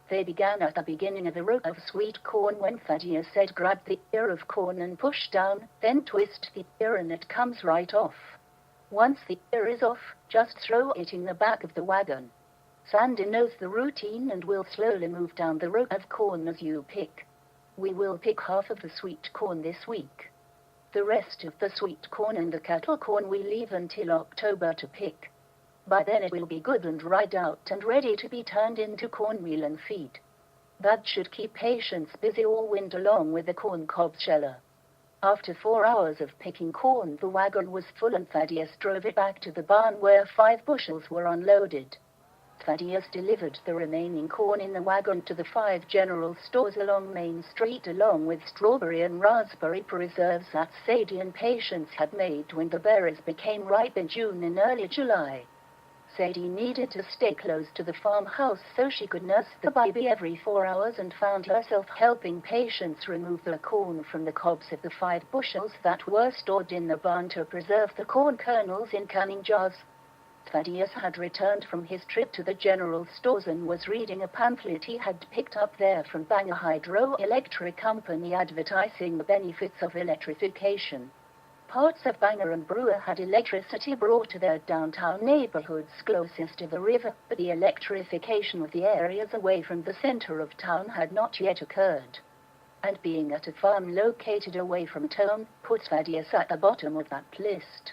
They began at the beginning of a row of sweet corn when Thaddeus said, grab the ear of corn and push down, then twist the ear and it comes right off. Once the ear is off, just throw it in the back of the wagon. Sandy knows the routine and will slowly move down the row of corn as you pick. We will pick half of the sweet corn this week. The rest of the sweet corn and the cattle corn we leave until October to pick. By then it will be good and dried out and ready to be turned into cornmeal and feed. That should keep patients busy all winter long with the corn cob sheller. After 4 hours of picking corn, the wagon was full and Thaddeus drove it back to the barn where 5 bushels were unloaded. Thaddeus delivered the remaining corn in the wagon to the 5 general stores along Main Street, along with strawberry and raspberry preserves that Sadie and patients had made when the berries became ripe in June and early July. Sadie needed to stay close to the farmhouse so she could nurse the baby every 4 hours and found herself helping patients remove the corn from the cobs of the 5 bushels that were stored in the barn to preserve the corn kernels in canning jars. Thaddeus had returned from his trip to the general stores and was reading a pamphlet he had picked up there from Bangor Hydroelectric Company advertising the benefits of electrification. Parts of Bangor and Brewer had electricity brought to their downtown neighborhoods closest to the river, but the electrification of the areas away from the center of town had not yet occurred. And being at a farm located away from town put Thaddeus at the bottom of that list.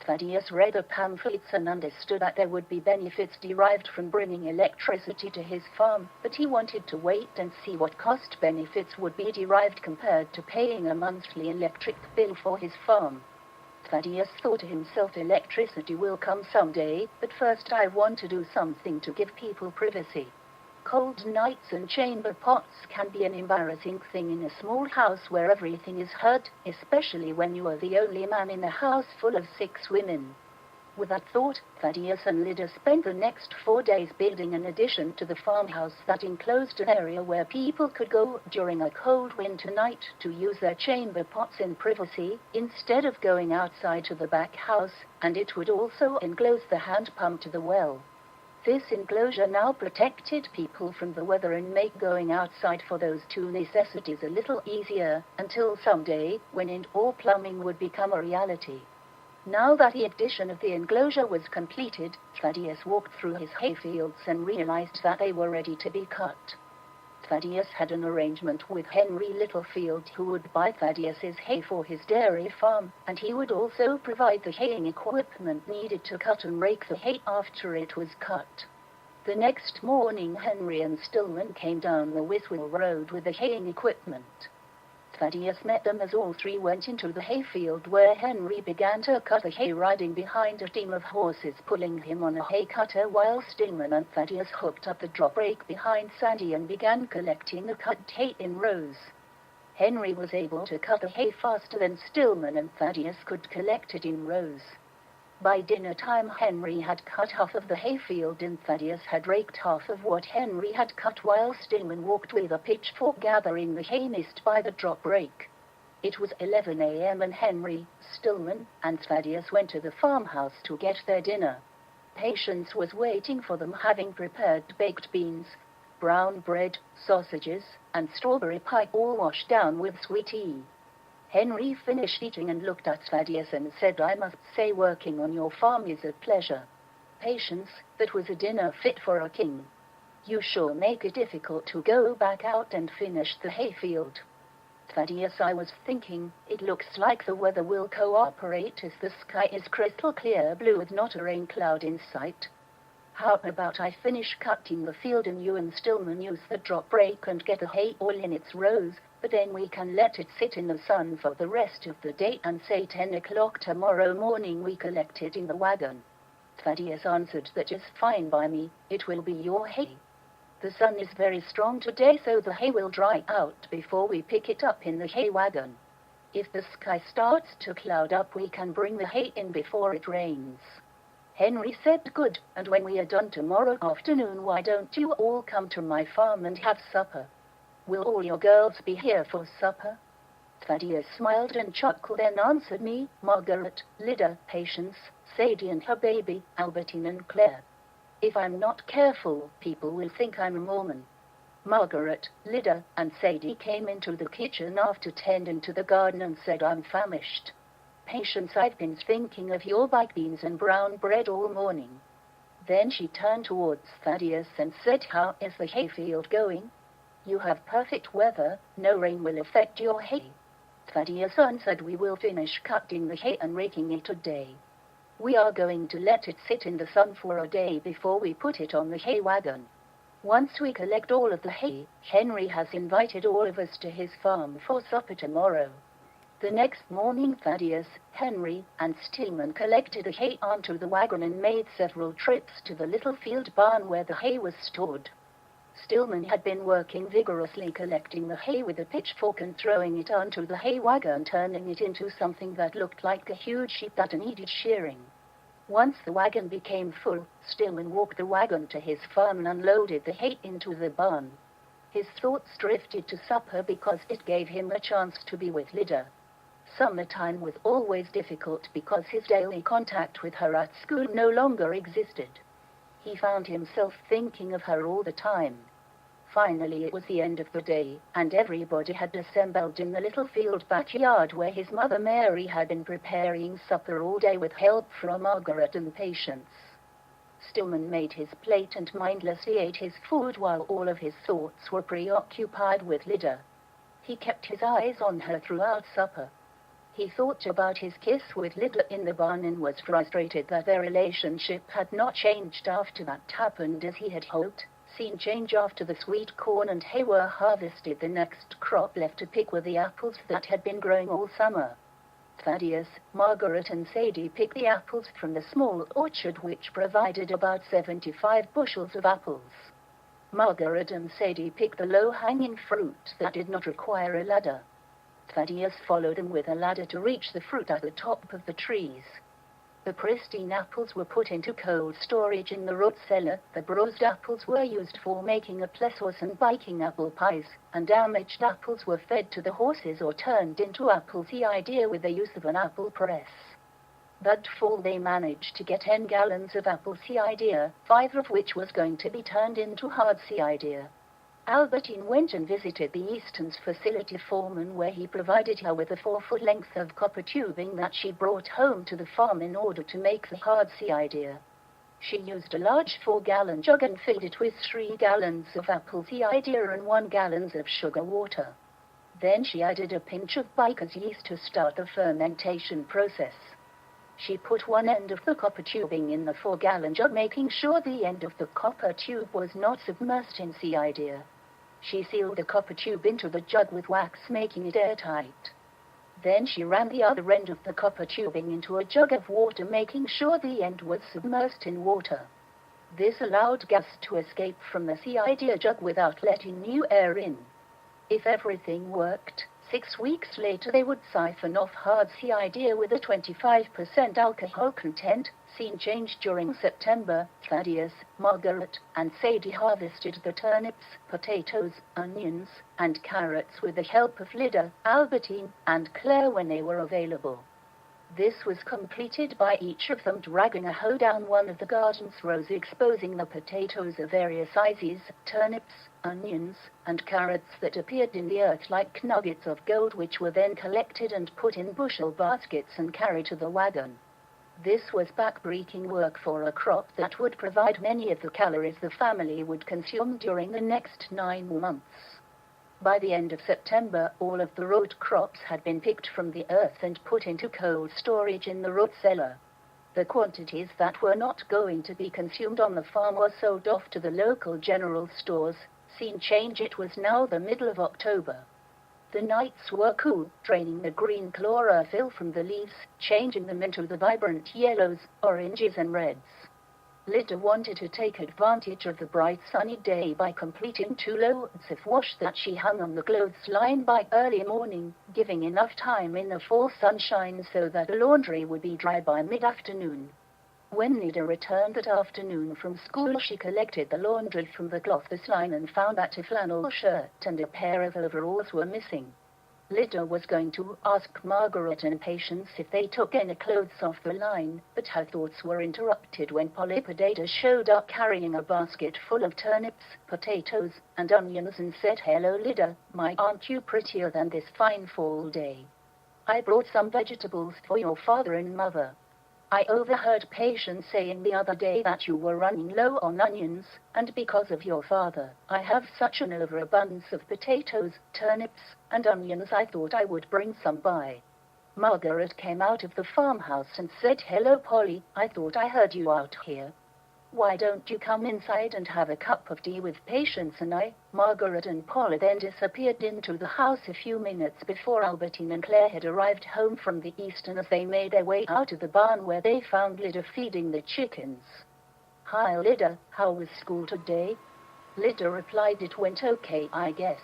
Thaddeus read the pamphlets and understood that there would be benefits derived from bringing electricity to his farm, but he wanted to wait and see what cost benefits would be derived compared to paying a monthly electric bill for his farm. Thaddeus thought to himself, electricity will come someday, but first I want to do something to give people privacy. Cold nights and chamber pots can be an embarrassing thing in a small house where everything is heard, especially when you are the only man in a house full of 6 women. With that thought, Thaddeus and Lydia spent the next 4 days building an addition to the farmhouse that enclosed an area where people could go during a cold winter night to use their chamber pots in privacy, instead of going outside to the back house, and it would also enclose the hand pump to the well. This enclosure now protected people from the weather and made going outside for those 2 necessities a little easier, until someday, when indoor plumbing would become a reality. Now that the addition of the enclosure was completed, Thaddeus walked through his hayfields and realized that they were ready to be cut. Thaddeus had an arrangement with Henry Littlefield, who would buy Thaddeus's hay for his dairy farm, and he would also provide the haying equipment needed to cut and rake the hay after it was cut. The next morning, Henry and Stillman came down the Wiswell Road with the haying equipment. Thaddeus met them as all 3 went into the hayfield, where Henry began to cut the hay riding behind a team of horses pulling him on a hay cutter, while Stillman and Thaddeus hooked up the drop rake behind Sandy and began collecting the cut hay in rows. Henry was able to cut the hay faster than Stillman and Thaddeus could collect it in rows. By dinner time Henry had cut half of the hayfield and Thaddeus had raked half of what Henry had cut while Stillman walked with a pitchfork gathering the hay mist by the drop rake. It was 11 a.m. and Henry, Stillman, and Thaddeus went to the farmhouse to get their dinner. Patience was waiting for them, having prepared baked beans, brown bread, sausages, and strawberry pie all washed down with sweet tea. Henry finished eating and looked at Thaddeus and said, "I must say working on your farm is a pleasure." Patience, that was a dinner fit for a king. "You sure make it difficult to go back out and finish the hayfield." Thaddeus, I was thinking, it looks like the weather will cooperate as the sky is crystal clear blue with not a rain cloud in sight. How about I finish cutting the field and you and Stillman use the drop rake and get the hay all in its rows, but then we can let it sit in the sun for the rest of the day and say 10 o'clock tomorrow morning we collect it in the wagon. Thaddeus answered, "That is fine by me, it will be your hay. The sun is very strong today, so the hay will dry out before we pick it up in the hay wagon. If the sky starts to cloud up, we can bring the hay in before it rains." Henry said, "Good, and when we are done tomorrow afternoon, why don't you all come to my farm and have supper? Will all your girls be here for supper?" Thaddeus smiled and chuckled and answered me, "Margaret, Lydia, Patience, Sadie and her baby, Albertine and Claire. If I'm not careful, people will think I'm a Mormon." Margaret, Lydia, and Sadie came into the kitchen after tending to the garden and said, "I'm famished." "Patience, I've been thinking of your baked beans and brown bread all morning." Then she turned towards Thaddeus and said, "How is the hayfield going? You have perfect weather, no rain will affect your hay." Thaddeus answered, "We will finish cutting the hay and raking it today. We are going to let it sit in the sun for a day before we put it on the hay wagon. Once we collect all of the hay, Henry has invited all of us to his farm for supper tomorrow." The next morning Thaddeus, Henry, and Stillman collected the hay onto the wagon and made several trips to the little field barn where the hay was stored. Stillman had been working vigorously collecting the hay with a pitchfork and throwing it onto the hay wagon, turning it into something that looked like a huge sheep that needed shearing. Once the wagon became full, Stillman walked the wagon to his farm and unloaded the hay into the barn. His thoughts drifted to supper because it gave him a chance to be with Lydia. Summertime was always difficult because his daily contact with her at school no longer existed. He found himself thinking of her all the time. Finally it was the end of the day, and everybody had assembled in the little field backyard where his mother Mary had been preparing supper all day with help from Margaret and Patience. Stillman made his plate and mindlessly ate his food while all of his thoughts were preoccupied with Lydia. He kept his eyes on her throughout supper. He thought about his kiss with Lydia in the barn and was frustrated that their relationship had not changed after that happened as he had hoped. Seen change after the sweet corn and hay were harvested. The next crop left to pick were the apples that had been growing all summer. Thaddeus, Margaret, and Sadie picked the apples from the small orchard which provided about 75 bushels of apples. Margaret and Sadie picked the low-hanging fruit that did not require a ladder. Thaddeus followed them with a ladder to reach the fruit at the top of the trees. The pristine apples were put into cold storage in the root cellar. The bruised apples were used for making apple sauce and baking apple pies, and damaged apples were fed to the horses or turned into apple cider with the use of an apple press. That fall they managed to get 10 gallons of apple cider, 5 of which was going to be turned into hard cider. Albertine went and visited the Easton's facility foreman, where he provided her with a 4-foot length of copper tubing that she brought home to the farm in order to make the hard cider. She used a large 4-gallon jug and filled it with 3 gallons of apple cider and 1 gallon of sugar water. Then she added a pinch of baker's yeast to start the fermentation process. She put one end of the copper tubing in the 4-gallon jug, making sure the end of the copper tube was not submerged in cider. She sealed the copper tube into the jug with wax, making it airtight. Then she ran the other end of the copper tubing into a jug of water, making sure the end was submerged in water. This allowed gas to escape from the cider jug without letting new air in. If everything worked, 6 weeks later they would siphon off hard cider with a 25% alcohol content. Scene change during September. Thaddeus, Margaret, and Sadie harvested the turnips, potatoes, onions, and carrots with the help of Lydia, Albertine, and Claire when they were available. This was completed by each of them dragging a hoe down one of the garden's rows, exposing the potatoes of various sizes, turnips, onions, and carrots that appeared in the earth like nuggets of gold, which were then collected and put in bushel baskets and carried to the wagon. This was back-breaking work for a crop that would provide many of the calories the family would consume during the next 9 months. By the end of September, all of the root crops had been picked from the earth and put into cold storage in the root cellar. The quantities that were not going to be consumed on the farm were sold off to the local general stores. Scene change. It was now the middle of October. The nights were cool, draining the green chlorophyll from the leaves, changing them into the vibrant yellows, oranges, and reds. Lydia wanted to take advantage of the bright sunny day by completing 2 loads of wash that she hung on the clothesline by early morning, giving enough time in the fall sunshine so that the laundry would be dry by mid-afternoon. When Lydia returned that afternoon from school, she collected the laundry from the clothless line and found that a flannel shirt and a pair of overalls were missing. Lydia was going to ask Margaret and Patience if they took any clothes off the line, but her thoughts were interrupted when Polypotato showed up carrying a basket full of turnips, potatoes, and onions and said, "Hello, Lydia, aren't you prettier than this fine fall day? I brought some vegetables for your father and mother. I overheard Patience saying the other day that you were running low on onions, and because of your father, I have such an overabundance of potatoes, turnips, and onions I thought I would bring some by." Margaret came out of the farmhouse and said, "Hello, Polly, I thought I heard you out here. Why don't you come inside and have a cup of tea with Patience and I?" Margaret and Polly then disappeared into the house a few minutes before Albertine and Claire had arrived home from the east, and as they made their way out of the barn where they found Lydia feeding the chickens. "Hi, Lydia, how was school today?" Lydia replied, "It went okay, I guess.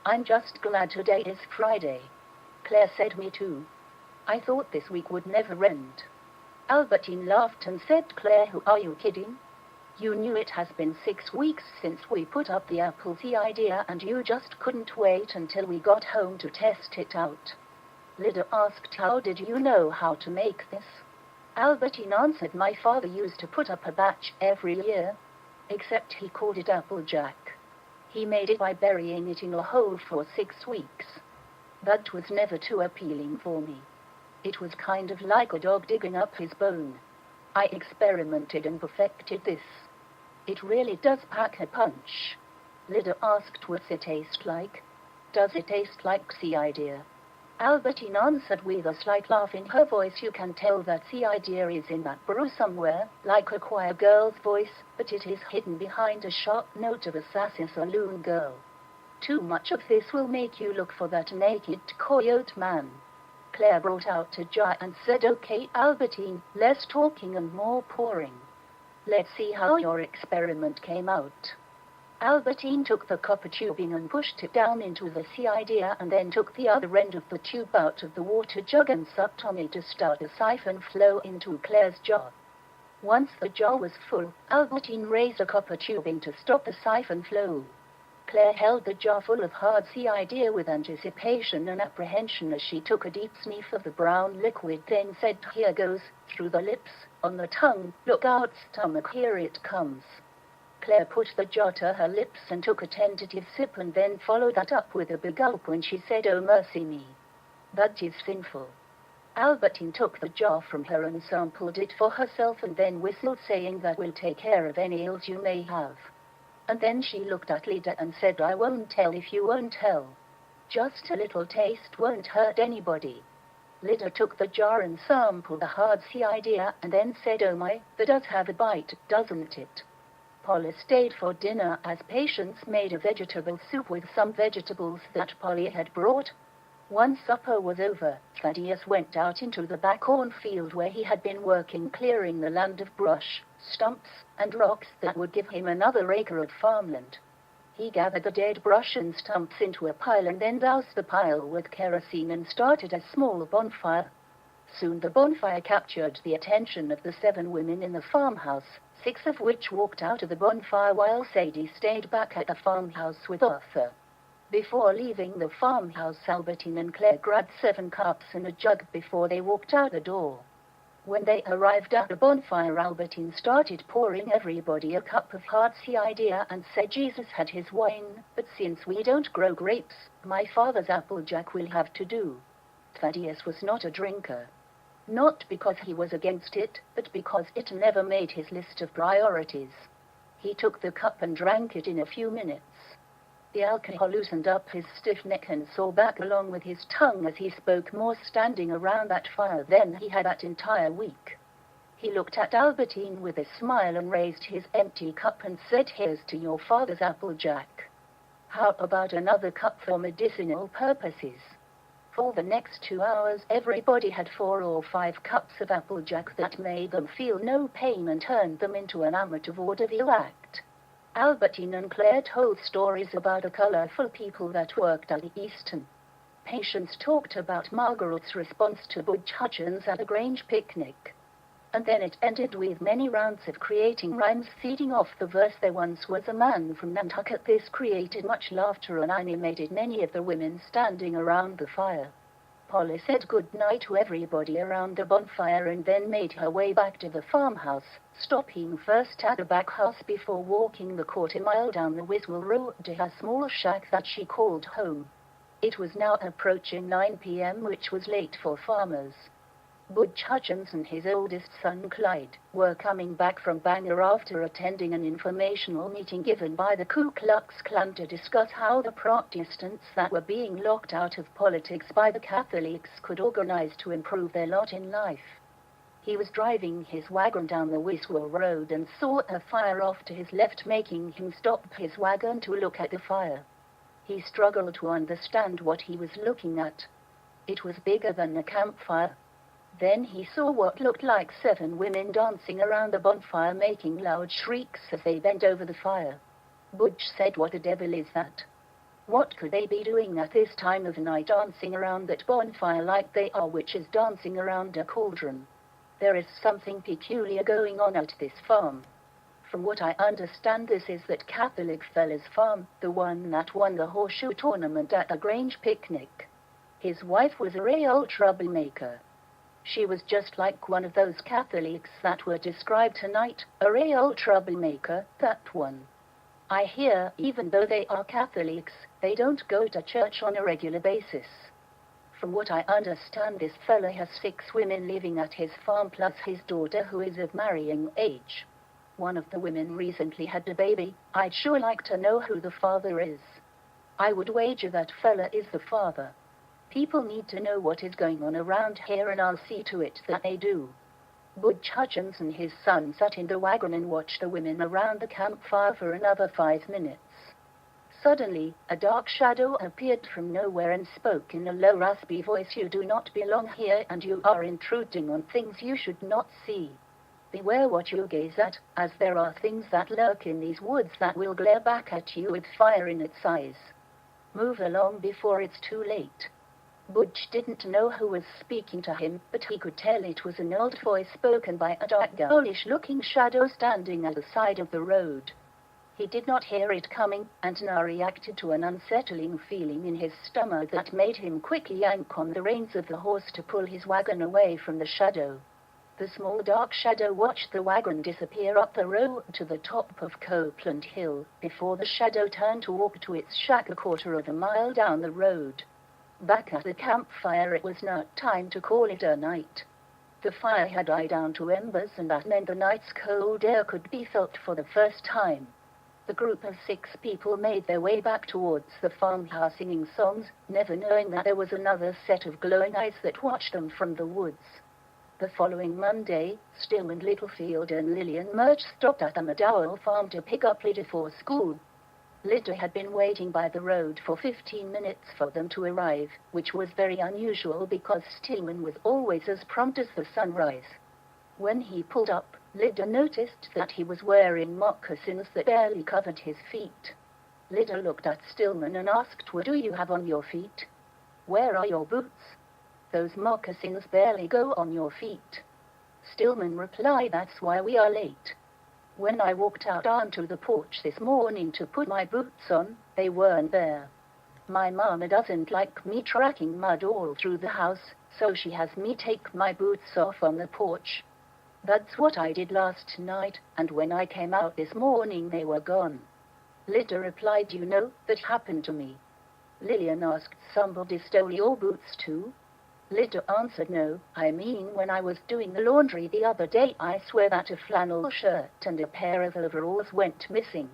I'm just glad today is Friday." Claire said, "Me too. I thought this week would never end." Albertine laughed and said, "Claire, who are you kidding? You knew it has been 6 weeks since we put up the apple cider and you just couldn't wait until we got home to test it out." Lydia asked, "How did you know how to make this?" Albertine answered, "My father used to put up a batch every year, except he called it Applejack. He made it by burying it in a hole for 6 weeks. That was never too appealing for me. It was kind of like a dog digging up his bone. I experimented and perfected this. It really does pack a punch." Lydia asked, "What's it taste like? Does it taste like cider?" Albertine answered with a slight laugh in her voice, "You can tell that cider is in that brew somewhere, like a choir girl's voice, but it is hidden behind a sharp note of a sassy saloon girl. Too much of this will make you look for that naked coyote man." Claire brought out a jar and said, "Okay, Albertine, less talking and more pouring. Let's see how your experiment came out." Albertine took the copper tubing and pushed it down into the cider and then took the other end of the tube out of the water jug and sucked on it to start a siphon flow into Claire's jar. Once the jar was full, Albertine raised the copper tubing to stop the siphon flow. Claire held the jar full of hard cider with anticipation and apprehension as she took a deep sniff of the brown liquid, then said, "Here goes, through the lips, on the tongue, look out stomach, here it comes." Claire put the jar to her lips and took a tentative sip and then followed that up with a big gulp when she said, "Oh mercy me. That is sinful." Albertine took the jar from her and sampled it for herself and then whistled, saying, "That will take care of any ills you may have." And then she looked at Lydia and said, "I won't tell if you won't tell. Just a little taste won't hurt anybody." Lydia took the jar and sampled the hard cider and then said, "Oh my, that does have a bite, doesn't it?" Polly stayed for dinner as Patience made a vegetable soup with some vegetables that Polly had brought. Once supper was over, Thaddeus went out into the back cornfield where he had been working, clearing the land of brush, stumps, and rocks that would give him another acre of farmland. He gathered the dead brush and stumps into a pile and then doused the pile with kerosene and started a small bonfire. Soon the bonfire captured the attention of the 7 women in the farmhouse, 6 of which walked out of the bonfire while Sadie stayed back at the farmhouse with Arthur. Before leaving the farmhouse, Albertine and Claire grabbed 7 cups and a jug before they walked out the door. When they arrived at the bonfire, Albertine started pouring everybody a cup of hearty idea and said Jesus had his wine, but since we don't grow grapes, my father's applejack will have to do. Thaddeus was not a drinker. Not because he was against it, but because it never made his list of priorities. He took the cup and drank it in a few minutes. The alcohol loosened up his stiff neck and saw back along with his tongue as he spoke more standing around that fire than he had that entire week. He looked at Albertine with a smile and raised his empty cup and said, "Here's to your father's applejack. How about another cup for medicinal purposes?" For the next 2 hours, everybody had 4 or 5 cups of applejack that made them feel no pain and turned them into an amateur vaudeville act. Albertine and Claire told stories about the colorful people that worked at the Easton. Patience talked about Margaret's response to Butch Hutchins at the Grange picnic. And then it ended with many rounds of creating rhymes feeding off the verse "There once was a man from Nantucket." This created much laughter and animated many of the women standing around the fire. Polly said good night to everybody around the bonfire and then made her way back to the farmhouse, stopping first at the back house before walking the 1/4 mile down the Wiswell Road to her small shack that she called home. It was now approaching 9 p.m., which was late for farmers. Butch Hutchins and his oldest son Clyde were coming back from Bangor after attending an informational meeting given by the Ku Klux Klan to discuss how the Protestants that were being locked out of politics by the Catholics could organize to improve their lot in life. He was driving his wagon down the Wiswell Road and saw a fire off to his left, making him stop his wagon to look at the fire. He struggled to understand what he was looking at. It was bigger than a campfire. Then he saw what looked like 7 women dancing around the bonfire, making loud shrieks as they bent over the fire. Butch said, "What the devil is that? What could they be doing at this time of night dancing around that bonfire like they are witches dancing around a cauldron? There is something peculiar going on at this farm. From what I understand, this is that Catholic fella's farm, the one that won the horseshoe tournament at the Grange picnic. His wife was a real troublemaker. She was just like one of those Catholics that were described tonight, a real troublemaker, that one. I hear, even though they are Catholics, they don't go to church on a regular basis. From what I understand, this fella has 6 women living at his farm plus his daughter who is of marrying age. One of the women recently had a baby. I'd sure like to know who the father is. I would wager that fella is the father. People need to know what is going on around here, and I'll see to it that they do." Butch Hutchins and his son sat in the wagon and watched the women around the campfire for another 5 minutes. Suddenly, a dark shadow appeared from nowhere and spoke in a low, raspy voice, "You do not belong here, and you are intruding on things you should not see. Beware what you gaze at, as there are things that lurk in these woods that will glare back at you with fire in its eyes. Move along before it's too late." Butch didn't know who was speaking to him, but he could tell it was an old voice spoken by a dark, ghoulish-looking shadow standing at the side of the road. He did not hear it coming, and now reacted to an unsettling feeling in his stomach that made him quickly yank on the reins of the horse to pull his wagon away from the shadow. The small dark shadow watched the wagon disappear up the road to the top of Copeland Hill, before the shadow turned to walk to its shack a 1/4 mile down the road. Back at the campfire, it was now time to call it a night. The fire had died down to embers, and that meant the night's cold air could be felt for the first time. The group of 6 people made their way back towards the farmhouse singing songs, never knowing that there was another set of glowing eyes that watched them from the woods. The following Monday, Stillman, Littlefield, and Lillian Murch stopped at the McDowell farm to pick up Lydia for school. Lydia had been waiting by the road for 15 minutes for them to arrive, which was very unusual because Stillman was always as prompt as the sunrise. When he pulled up, Lydia noticed that he was wearing moccasins that barely covered his feet. Lydia looked at Stillman and asked, "What do you have on your feet? Where are your boots? Those moccasins barely go on your feet." Stillman replied, "That's why we are late. When I walked out onto the porch this morning to put my boots on, they weren't there. My mama doesn't like me tracking mud all through the house, so she has me take my boots off on the porch. That's what I did last night, and when I came out this morning they were gone." Lydia replied, "You know, that happened to me." Lillian asked, "Somebody stole your boots too?" Lydia answered, "No, I mean when I was doing the laundry the other day, I swear that a flannel shirt and a pair of overalls went missing.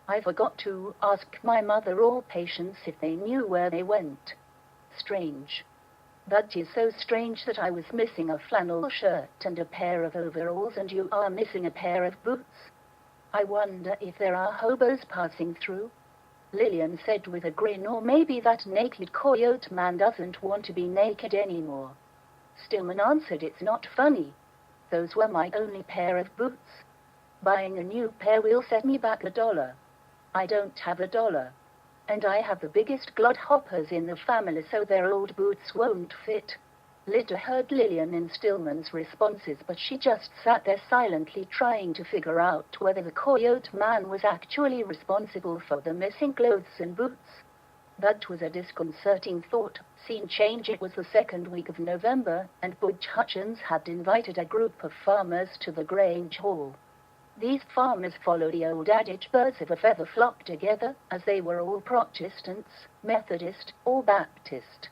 I forgot to ask my mother or Patience if they knew where they went. Strange. That is so strange that I was missing a flannel shirt and a pair of overalls and you are missing a pair of boots. I wonder if there are hobos passing through." Lillian said with a grin, "Or maybe that naked coyote man doesn't want to be naked anymore." Stillman answered, "It's not funny. Those were my only pair of boots. Buying a new pair will set me back $1. I don't have $1. And I have the biggest clodhoppers in the family, so their old boots won't fit." Lydia heard Lillian and Stillman's responses, but she just sat there silently trying to figure out whether the coyote man was actually responsible for the missing clothes and boots. That was a disconcerting thought. Scene change. It was the second week of November, and Butch Hutchins had invited a group of farmers to the Grange Hall. These farmers followed the old adage, "Birds of a feather flock together," as they were all Protestants, Methodist, or Baptist.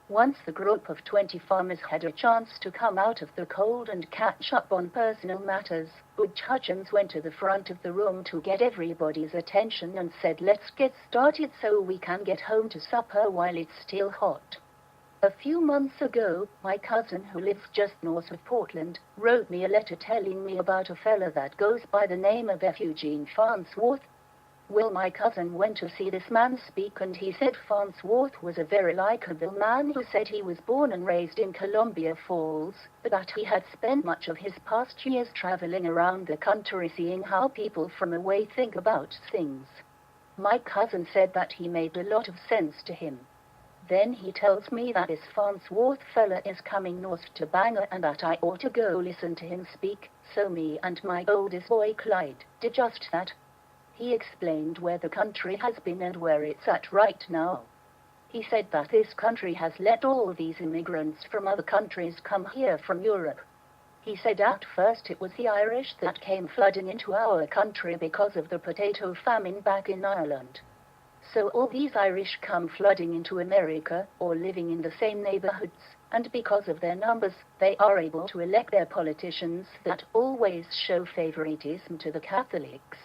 Once the group of 20 farmers had a chance to come out of the cold and catch up on personal matters, Butch Hutchins went to the front of the room to get everybody's attention and said, "Let's get started so we can get home to supper while it's still hot. A few months ago, my cousin, who lives just north of Portland, wrote me a letter telling me about a fella that goes by the name of F. Eugene Farnsworth. Well, my cousin went to see this man speak, and he said Farnsworth was a very likable man who said he was born and raised in Columbia Falls, but that he had spent much of his past years traveling around the country seeing how people from away think about things. My cousin said that he made a lot of sense to him. Then he tells me that this Farnsworth fella is coming north to Bangor and that I ought to go listen to him speak, so me and my oldest boy Clyde did just that. He explained where the country has been and where it's at right now. He said that this country has let all these immigrants from other countries come here from Europe. He said at first it was the Irish that came flooding into our country because of the potato famine back in Ireland. So all these Irish come flooding into America, or living in the same neighborhoods, and because of their numbers, they are able to elect their politicians that always show favoritism to the Catholics.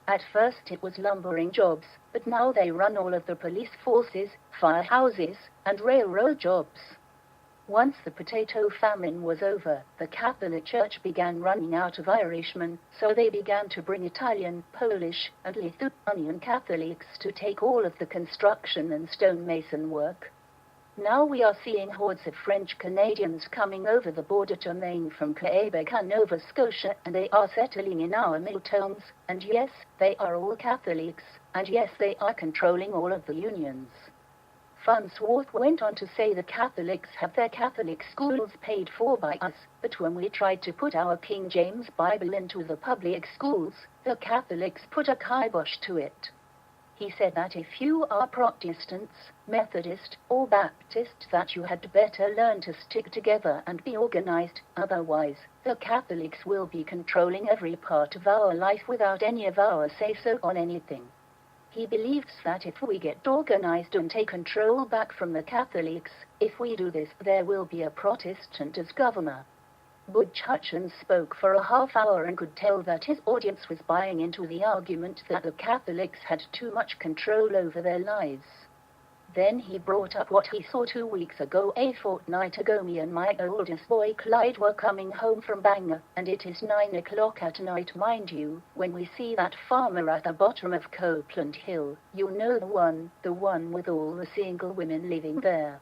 At first it was lumbering jobs, but now they run all of the police forces, firehouses, and railroad jobs. Once the potato famine was over, the Catholic Church began running out of Irishmen, so they began to bring Italian, Polish, and Lithuanian Catholics to take all of the construction and stonemason work. Now we are seeing hordes of French Canadians coming over the border to Maine from Quebec and Nova Scotia, and they are settling in our mill towns, and yes, they are all Catholics, and yes, they are controlling all of the unions. Farnsworth went on to say the Catholics have their Catholic schools paid for by us, but when we tried to put our King James Bible into the public schools, the Catholics put a kibosh to it. He said that if you are Protestants, Methodist, or Baptist, that you had better learn to stick together and be organized, otherwise, the Catholics will be controlling every part of our life without any of our say-so on anything. He believes that if we get organized and take control back from the Catholics, if we do this, there will be a Protestant as governor. Butch Hutchins spoke for a half hour and could tell that his audience was buying into the argument that the Catholics had too much control over their lives. Then he brought up what he saw 2 weeks ago. A fortnight ago, me and my oldest boy Clyde were coming home from Bangor, and it is 9 o'clock at night, mind you, when we see that farmer at the bottom of Copeland Hill. You know the one with all the single women living there.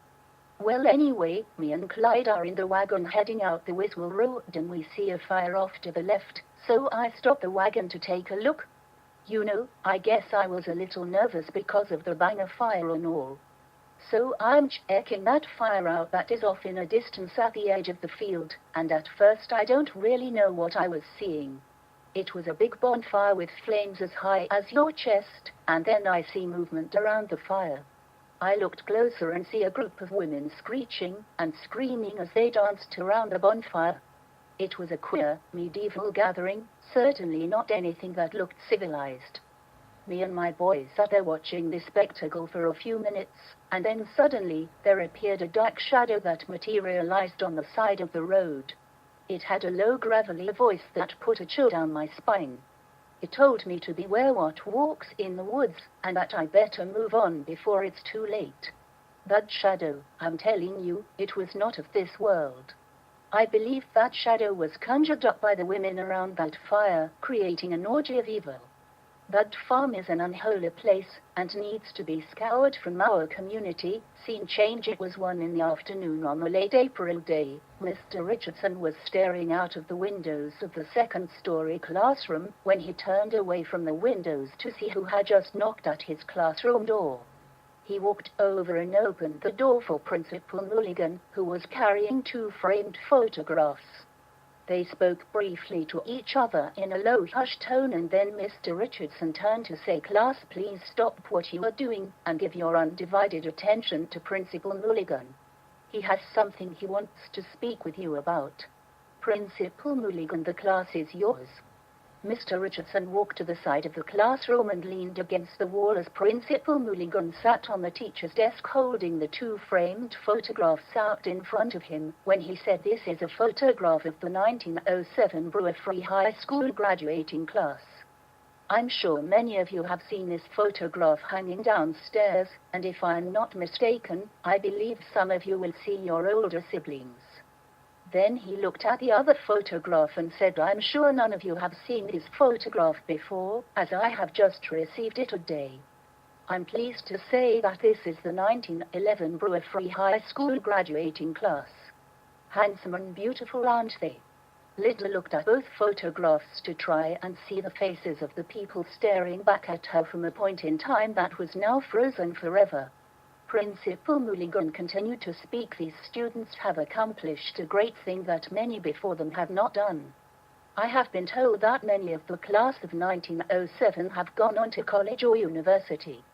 Well, anyway, me and Clyde are in the wagon heading out the Wiswell Road, and we see a fire off to the left, so I stop the wagon to take a look. You know, I guess I was a little nervous because of the banger fire and all. So I'm checking that fire out that is off in a distance at the edge of the field, and at first I don't really know what I was seeing. It was a big bonfire with flames as high as your chest, and then I see movement around the fire. I looked closer and see a group of women screeching and screaming as they danced around the bonfire. It was a queer, medieval gathering, certainly not anything that looked civilized. Me and my boys sat there watching this spectacle for a few minutes, and then suddenly there appeared a dark shadow that materialized on the side of the road. It had a low gravelly voice that put a chill down my spine. It told me to beware what walks in the woods, and that I better move on before it's too late. That shadow, I'm telling you, it was not of this world. I believe that shadow was conjured up by the women around that fire, creating an orgy of evil. That farm is an unholy place, and needs to be scoured from our community. Scene change. It was 1 in the afternoon on a late April day. Mr. Richardson was staring out of the windows of the second-story classroom when he turned away from the windows to see who had just knocked at his classroom door. He walked over and opened the door for Principal Mulligan, who was carrying 2 framed photographs. They spoke briefly to each other in a low, hushed tone, and then Mr. Richardson turned to say, "Class, please stop what you are doing and give your undivided attention to Principal Mulligan. He has something he wants to speak with you about." "Principal Mulligan, the class is yours." Mr. Richardson walked to the side of the classroom and leaned against the wall as Principal Mulligan sat on the teacher's desk holding the 2 framed photographs out in front of him when he said, "This is a photograph of the 1907 Brewer Free High School graduating class. I'm sure many of you have seen this photograph hanging downstairs, and if I'm not mistaken, I believe some of you will see your older siblings." Then he looked at the other photograph and said, "I'm sure none of you have seen this photograph before, as I have just received it today. I'm pleased to say that this is the 1911 Brewer Free High School graduating class. Handsome and beautiful, aren't they?" Lydia looked at both photographs to try and see the faces of the people staring back at her from a point in time that was now frozen forever. Principal Mulligan continued to speak. "These students have accomplished a great thing that many before them have not done. I have been told that many of the class of 1907 have gone on to college or university.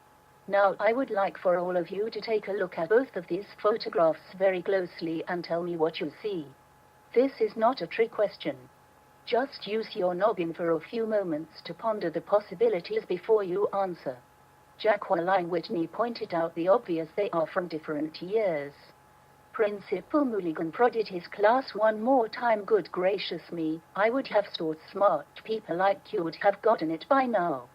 Now, I would like for all of you to take a look at both of these photographs very closely and tell me what you see. This is not a trick question. Just use your noggin for a few moments to ponder the possibilities before you answer." Jacqueline Whitney pointed out the obvious: they are from different years. Principal Mulligan prodded his class one more time. "Good gracious me, I would have thought smart people like you would have gotten it by now."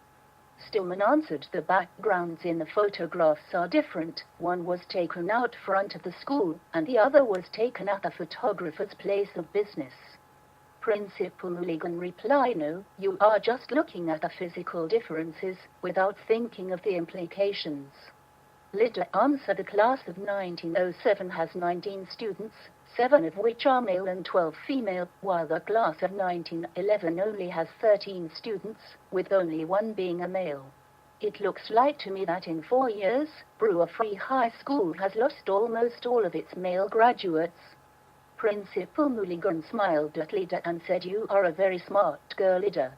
Stillman answered, "The backgrounds in the photographs are different. One was taken out front of the school, and the other was taken at the photographer's place of business." Principal Mulligan replied, "No, you are just looking at the physical differences without thinking of the implications." Lydia answered, "The class of 1907 has 19 students, 7 of which are male and 12 female, while the class of 1911 only has 13 students, with only 1 being a male. It looks like to me that in 4 years, Brewer Free High School has lost almost all of its male graduates." Principal Mulligan smiled at Lydia and said, "You are a very smart girl, Lydia.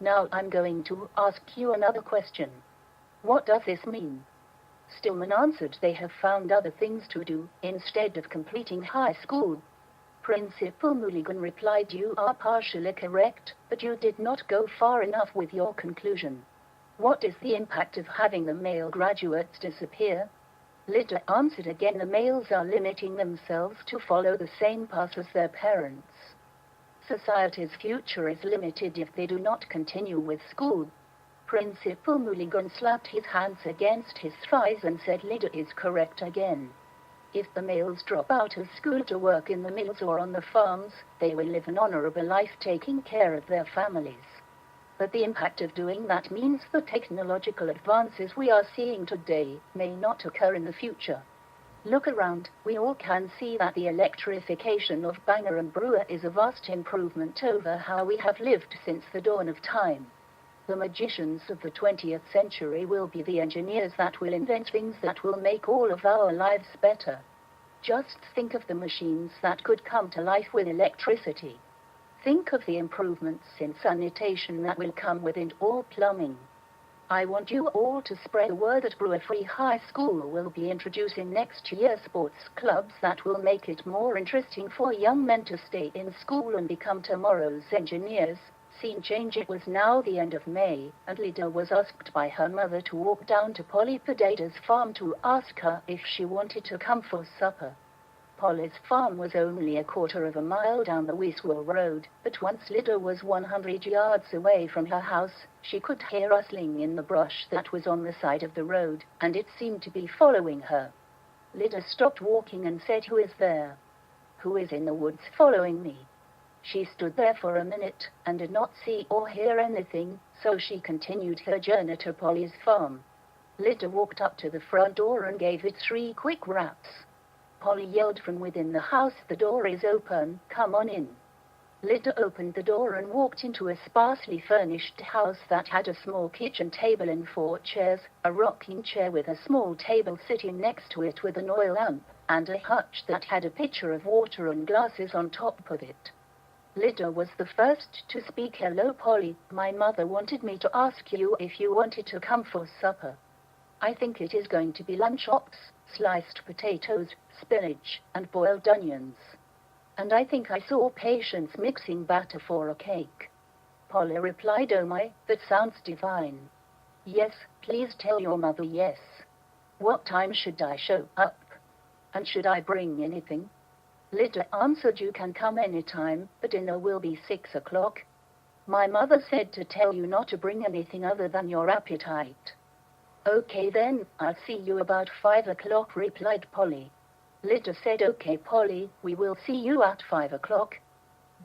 Now I'm going to ask you another question. What does this mean?" Stillman answered, "They have found other things to do instead of completing high school." Principal Mulligan replied, "You are partially correct, but you did not go far enough with your conclusion. What is the impact of having the male graduates disappear?" Lydia answered again, "The males are limiting themselves to follow the same path as their parents. Society's future is limited if they do not continue with school." Principal Mulligan slapped his hands against his thighs and said, "Lydia is correct again. If the males drop out of school to work in the mills or on the farms, they will live an honorable life taking care of their families. But the impact of doing that means the technological advances we are seeing today may not occur in the future. Look around, we all can see that the electrification of Bangor and Brewer is a vast improvement over how we have lived since the dawn of time. The magicians of the 20th century will be the engineers that will invent things that will make all of our lives better. Just think of the machines that could come to life with electricity. Think of the improvements in sanitation that will come with it or plumbing. I want you all to spread the word that Brewer Free High School will be introducing next year sports clubs that will make it more interesting for young men to stay in school and become tomorrow's engineers. Scene change. It was now the end of May, and Lydia was asked by her mother to walk down to Polly Potato's farm to ask her if she wanted to come for supper. Polly's farm was only a quarter of a mile down the Weaswell Road, but once Lydia was 100 yards away from her house, she could hear rustling in the brush that was on the side of the road, and it seemed to be following her. Lydia stopped walking and said, "Who is there? Who is in the woods following me?" She stood there for a minute and did not see or hear anything, so she continued her journey to Polly's farm. Lydia walked up to the front door and gave it 3 quick raps. Polly yelled from within the house, "The door is open, come on in." Lydia opened the door and walked into a sparsely furnished house that had a small kitchen table and 4 chairs, a rocking chair with a small table sitting next to it with an oil lamp, and a hutch that had a pitcher of water and glasses on top of it. Lydia was the first to speak. "Hello, Polly, my mother wanted me to ask you if you wanted to come for supper. I think it is going to be lamb chops, sliced potatoes, spinach, and boiled onions. And I think I saw Patience mixing batter for a cake." Polly replied, "Oh my, that sounds divine. Yes, please tell your mother yes. What time should I show up? And should I bring anything?" Lydia answered, "You can come any time, but dinner will be 6 o'clock. My mother said to tell you not to bring anything other than your appetite." "Okay then, I'll see you about 5 o'clock, replied Polly. Lydia said, "Okay, Polly, we will see you at 5 o'clock.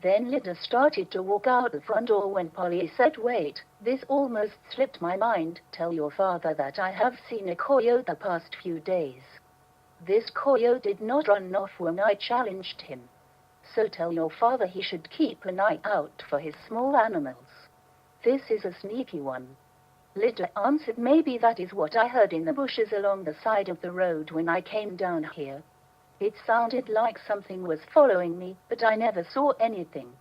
Then Lydia started to walk out the front door when Polly said, "Wait, this almost slipped my mind. Tell your father that I have seen a coyote the past few days. This coyote did not run off when I challenged him. So tell your father he should keep an eye out for his small animals. This is a sneaky one." Lydia answered, "Maybe that is what I heard in the bushes along the side of the road when I came down here. It sounded like something was following me, but I never saw anything."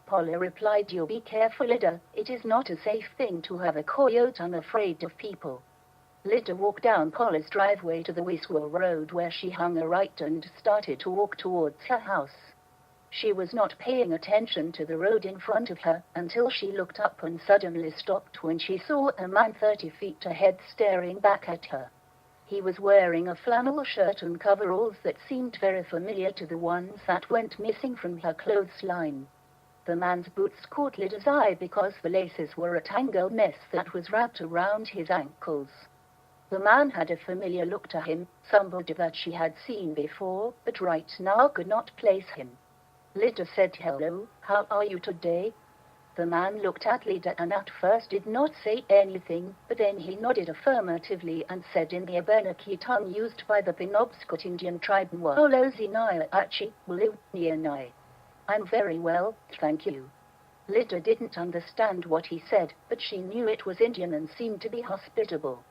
Polly replied, "You be careful, Lydia. It is not a safe thing to have a coyote unafraid of people." Lydia walked down Polly's driveway to the Weaswell Road, where she hung a right and started to walk towards her house. She was not paying attention to the road in front of her until she looked up and suddenly stopped when she saw a man 30 feet ahead staring back at her. He was wearing a flannel shirt and coveralls that seemed very familiar to the ones that went missing from her clothesline. The man's boots caught Lydia's eye because the laces were a tangled mess that was wrapped around his ankles. The man had a familiar look to him, somebody that she had seen before, but right now could not place him. Lydia said, "Hello, how are you today?" The man looked at Lydia and at first did not say anything, but then he nodded affirmatively and said in the Abenaki tongue used by the Penobscot Indian tribe, "I'm very well, thank you." Lydia didn't understand what he said, but she knew it was Indian and seemed to be hospitable.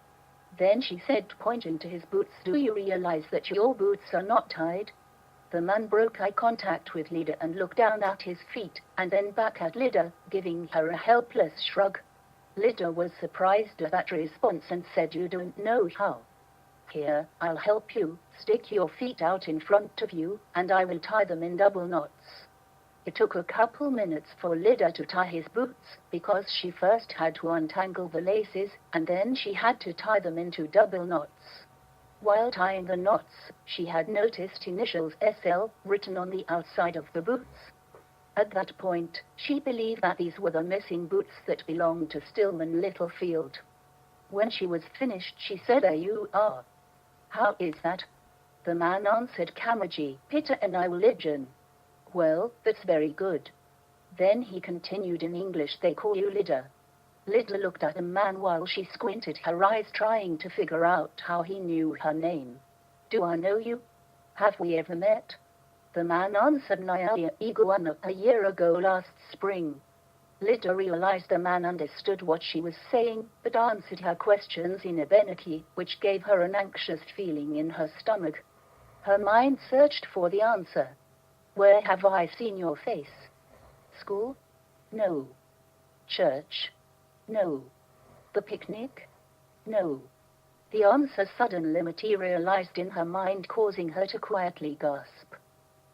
Then she said, pointing to his boots, "Do you realize that your boots are not tied?" The man broke eye contact with Lydia and looked down at his feet, and then back at Lydia, giving her a helpless shrug. Lydia was surprised at that response and said, "You don't know how. Here, I'll help you. Stick your feet out in front of you, and I will tie them in double knots." It took a couple minutes for Lydia to tie his boots, because she first had to untangle the laces, and then she had to tie them into double knots. While tying the knots, she had noticed initials SL written on the outside of the boots. At that point, she believed that these were the missing boots that belonged to Stillman Littlefield. When she was finished, she said, "There you are." "How is that?" The man answered, "Kamaji, Peter and I religion." "Well, that's very good." Then he continued in English, "They call you Lydia." Lydia looked at the man while she squinted her eyes, trying to figure out how he knew her name. "Do I know you? Have we ever met?" The man answered, "Nyaya Iguana, a year ago last spring." Lydia realized the man understood what she was saying, but answered her questions in obscenity, which gave her an anxious feeling in her stomach. Her mind searched for the answer. Where have I seen your face? School? No. Church? No. The picnic? No. The answer suddenly materialized in her mind, causing her to quietly gasp.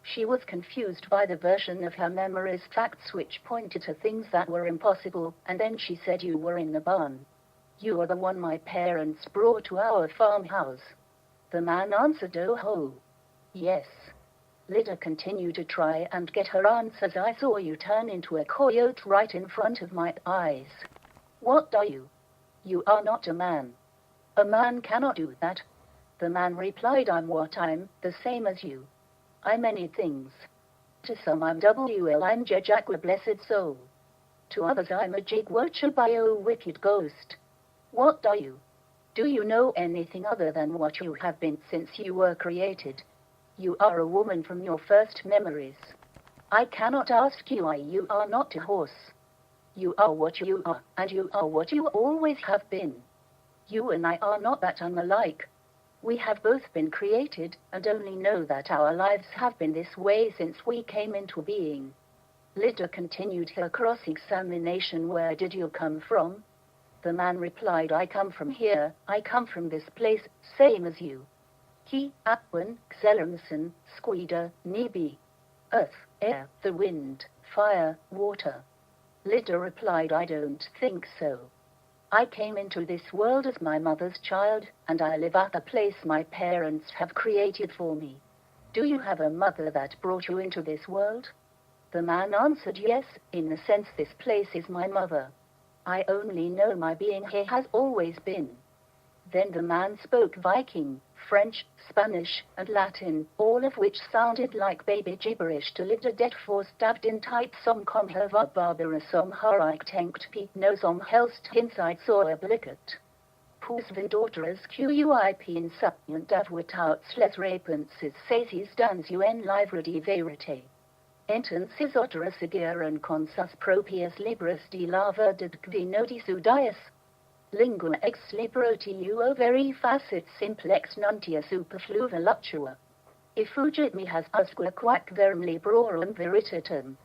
She was confused by the version of her memory's facts which pointed to things that were impossible, and then she said, "You were in the barn. You are the one my parents brought to our farmhouse." The man answered, "Oh ho. Yes." Lydia continued to try and get her answers. "I saw you turn into a coyote right in front of my eyes." "What are you?" "You are not a man." "A man cannot do that." The man replied, "I'm the same as you. I'm many things. To some I'm I'm Jejak, a blessed soul. To others I'm a jig watcher by a wicked ghost." "What are you? Do you know anything other than what you have been since you were created?" "You are a woman from your first memories." "I cannot ask you why. You are not a horse. You are what you are, and you are what you always have been. You and I are not that unlike. We have both been created, and only know that our lives have been this way since we came into being." Lydia continued her cross-examination. "Where did you come from?" The man replied, "I come from here. I come from this place, same as you. Ki, Apwen, Xelamson, Squida, Nibi. Earth, air, the wind, fire, water." Lydia replied, "I don't think so. I came into this world as my mother's child, and I live at the place my parents have created for me." "Do you have a mother that brought you into this world?" The man answered, "Yes, in a sense this place is my mother. I only know my being here has always been." Then the man spoke Viking, French, Spanish, and Latin, all of which sounded like baby gibberish to Lydia. Det forstabbed in type som kom hova barbara som har tänkt pit no som helst insight så obligat. Pusvindorteres QUIP in supplement av without les rapenses saisies dans un livre de verite. Entences otteres ageran consas propias libras de la verdad quinodis udias. Lingua ex libro tuo veri facit simplex nuntia superfluva lutua. Effugit me has usque quac verum librorum veritatum.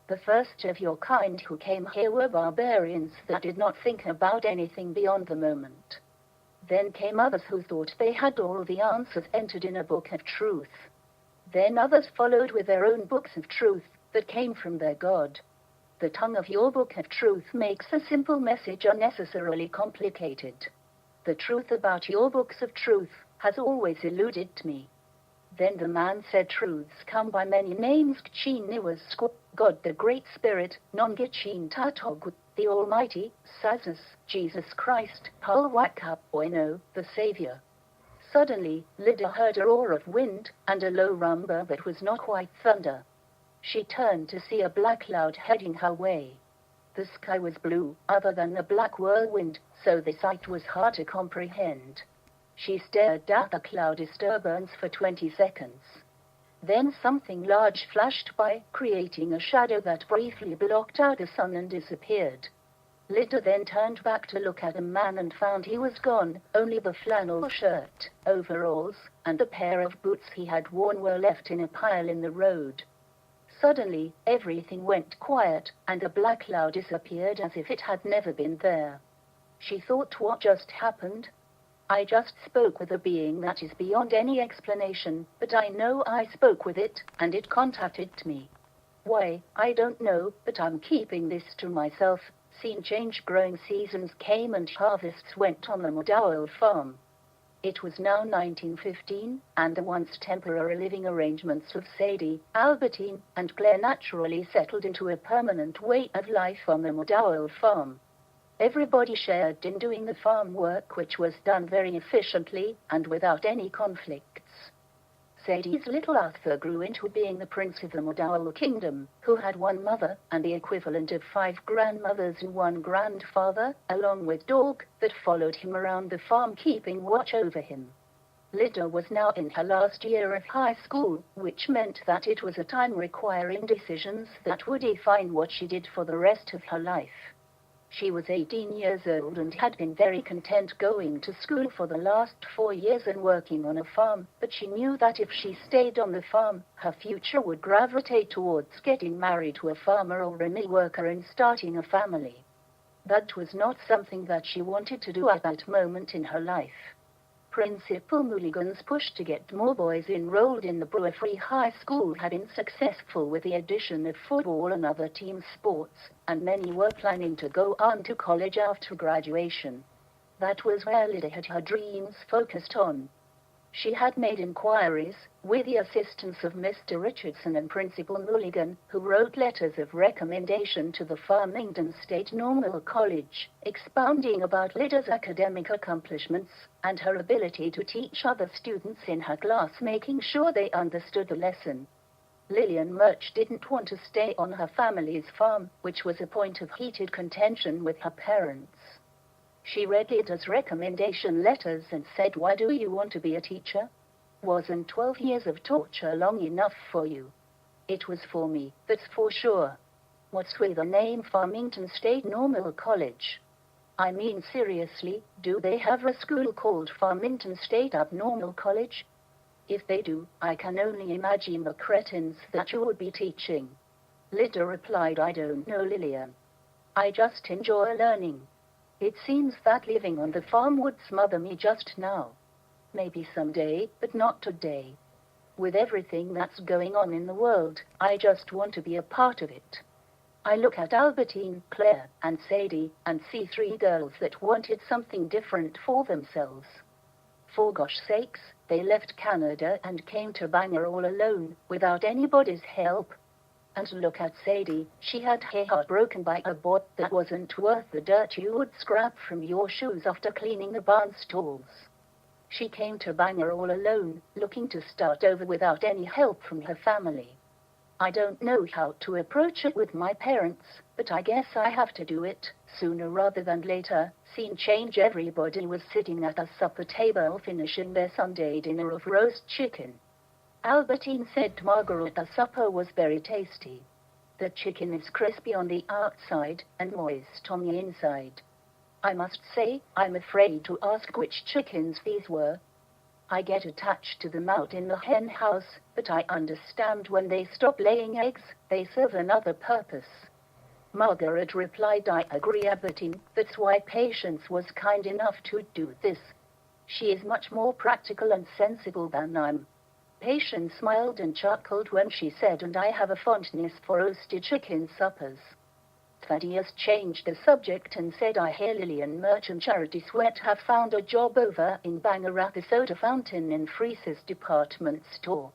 The first of your kind who came here were barbarians that did not think about anything beyond the moment. Then came others who thought they had all the answers entered in a book of truth. Then others followed with their own books of truth that came from their God. The tongue of your book of truth makes a simple message unnecessarily complicated. The truth about your books of truth has always eluded me." Then the man said, "Truths come by many names. Gchin was God the Great Spirit, non-Gchin Tatog, the Almighty, Sazus, Jesus Christ, Pulwakap Oino, the Savior." Suddenly, Lydia heard a roar of wind, and a low rumble that was not quite thunder. She turned to see a black cloud heading her way. The sky was blue, other than the black whirlwind, so the sight was hard to comprehend. She stared at the cloud disturbance for 20 seconds. Then something large flashed by, creating a shadow that briefly blocked out the sun and disappeared. Lydia then turned back to look at the man and found he was gone. Only the flannel shirt, overalls, and the pair of boots he had worn were left in a pile in the road. Suddenly, everything went quiet, and the black cloud disappeared as if it had never been there. She thought, what just happened? I just spoke with a being that is beyond any explanation, but I know I spoke with it, and it contacted me. Why, I don't know, but I'm keeping this to myself. Scene change. Growing seasons came and harvests went on the McDowell farm. It was now 1915, and the once temporary living arrangements of Sadie, Albertine, and Claire naturally settled into a permanent way of life on the McDowell farm. Everybody shared in doing the farm work, which was done very efficiently and without any conflicts. Sadie's little Arthur grew into being the prince of the McDowell kingdom, who had one mother and the equivalent of 5 grandmothers and 1 grandfather, along with dog that followed him around the farm keeping watch over him. Lydia was now in her last year of high school, which meant that it was a time requiring decisions that would define what she did for the rest of her life. She was 18 years old and had been very content going to school for the last 4 years and working on a farm, but she knew that if she stayed on the farm, her future would gravitate towards getting married to a farmer or a mill worker and starting a family. That was not something that she wanted to do at that moment in her life. Principal Mulligan's push to get more boys enrolled in the Brewer Free High School had been successful with the addition of football and other team sports, and many were planning to go on to college after graduation. That was where Lydia had her dreams focused on. She had made inquiries, with the assistance of Mr. Richardson and Principal Mulligan, who wrote letters of recommendation to the Farmington State Normal College, expounding about Lydia's academic accomplishments, and her ability to teach other students in her class, making sure they understood the lesson. Lillian Murch didn't want to stay on her family's farm, which was a point of heated contention with her parents. She read Lydia's recommendation letters and said, "Why do you want to be a teacher? Wasn't 12 years of torture long enough for you?" "It was for me, that's for sure." "What's with the name Farmington State Normal College? I mean seriously, do they have a school called Farmington State Abnormal College? If they do, I can only imagine the cretins that you would be teaching." Lydia replied, "I don't know, Lillian. I just enjoy learning. It seems that living on the farm would smother me just now. Maybe someday, but not today. With everything that's going on in the world, I just want to be a part of it." I look at Albertine, Claire, and Sadie, and see 3 girls that wanted something different for themselves. For gosh sakes, they left Canada and came to Bangor all alone, without anybody's help. And look at Sadie, she had her heart broken by a boy that wasn't worth the dirt you would scrap from your shoes after cleaning the barn stalls. She came to Bangor all alone, looking to start over without any help from her family. I don't know how to approach it with my parents, but I guess I have to do it, sooner rather than later. Scene change. Everybody was sitting at a supper table finishing their Sunday dinner of roast chicken. Albertine said Margaret's supper was very tasty. The chicken is crispy on the outside and moist on the inside. I must say, I'm afraid to ask which chickens these were. I get attached to them out in the hen house, but I understand when they stop laying eggs, they serve another purpose. Margaret replied, "I agree, Albertine, that's why Patience was kind enough to do this. She is much more practical and sensible than I'm." Patience smiled and chuckled when she said, "And I have a fondness for roasted chicken suppers." Thaddeus changed the subject and said, "I hear Lillian Murch and Charity Sweat have found a job over in Bangor at the soda fountain in Freeze's department store.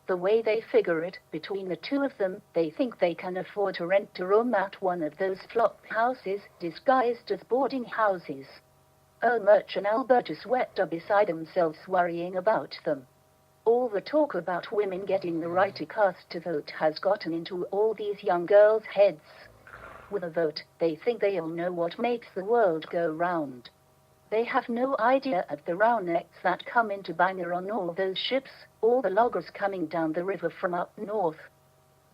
The way they figure it, between the two of them, they think they can afford to rent a room at one of those flop houses disguised as boarding houses." Earl Murch and Alberta Sweat are beside themselves worrying about them. All the talk about women getting the right to cast a vote has gotten into all these young girls' heads. With a vote, they think they'll know what makes the world go round. They have no idea of the roundnecks that come into Bangor on all those ships, all the loggers coming down the river from up north.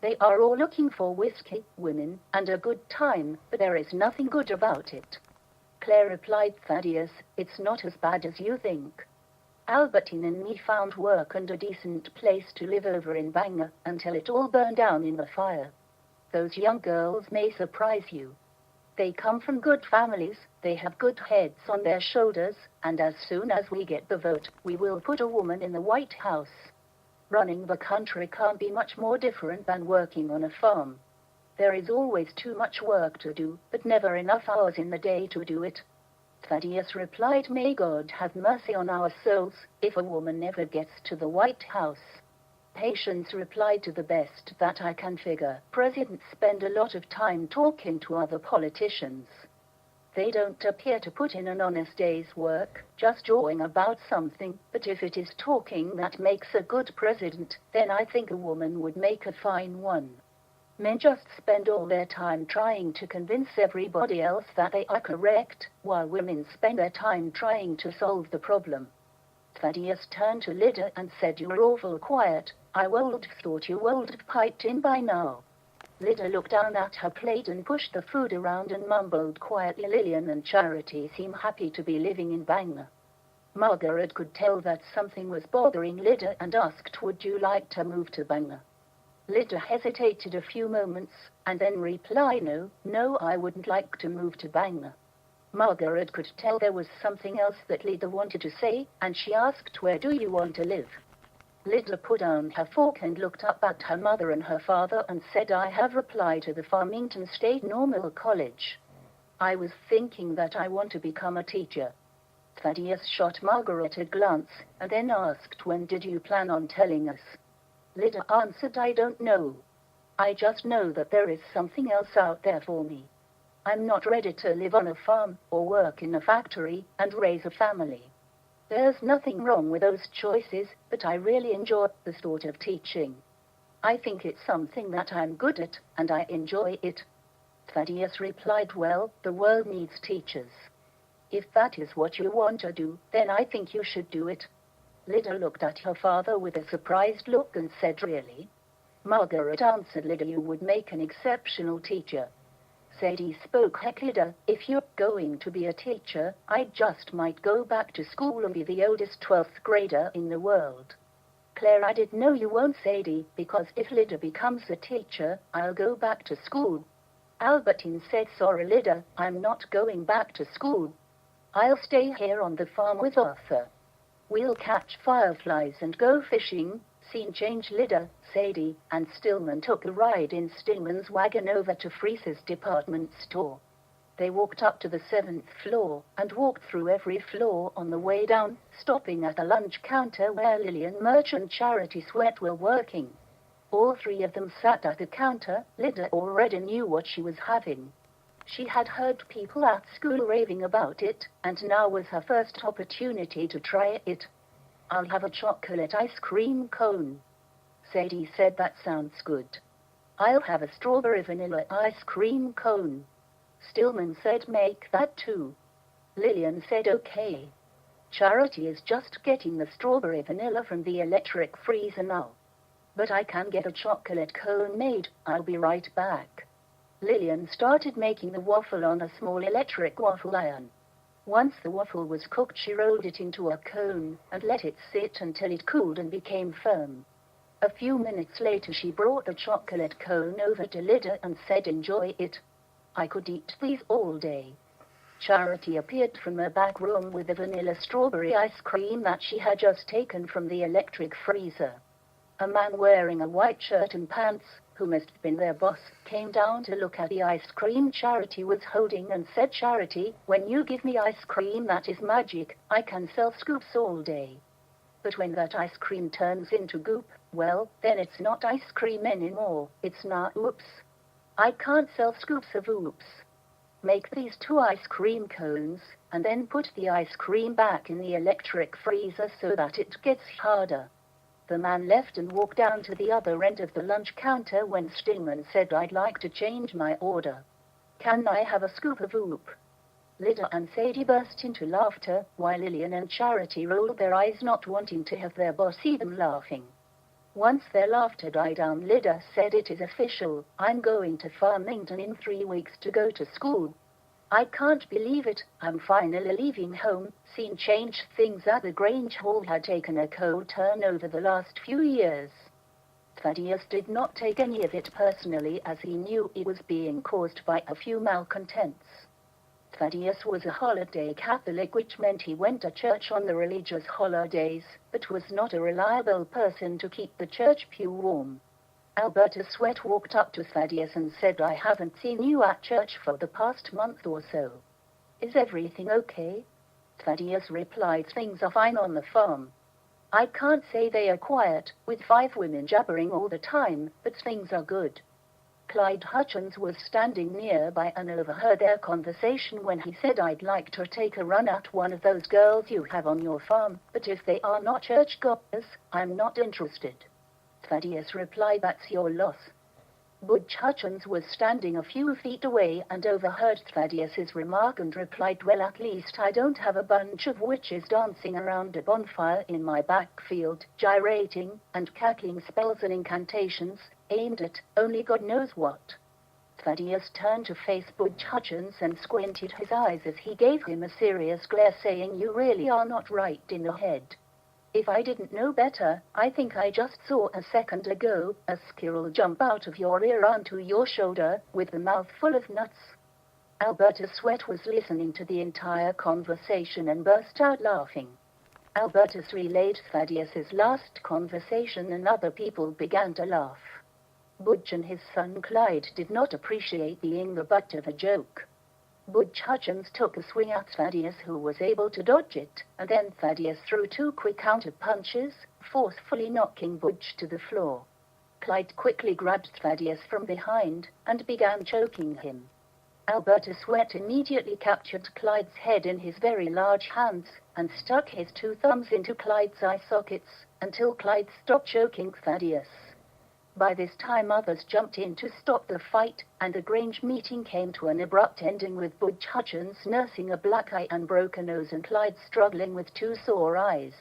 They are all looking for whiskey, women, and a good time, but there is nothing good about it. Claire replied, "Thaddeus, it's not as bad as you think. Albertine and me found work and a decent place to live over in Bangor until it all burned down in the fire. Those young girls may surprise you. They come from good families, they have good heads on their shoulders, and as soon as we get the vote, we will put a woman in the White House. Running the country can't be much more different than working on a farm. There is always too much work to do, but never enough hours in the day to do it." Thaddeus replied, "May God have mercy on our souls, if a woman never gets to the White House." Patience replied, "To the best that I can figure, presidents spend a lot of time talking to other politicians. They don't appear to put in an honest day's work, just jawing about something, but if it is talking that makes a good president, then I think a woman would make a fine one. Men just spend all their time trying to convince everybody else that they are correct, while women spend their time trying to solve the problem." Thaddeus turned to Lydia and said, "You're awful quiet. I would have thought you would have piped in by now." Lydia looked down at her plate and pushed the food around and mumbled quietly, "Lillian and Charity seem happy to be living in Bangor." Margaret could tell that something was bothering Lydia and asked, "Would you like to move to Bangor?" Lydia hesitated a few moments, and then replied, No, I wouldn't like to move to Bangor." Margaret could tell there was something else that Lydia wanted to say, and she asked, "Where do you want to live?" Lydia put down her fork and looked up at her mother and her father and said, "I have applied to the Farmington State Normal College. I was thinking that I want to become a teacher." Thaddeus shot Margaret a glance, and then asked, "When did you plan on telling us?" Lydia answered, "I don't know. I just know that there is something else out there for me. I'm not ready to live on a farm, or work in a factory, and raise a family. There's nothing wrong with those choices, but I really enjoy the thought of teaching. I think it's something that I'm good at, and I enjoy it." Thaddeus replied, "Well, the world needs teachers. If that is what you want to do, then I think you should do it." Lydia looked at her father with a surprised look and said, "Really?" Margaret answered, "Lydia, you would make an exceptional teacher." Sadie spoke, "Heck, Lydia, if you're going to be a teacher, I just might go back to school and be the oldest 12th grader in the world." Claire added, "No, you won't, Sadie, because if Lydia becomes a teacher, I'll go back to school." Albertine said, "Sorry, Lydia, I'm not going back to school. I'll stay here on the farm with Arthur. We'll catch fireflies and go fishing." Scene change. Lydia, Sadie, and Stillman took a ride in Stillman's wagon over to Freeze's department store. They walked up to the 7th floor and walked through every floor on the way down, stopping at the lunch counter where Lillian Murch and Charity Sweat were working. All three of them sat at the counter. Lydia already knew what she was having. She had heard people at school raving about it, and now was her first opportunity to try it. "I'll have a chocolate ice cream cone." Sadie said, "That sounds good." "I'll have a strawberry vanilla ice cream cone." Stillman said, "Make that too." Lillian said, "Okay." Charity is just getting the strawberry vanilla from the electric freezer now. "But I can get a chocolate cone made. I'll be right back." Lillian started making the waffle on a small electric waffle iron. Once the waffle was cooked, she rolled it into a cone and let it sit until it cooled and became firm. A few minutes later, she brought the chocolate cone over to Lydia and said, "Enjoy it. I could eat these all day." Charity appeared from her back room with the vanilla strawberry ice cream that she had just taken from the electric freezer. A man wearing a white shirt and pants, who must have been their boss, came down to look at the ice cream Charity was holding and said, "Charity, when you give me ice cream, that is magic. I can sell scoops all day. But when that ice cream turns into goop, well, then it's not ice cream anymore. It's not. Oops. I can't sell scoops of oops. Make these 2 ice cream cones, and then put the ice cream back in the electric freezer so that it gets harder." The man left and walked down to the other end of the lunch counter when Stillman said, "I'd like to change my order. Can I have a scoop of oop?" Lydia and Sadie burst into laughter, while Lillian and Charity rolled their eyes, not wanting to have their boss see them laughing. Once their laughter died down, Lydia said, "It is official. I'm going to Farmington in 3 weeks to go to school. I can't believe it. I'm finally leaving home." Scene change. Things at the Grange Hall had taken a cold turn over the last few years. Thaddeus did not take any of it personally, as he knew it was being caused by a few malcontents. Thaddeus was a holiday Catholic, which meant he went to church on the religious holidays, but was not a reliable person to keep the church pew warm. Alberta Sweat walked up to Thaddeus and said, "I haven't seen you at church for the past month or so. Is everything okay?" Thaddeus replied, "Things are fine on the farm. I can't say they are quiet, with 5 women jabbering all the time, but things are good." Clyde Hutchins was standing nearby and overheard their conversation when he said, "I'd like to take a run at one of those girls you have on your farm, but if they are not churchgoers, I'm not interested." Thaddeus replied, "That's your loss." Butch Hutchins was standing a few feet away and overheard Thaddeus's remark and replied, "Well, at least I don't have a bunch of witches dancing around a bonfire in my backfield, gyrating and cackling spells and incantations, aimed at only God knows what." Thaddeus turned to face Butch Hutchins and squinted his eyes as he gave him a serious glare, saying, "You really are not right in the head. If I didn't know better, I think I just saw a second ago a squirrel jump out of your ear onto your shoulder with a mouthful of nuts." Alberta Sweat was listening to the entire conversation and burst out laughing. Albertus relayed Thaddeus's last conversation and other people began to laugh. Butch and his son Clyde did not appreciate being the butt of a joke. Butch Hutchins took a swing at Thaddeus, who was able to dodge it, and then Thaddeus threw 2 quick counter punches, forcefully knocking Butch to the floor. Clyde quickly grabbed Thaddeus from behind and began choking him. Alberta Sweat immediately captured Clyde's head in his very large hands and stuck his 2 thumbs into Clyde's eye sockets until Clyde stopped choking Thaddeus. By this time others jumped in to stop the fight, and the Grange meeting came to an abrupt ending with Butch Hutchins nursing a black eye and broken nose and Clyde struggling with 2 sore eyes.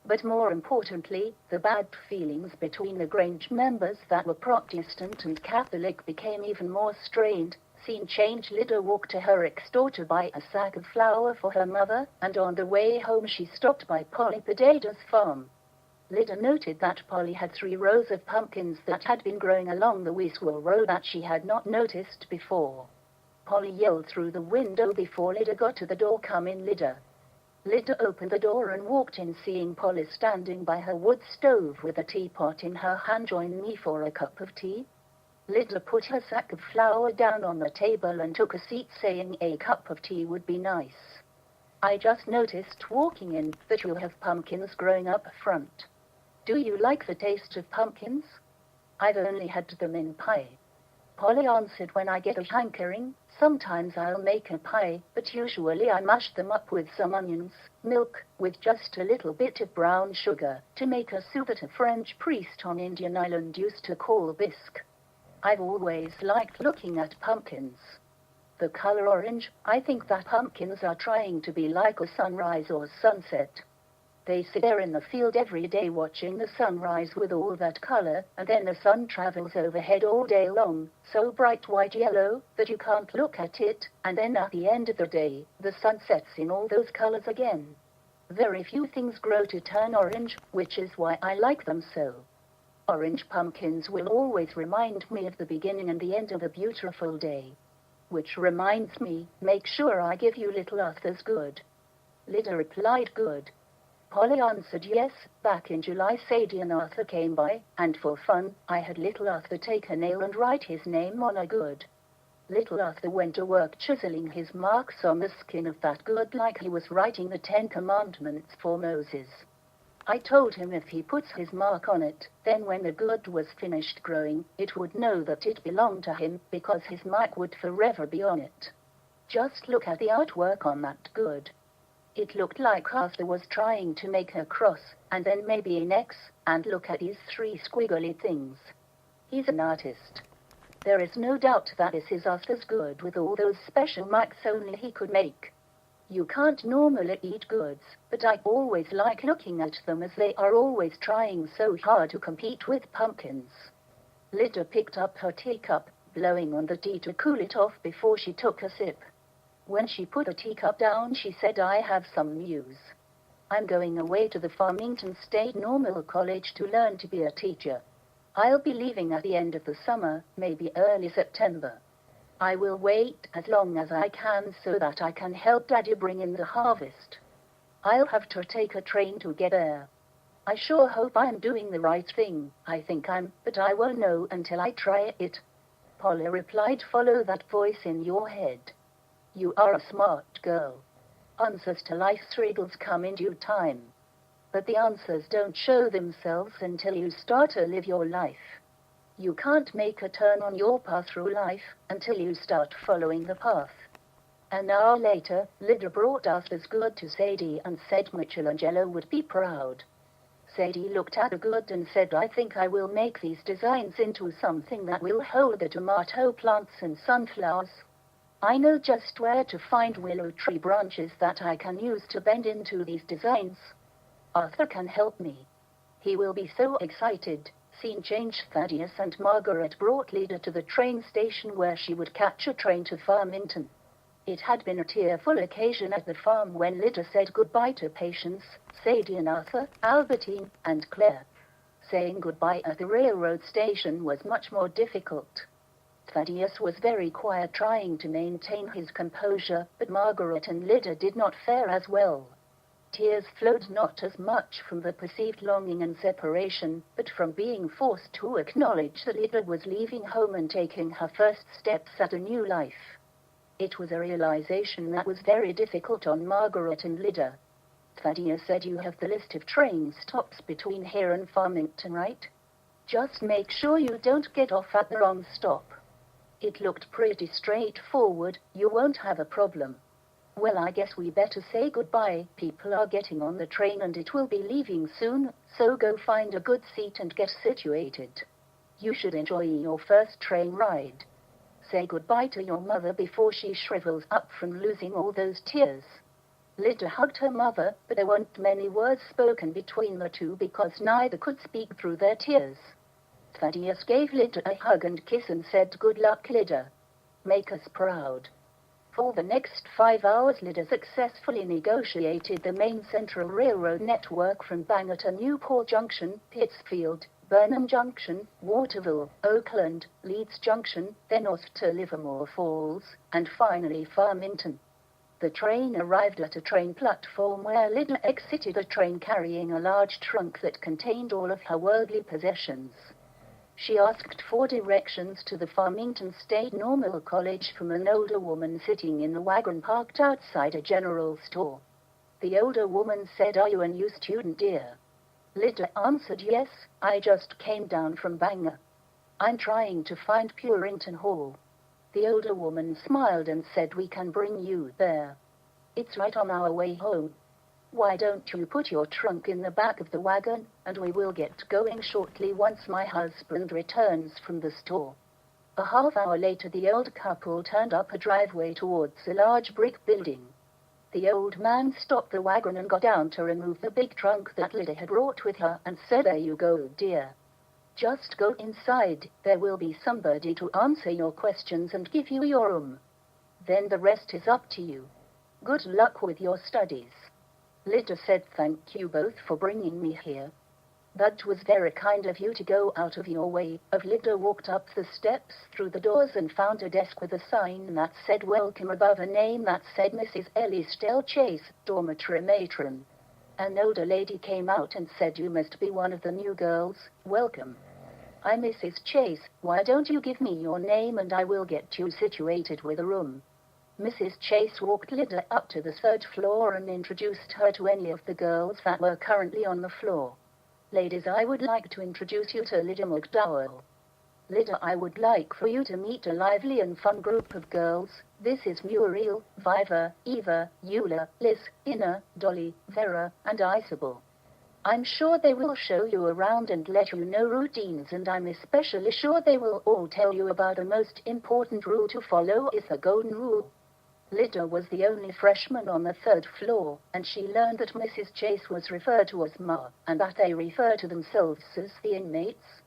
But more importantly, the bad feelings between the Grange members that were Protestant and Catholic became even more strained. Scene change. Lydia walked to her ex-door to buy a sack of flour for her mother, and on the way home she stopped by Polly Pedado's farm. Lydia noted that Polly had 3 rows of pumpkins that had been growing along the Weaswell Road that she had not noticed before. Polly yelled through the window before Lydia got to the door, "Come in, Lydia." Lydia opened the door and walked in, seeing Polly standing by her wood stove with a teapot in her hand. "Join me for a cup of tea?" Lydia put her sack of flour down on the table and took a seat, saying a cup of tea would be nice. "I just noticed walking in that you have pumpkins growing up front. Do you like the taste of pumpkins?" "I've only had them in pie," Polly answered. "When I get a hankering, sometimes I'll make a pie, but usually I mash them up with some onions, milk, with just a little bit of brown sugar, to make a soup that a French priest on Indian Island used to call bisque. I've always liked looking at pumpkins. The color orange, I think that pumpkins are trying to be like a sunrise or sunset. They sit there in the field every day watching the sunrise with all that color, and then the sun travels overhead all day long, so bright white yellow that you can't look at it, and then at the end of the day, the sun sets in all those colors again. Very few things grow to turn orange, which is why I like them so. Orange pumpkins will always remind me of the beginning and the end of a beautiful day. Which reminds me, make sure I give you Little Arthur's good." Lydia replied, "Good." Polly answered, "Yes, back in July Sadie and Arthur came by, and for fun, I had Little Arthur take a nail and write his name on a good. Little Arthur went to work chiseling his marks on the skin of that good like he was writing the 10 Commandments for Moses. I told him if he puts his mark on it, then when the good was finished growing, it would know that it belonged to him, because his mark would forever be on it. Just look at the artwork on that good. It looked like Arthur was trying to make a cross, and then maybe an X, and look at these 3 squiggly things. He's an artist. There is no doubt that this is Arthur's good with all those special marks only he could make. You can't normally eat goods, but I always like looking at them as they are always trying so hard to compete with pumpkins." Lydia picked up her teacup, blowing on the tea to cool it off before she took a sip. When she put the teacup down, she said, "I have some news. I'm going away to the Farmington State Normal College to learn to be a teacher. I'll be leaving at the end of the summer, maybe early September. I will wait as long as I can so that I can help Daddy bring in the harvest. I'll have to take a train to get there. I sure hope I'm doing the right thing. I think I'm, but I won't know until I try it." Polly replied, "Follow that voice in your head. You are a smart girl. Answers to life's riddles come in due time. But the answers don't show themselves until you start to live your life. You can't make a turn on your path through life until you start following the path." An hour later, Lydia brought Arthur's good to Sadie and said Michelangelo would be proud. Sadie looked at the good and said, I think I will make these designs into something that will hold the tomato plants and sunflowers. I know just where to find willow tree branches that I can use to bend into these designs. Arthur can help me. He will be so excited. Scene changed. Thaddeus and Margaret brought Lydia to the train station where she would catch a train to Farmington. It had been a tearful occasion at the farm when Lydia said goodbye to Patience, Sadie and Arthur, Albertine, and Claire. Saying goodbye at the railroad station was much more difficult. Thaddeus was very quiet, trying to maintain his composure, but Margaret and Lydia did not fare as well. Tears flowed not as much from the perceived longing and separation, but from being forced to acknowledge that Lydia was leaving home and taking her first steps at a new life. It was a realization that was very difficult on Margaret and Lydia. Thaddeus said, you have the list of train stops between here and Farmington, right? Just make sure you don't get off at the wrong stop. It looked pretty straightforward. You won't have a problem. Well, I guess we better say goodbye. People are getting on the train and it will be leaving soon, so go find a good seat and get situated. You should enjoy your first train ride. Say goodbye to your mother before she shrivels up from losing all those tears. Lydia hugged her mother, but there weren't many words spoken between the two because neither could speak through their tears. Thaddeus gave Lydia a hug and kiss and said, good luck, Lydia. Make us proud. For the next 5 hours, Lydia successfully negotiated the main Central Railroad network from Bangor to Newport Junction, Pittsfield, Burnham Junction, Waterville, Oakland, Leeds Junction, then off to Livermore Falls, and finally Farmington. The train arrived at a train platform where Lydia exited the train carrying a large trunk that contained all of her worldly possessions. She asked for directions to the Farmington State Normal College from an older woman sitting in the wagon parked outside a general store. The older woman said, are you a new student, dear? Lydia answered, yes, I just came down from Bangor. I'm trying to find Purinton Hall. The older woman smiled and said, we can bring you there. It's right on our way home. Why don't you put your trunk in the back of the wagon, and we will get going shortly once my husband returns from the store. A half hour later, the old couple turned up a driveway towards a large brick building. The old man stopped the wagon and got down to remove the big trunk that Lydia had brought with her and said, there you go, dear. Just go inside. There will be somebody to answer your questions and give you your room. Then the rest is up to you. Good luck with your studies. Lydia said, thank you both for bringing me here. That was very kind of you to go out of your way. Lydia walked up the steps, through the doors, and found a desk with a sign that said welcome above a name that said Mrs. Ellie Stell Chase, dormitory matron. An older lady came out and said, you must be one of the new girls. Welcome. I'm Mrs. Chase. Why don't you give me your name and I will get you situated with a room. Mrs. Chase walked Lydia up to the 3rd floor and introduced her to any of the girls that were currently on the floor. Ladies, I would like to introduce you to Lydia McDowell. Lydia, I would like for you to meet a lively and fun group of girls. This is Muriel, Viva, Eva, Eula, Liz, Ina, Dolly, Vera, and Isabel. I'm sure they will show you around and let you know routines, and I'm especially sure they will all tell you about the most important rule to follow is the golden rule. Lydia was the only freshman on the 3rd floor, and she learned that Mrs. Chase was referred to as Ma, and that they refer to themselves as the inmates.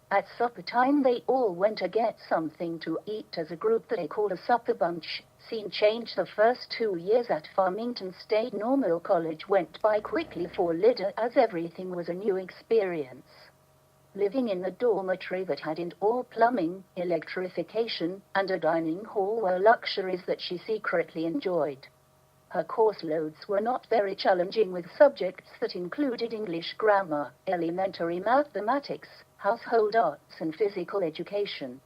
At supper time, they all went to get something to eat as a group that they called a supper bunch. Scene change. The first 2 years at Farmington State Normal College went by quickly for Lydia, as everything was a new experience. Living in a dormitory that had indoor plumbing, electrification, and a dining hall were luxuries that she secretly enjoyed. Her course loads were not very challenging, with subjects that included English grammar, elementary mathematics, household arts, and physical education.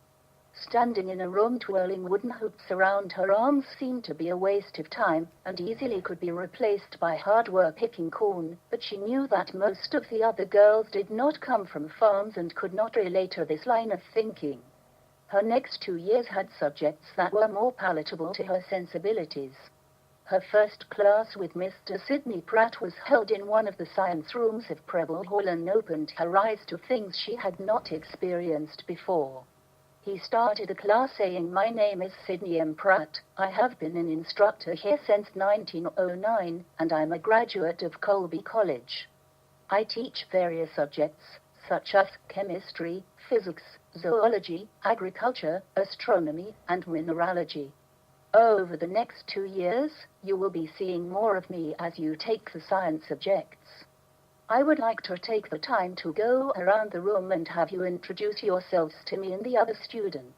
Standing in a room twirling wooden hoops around her arms seemed to be a waste of time, and easily could be replaced by hard work picking corn, but she knew that most of the other girls did not come from farms and could not relate to this line of thinking. Her next 2 years had subjects that were more palatable to her sensibilities. Her first class with Mr. Sidney Pratt was held in one of the science rooms of Preble Hall and opened her eyes to things she had not experienced before. He started the class saying, "My name is Sidney M. Pratt. I have been an instructor here since 1909, and I'm a graduate of Colby College. I teach various subjects, such as chemistry, physics, zoology, agriculture, astronomy, and mineralogy. Over the next 2 years, you will be seeing more of me as you take the science subjects. I would like to take the time to go around the room and have you introduce yourselves to me and the other students."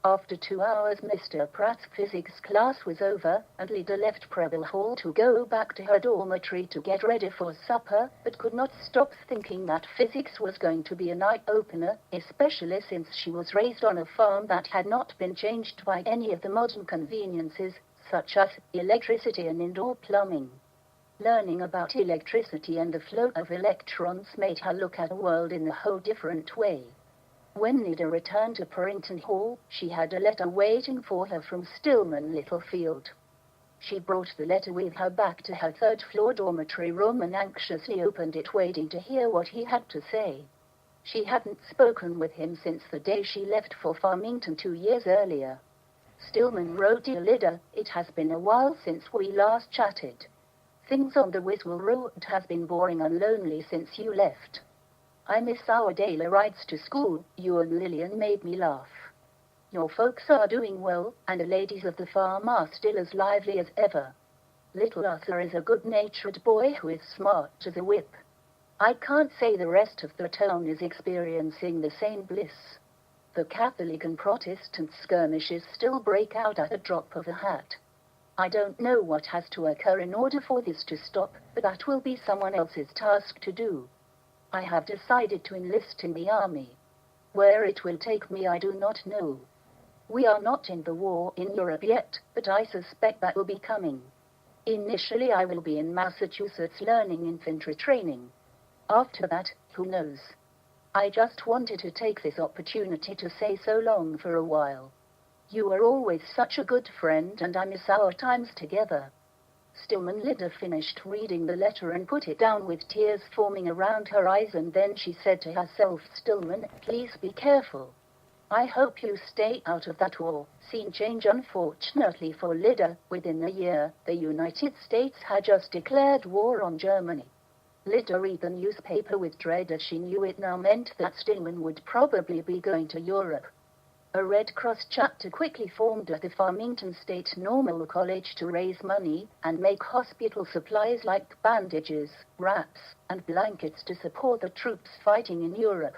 After 2 hours, Mr. Pratt's physics class was over, and Lida left Preble Hall to go back to her dormitory to get ready for supper, but could not stop thinking that physics was going to be an eye-opener, especially since she was raised on a farm that had not been changed by any of the modern conveniences, such as electricity and indoor plumbing. Learning about electricity and the flow of electrons made her look at the world in a whole different way. When Lida returned to Purrington Hall, she had a letter waiting for her from Stillman Littlefield. She brought the letter with her back to her third-floor dormitory room and anxiously opened it, waiting to hear what he had to say. She hadn't spoken with him since the day she left for Farmington 2 years earlier. Stillman wrote, "Dear Lida, it has been a while since we last chatted. Things on the Wiswell Road has been boring and lonely since you left. I miss our daily rides to school. You and Lillian made me laugh. Your folks are doing well, and the ladies of the farm are still as lively as ever. Little Arthur is a good-natured boy who is smart as a whip. I can't say the rest of the town is experiencing the same bliss. The Catholic and Protestant skirmishes still break out at a drop of a hat. I don't know what has to occur in order for this to stop, but that will be someone else's task to do. I have decided to enlist in the army. Where it will take me I do not know. We are not in the war in Europe yet, but I suspect that will be coming. Initially I will be in Massachusetts learning infantry training. After that, who knows? I just wanted to take this opportunity to say so long for a while. You were always such a good friend, and I miss our times together." Stillman. Lida finished reading the letter and put it down with tears forming around her eyes, and then she said to herself, "Stillman, please be careful. I hope you stay out of that war." Scene change. Unfortunately for Lida, within a year, the United States had just declared war on Germany. Lida read the newspaper with dread, as she knew it now meant that Stillman would probably be going to Europe. A Red Cross chapter quickly formed at the Farmington State Normal College to raise money and make hospital supplies like bandages, wraps, and blankets to support the troops fighting in Europe.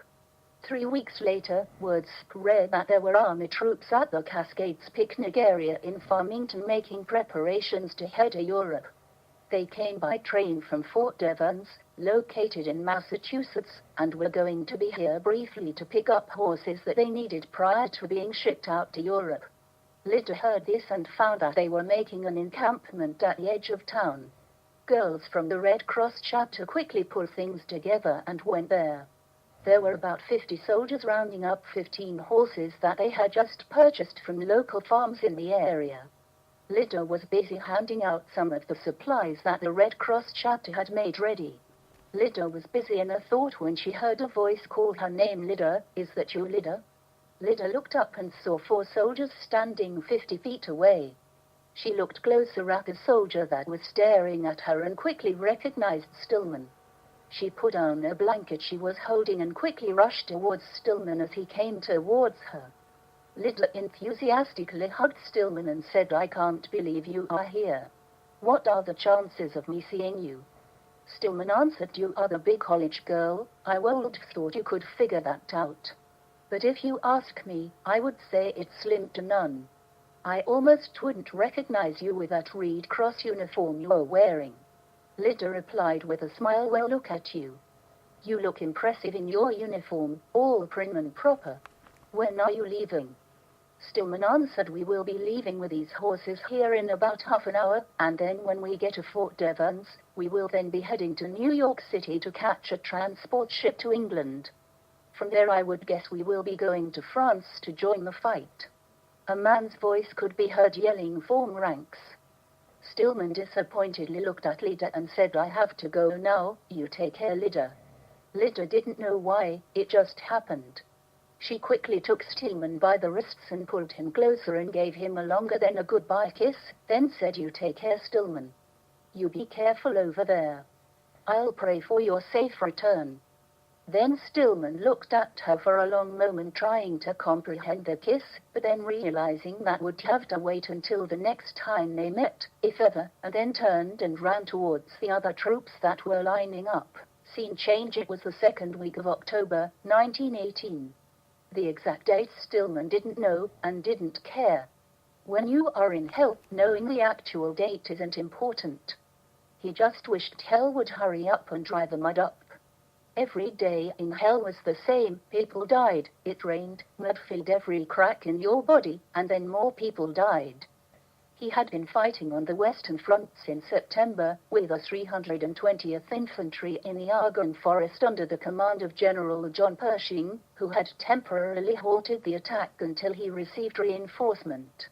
3 weeks later, word spread that there were Army troops at the Cascades picnic area in Farmington making preparations to head to Europe. They came by train from Fort Devens, located in Massachusetts, and were going to be here briefly to pick up horses that they needed prior to being shipped out to Europe. Lida heard this and found that they were making an encampment at the edge of town. Girls from the Red Cross chapter quickly pulled things together and went there. There were about 50 soldiers rounding up 15 horses that they had just purchased from local farms in the area. Lida was busy handing out some of the supplies that the Red Cross chapter had made ready. Lida was busy in a thought when she heard a voice call her name. "Lida, is that you, Lida?" Lida looked up and saw 4 soldiers standing 50 feet away. She looked closer at the soldier that was staring at her and quickly recognized Stillman. She put down a blanket she was holding and quickly rushed towards Stillman as he came towards her. Lida enthusiastically hugged Stillman and said, "I can't believe you are here. What are the chances of me seeing you?" Stillman answered, "You are the big college girl. I would have thought you could figure that out. But if you ask me, I would say it's slim to none. I almost wouldn't recognize you with that Red Cross uniform you're wearing." Lida replied with a smile, "Well, look at you. You look impressive in your uniform, all prim and proper. When are you leaving?" Stillman answered, "We will be leaving with these horses here in about half an hour, and then when we get to Fort Devens, we will then be heading to New York City to catch a transport ship to England. From there I would guess we will be going to France to join the fight." A man's voice could be heard yelling, "Form ranks." Stillman disappointedly looked at Lydia and said, "I have to go now, you take care, Lydia." Lydia didn't know why, it just happened. She quickly took Stillman by the wrists and pulled him closer and gave him a longer than a goodbye kiss, then said, "You take care, Stillman. You be careful over there. I'll pray for your safe return." Then Stillman looked at her for a long moment, trying to comprehend the kiss, but then realizing that would have to wait until the next time they met, if ever, and then turned and ran towards the other troops that were lining up. Scene change. It was the second week of October, 1918. The exact date Stillman didn't know, and didn't care. When you are in hell, knowing the actual date isn't important. He just wished hell would hurry up and dry the mud up. Every day in hell was the same. People died, it rained, mud filled every crack in your body, and then more people died. He had been fighting on the Western Front since September, with the 320th Infantry in the Argonne Forest under the command of General John Pershing, who had temporarily halted the attack until he received reinforcement.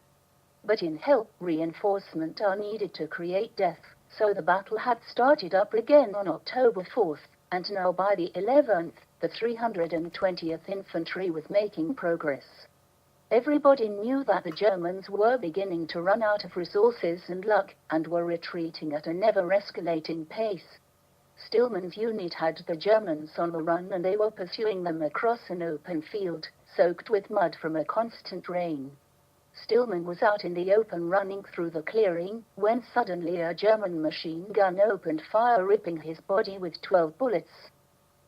But in hell, reinforcement are needed to create death, so the battle had started up again on October 4th, and now by the 11th, the 320th Infantry was making progress. Everybody knew that the Germans were beginning to run out of resources and luck, and were retreating at a never-escalating pace. Stillman's unit had the Germans on the run, and they were pursuing them across an open field, soaked with mud from a constant rain. Stillman was out in the open running through the clearing, when suddenly a German machine gun opened fire, ripping his body with 12 bullets.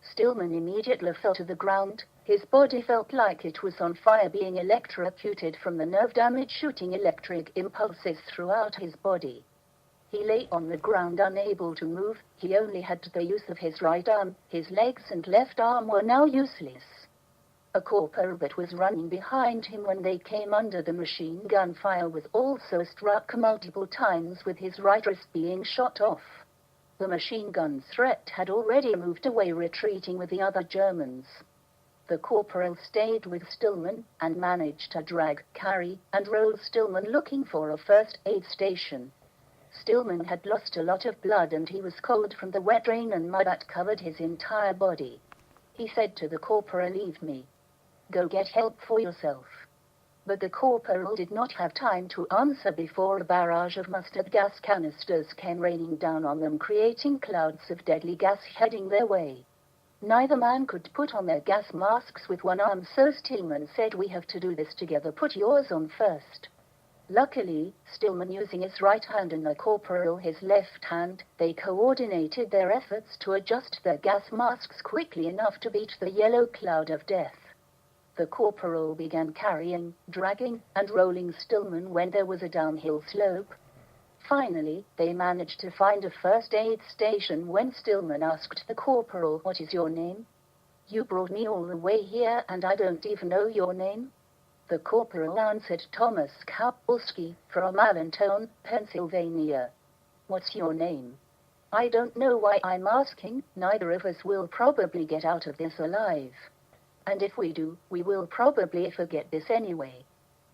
Stillman immediately fell to the ground. His body felt like it was on fire, being electrocuted from the nerve damage, shooting electric impulses throughout his body. He lay on the ground unable to move. He only had the use of his right arm. His legs and left arm were now useless. A corporal that was running behind him when they came under the machine gun fire was also struck multiple times, with his right wrist being shot off. The machine gun threat had already moved away, retreating with the other Germans. The corporal stayed with Stillman, and managed to drag, carry, and roll Stillman looking for a first aid station. Stillman had lost a lot of blood, and he was cold from the wet rain and mud that covered his entire body. He said to the corporal, "Leave me. Go get help for yourself." But the corporal did not have time to answer before a barrage of mustard gas canisters came raining down on them, creating clouds of deadly gas heading their way. Neither man could put on their gas masks with one arm, so Stillman said, "We have to do this together. Put yours on first." Luckily, Stillman using his right hand and the corporal his left hand, they coordinated their efforts to adjust their gas masks quickly enough to beat the yellow cloud of death. The corporal began carrying, dragging, and rolling Stillman when there was a downhill slope. Finally, they managed to find a first aid station when Stillman asked the corporal, "What is your name? You brought me all the way here and I don't even know your name." The corporal answered, "Thomas Kapolski, from Allentown, Pennsylvania." "What's your name?" "I don't know why I'm asking. Neither of us will probably get out of this alive. And if we do, we will probably forget this anyway."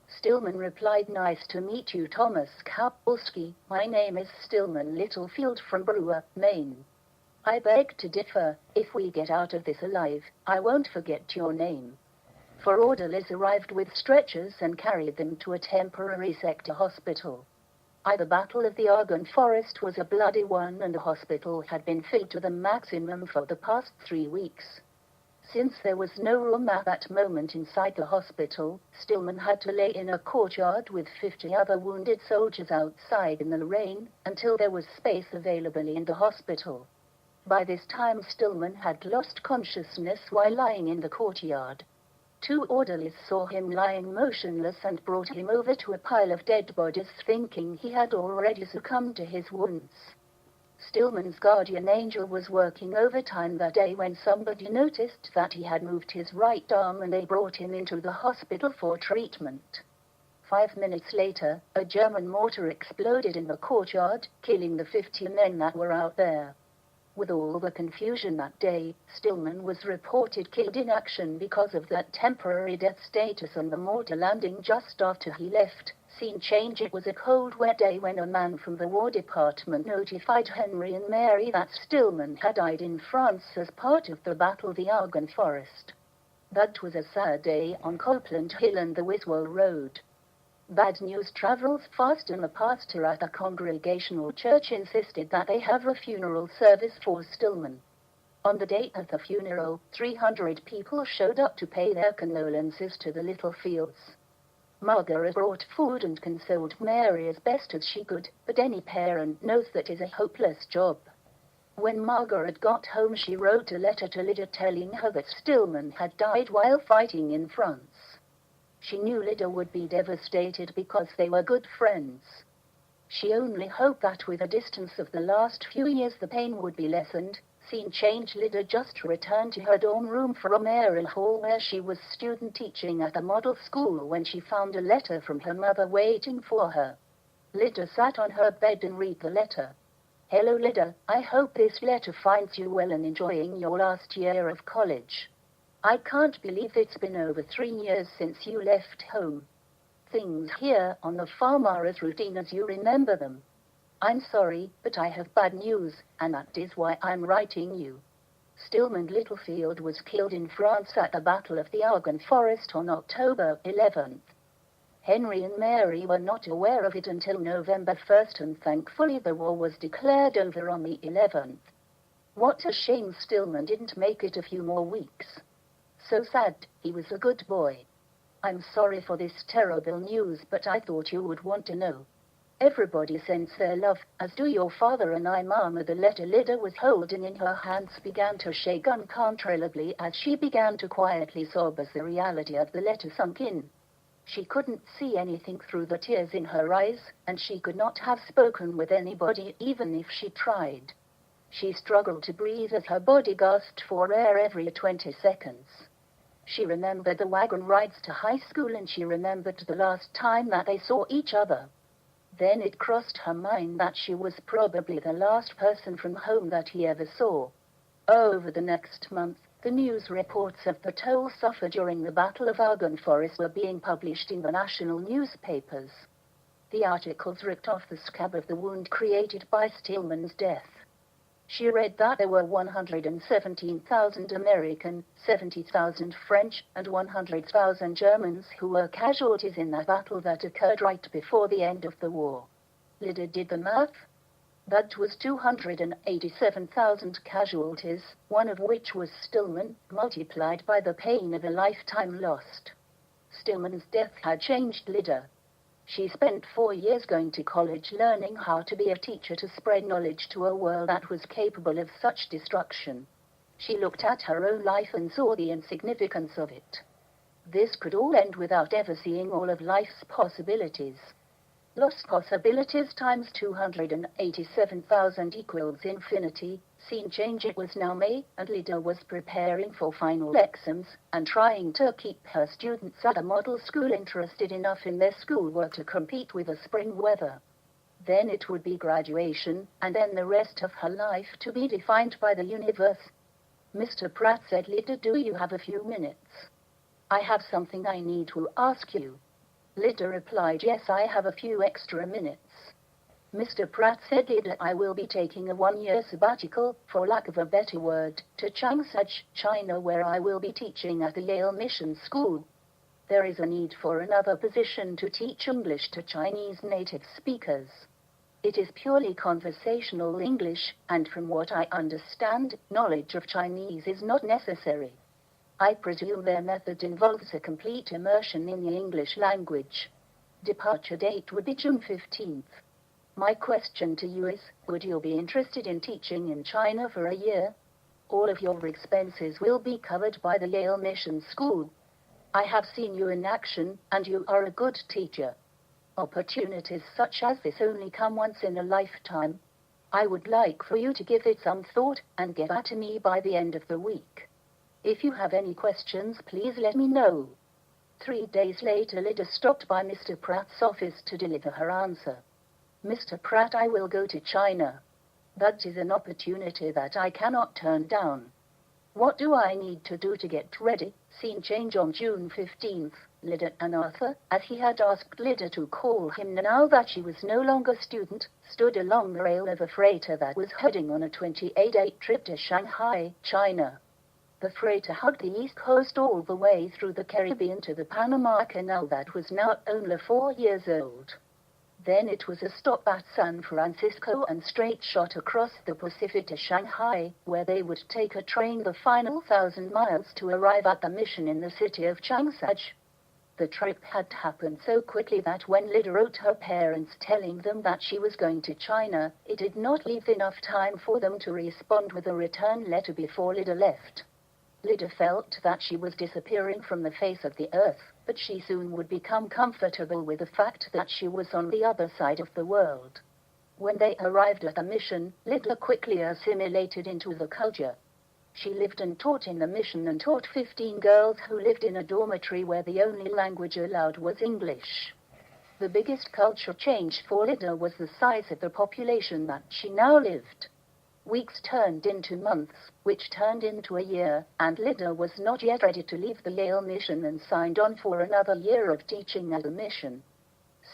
Stillman replied, "Nice to meet you, Thomas Kapolski. My name is Stillman Littlefield from Brewer, Maine. I beg to differ. If we get out of this alive, I won't forget your name." Four orderlies arrived with stretchers and carried them to a temporary sector hospital. The Battle of the Argonne Forest was a bloody one, and the hospital had been filled to the maximum for the past 3 weeks. Since there was no room at that moment inside the hospital, Stillman had to lay in a courtyard with 50 other wounded soldiers outside in the rain, until there was space available in the hospital. By this time Stillman had lost consciousness while lying in the courtyard. 2 orderlies saw him lying motionless and brought him over to a pile of dead bodies, thinking he had already succumbed to his wounds. Stillman's guardian angel was working overtime that day when somebody noticed that he had moved his right arm, and they brought him into the hospital for treatment. 5 minutes later, a German mortar exploded in the courtyard, killing the 50 men that were out there. With all the confusion that day, Stillman was reported killed in action because of that temporary death status on the mortar landing just after he left. Scene change. It was a cold, wet day when a man from the War Department notified Henry and Mary that Stillman had died in France as part of the Battle of the Argonne Forest. That was a sad day on Copeland Hill and the Wiswall Road. Bad news travels fast, and the pastor at the Congregational Church insisted that they have a funeral service for Stillman. On the day of the funeral, 300 people showed up to pay their condolences to the Littlefields. Margaret brought food and consoled Mary as best as she could, but any parent knows that is a hopeless job. When Margaret got home, she wrote a letter to Lydia telling her that Stillman had died while fighting in France. She knew Lydia would be devastated because they were good friends. She only hoped that with the distance of the last few years the pain would be lessened. Scene change. Lydia just returned to her dorm room from Mary Hall, where she was student teaching at a model school, when she found a letter from her mother waiting for her. Lydia sat on her bed and read the letter. Hello Lydia, I hope this letter finds you well and enjoying your last year of college. I can't believe it's been over 3 years since you left home. Things here on the farm are as routine as you remember them. I'm sorry, but I have bad news, and that is why I'm writing you. Stillman Littlefield was killed in France at the Battle of the Argonne Forest on October 11th. Henry and Mary were not aware of it until November 1st, and thankfully the war was declared over on the 11th. What a shame Stillman didn't make it a few more weeks. So sad, he was a good boy. I'm sorry for this terrible news, but I thought you would want to know. Everybody sends their love, as do your father and I. Mama. The letter Lydia was holding in her hands began to shake uncontrollably as she began to quietly sob as the reality of the letter sunk in. She couldn't see anything through the tears in her eyes, and she could not have spoken with anybody even if she tried. She struggled to breathe as her body gasped for air every 20 seconds. She remembered the wagon rides to high school, and she remembered the last time that they saw each other. Then it crossed her mind that she was probably the last person from home that he ever saw. Over the next month, the news reports of the toll suffered during the Battle of Argonne Forest were being published in the national newspapers. The articles ripped off the scab of the wound created by Stillman's death. She read that there were 117,000 American, 70,000 French, and 100,000 Germans who were casualties in that battle that occurred right before the end of the war. Lydia did the math. That was 287,000 casualties, one of which was Stillman, multiplied by the pain of a lifetime lost. Stillman's death had changed Lydia. She spent 4 years going to college learning how to be a teacher to spread knowledge to a world that was capable of such destruction. She looked at her own life and saw the insignificance of it. This could all end without ever seeing all of life's possibilities. Lost possibilities times 287,000 equals infinity. Scene change. It was now May, and Lydia was preparing for final exams and trying to keep her students at a model school interested enough in their schoolwork to compete with the spring weather. Then it would be graduation, and then the rest of her life to be defined by the universe. Mr. Pratt said, Lydia, do you have a few minutes? I have something I need to ask you. Lydia replied, yes, I have a few extra minutes. Mr. Pratt said, Lydia, I will be taking a 1-year sabbatical, for lack of a better word, to Changsha, China, where I will be teaching at the Yale Mission School. There is a need for another position to teach English to Chinese native speakers. It is purely conversational English, and from what I understand, knowledge of Chinese is not necessary. I presume their method involves a complete immersion in the English language. Departure date would be June 15th. My question to you is, would you be interested in teaching in China for a year? All of your expenses will be covered by the Yale Mission School. I have seen you in action, and you are a good teacher. Opportunities such as this only come once in a lifetime. I would like for you to give it some thought and get back to me by the end of the week. If you have any questions, please let me know. 3 days later, Lydia stopped by Mr. Pratt's office to deliver her answer. Mr. Pratt, I will go to China. That is an opportunity that I cannot turn down. What do I need to do to get ready? Scene change on June 15th. Lydia and Arthur, as he had asked Lydia to call him now that she was no longer student, stood along the rail of a freighter that was heading on a 28-day trip to Shanghai, China. The freighter hugged the East Coast all the way through the Caribbean to the Panama Canal that was now only 4 years old. Then it was a stop at San Francisco and straight shot across the Pacific to Shanghai, where they would take a train the final 1,000 miles to arrive at the mission in the city of Changsha. The trip had happened so quickly that when Lydia wrote her parents telling them that she was going to China, it did not leave enough time for them to respond with a return letter before Lydia left. Lydia felt that she was disappearing from the face of the earth, but she soon would become comfortable with the fact that she was on the other side of the world. When they arrived at the mission, Lydia quickly assimilated into the culture. She lived and taught in the mission and taught 15 girls who lived in a dormitory where the only language allowed was English. The biggest culture change for Lydia was the size of the population that she now lived. Weeks turned into months, which turned into a year, and Lydia was not yet ready to leave the Yale mission and signed on for another year of teaching at the mission.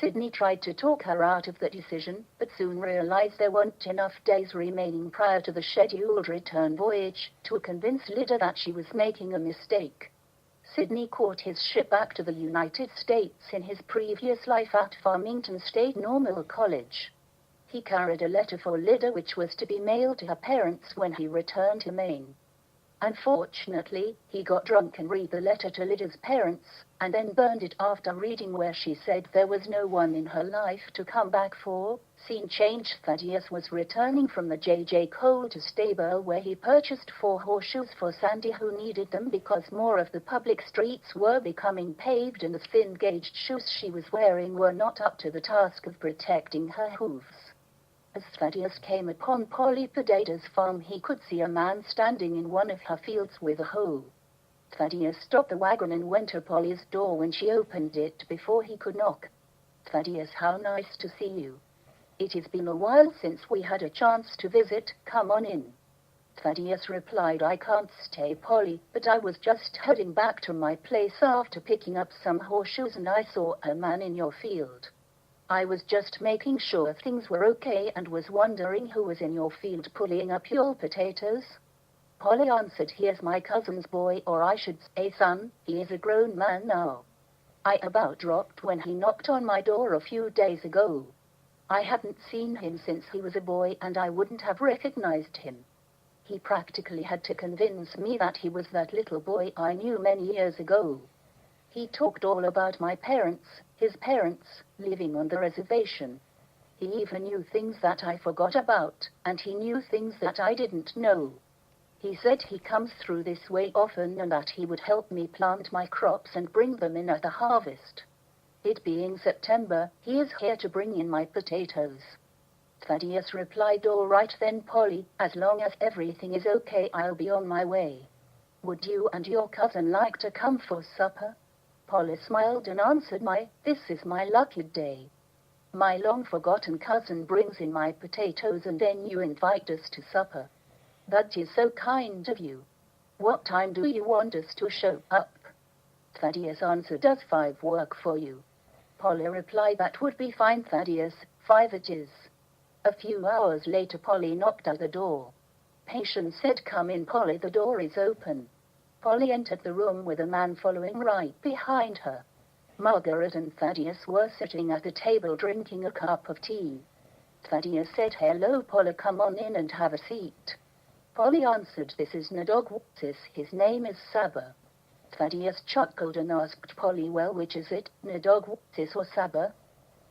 Sydney tried to talk her out of the decision, but soon realized there weren't enough days remaining prior to the scheduled return voyage to convince Lydia that she was making a mistake. Sydney caught his ship back to the United States in his previous life at Farmington State Normal College. He carried a letter for Lydia which was to be mailed to her parents when he returned to Maine. Unfortunately, he got drunk and read the letter to Lydia's parents, and then burned it after reading where she said there was no one in her life to come back for. Scene change. Thaddeus was returning from the J.J. Coulter stable where he purchased 4 horseshoes for Sandy who needed them because more of the public streets were becoming paved and the thin-gauged shoes she was wearing were not up to the task of protecting her hooves. As Thaddeus came upon Polly Potato's farm, he could see a man standing in one of her fields with a hoe. Thaddeus stopped the wagon and went to Polly's door when she opened it before he could knock. "Thaddeus, how nice to see you. It has been a while since we had a chance to visit. Come on in." Thaddeus replied, "I can't stay, Polly, but I was just heading back to my place after picking up some horseshoes and I saw a man in your field. I was just making sure things were okay and was wondering who was in your field pulling up your potatoes." Polly answered, "He is my cousin's boy, or I should say son. He is a grown man now. I about dropped when he knocked on my door a few days ago. I hadn't seen him since he was a boy and I wouldn't have recognized him. He practically had to convince me that he was that little boy I knew many years ago. He talked all about my parents, his parents, living on the reservation. He even knew things that I forgot about, and he knew things that I didn't know. He said he comes through this way often and that he would help me plant my crops and bring them in at the harvest. It being September, he is here to bring in my potatoes." Thaddeus replied, "All right then, Polly, as long as everything is okay, I'll be on my way. Would you and your cousin like to come for supper?" Polly smiled and answered, This is my lucky day. My long-forgotten cousin brings in my potatoes and then you invite us to supper. That is so kind of you. What time do you want us to show up?" Thaddeus answered, "Does 5 work for you?" Polly replied, "That would be fine, Thaddeus, 5 it is." A few hours later, Polly knocked at the door. Patience said, "Come in, Polly, the door is open." Polly entered the room with a man following right behind her. Margaret and Thaddeus were sitting at the table drinking a cup of tea. Thaddeus said, "Hello, Polly, come on in and have a seat." Polly answered, "This is Nadog, his name is Saba." Thaddeus chuckled and asked Polly, "Well, which is it, Nadog or Saba?"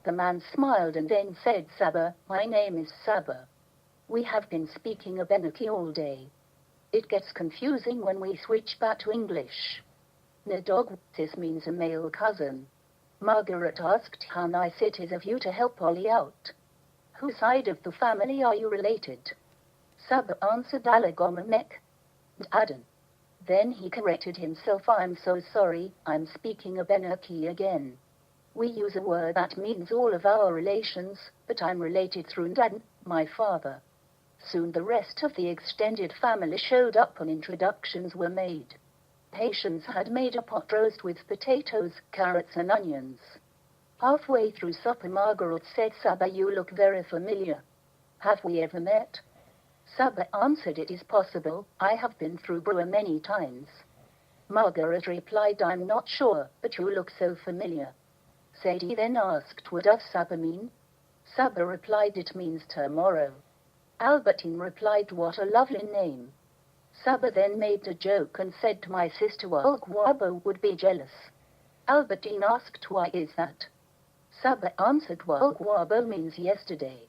The man smiled and then said, "Saba, my name is Saba. We have been speaking Abenaki all day. It gets confusing when we switch back to English. Nadog means a male cousin." Margaret asked, "How nice it is of you to help Polly out. Whose side of the family are you related?" Saba answered, "Alagomamek. Aden." Then he corrected himself, "I'm so sorry, I'm speaking Abenaki again. We use a word that means all of our relations, but I'm related through Dad, my father." Soon the rest of the extended family showed up and introductions were made. Patience had made a pot roast with potatoes, carrots and onions. Halfway through supper, Margaret said, "Saba, you look very familiar. Have we ever met?" Saba answered, "It is possible. I have been through Brewer many times." Margaret replied, "I'm not sure, but you look so familiar." Sadie then asked, "What does Saba mean?" Saba replied, "It means tomorrow." Albertine replied, "What a lovely name." Saba then made a joke and said, "My sister Walguabo would be jealous." Albertine asked, "Why is that?" Saba answered, "Walguabo means yesterday."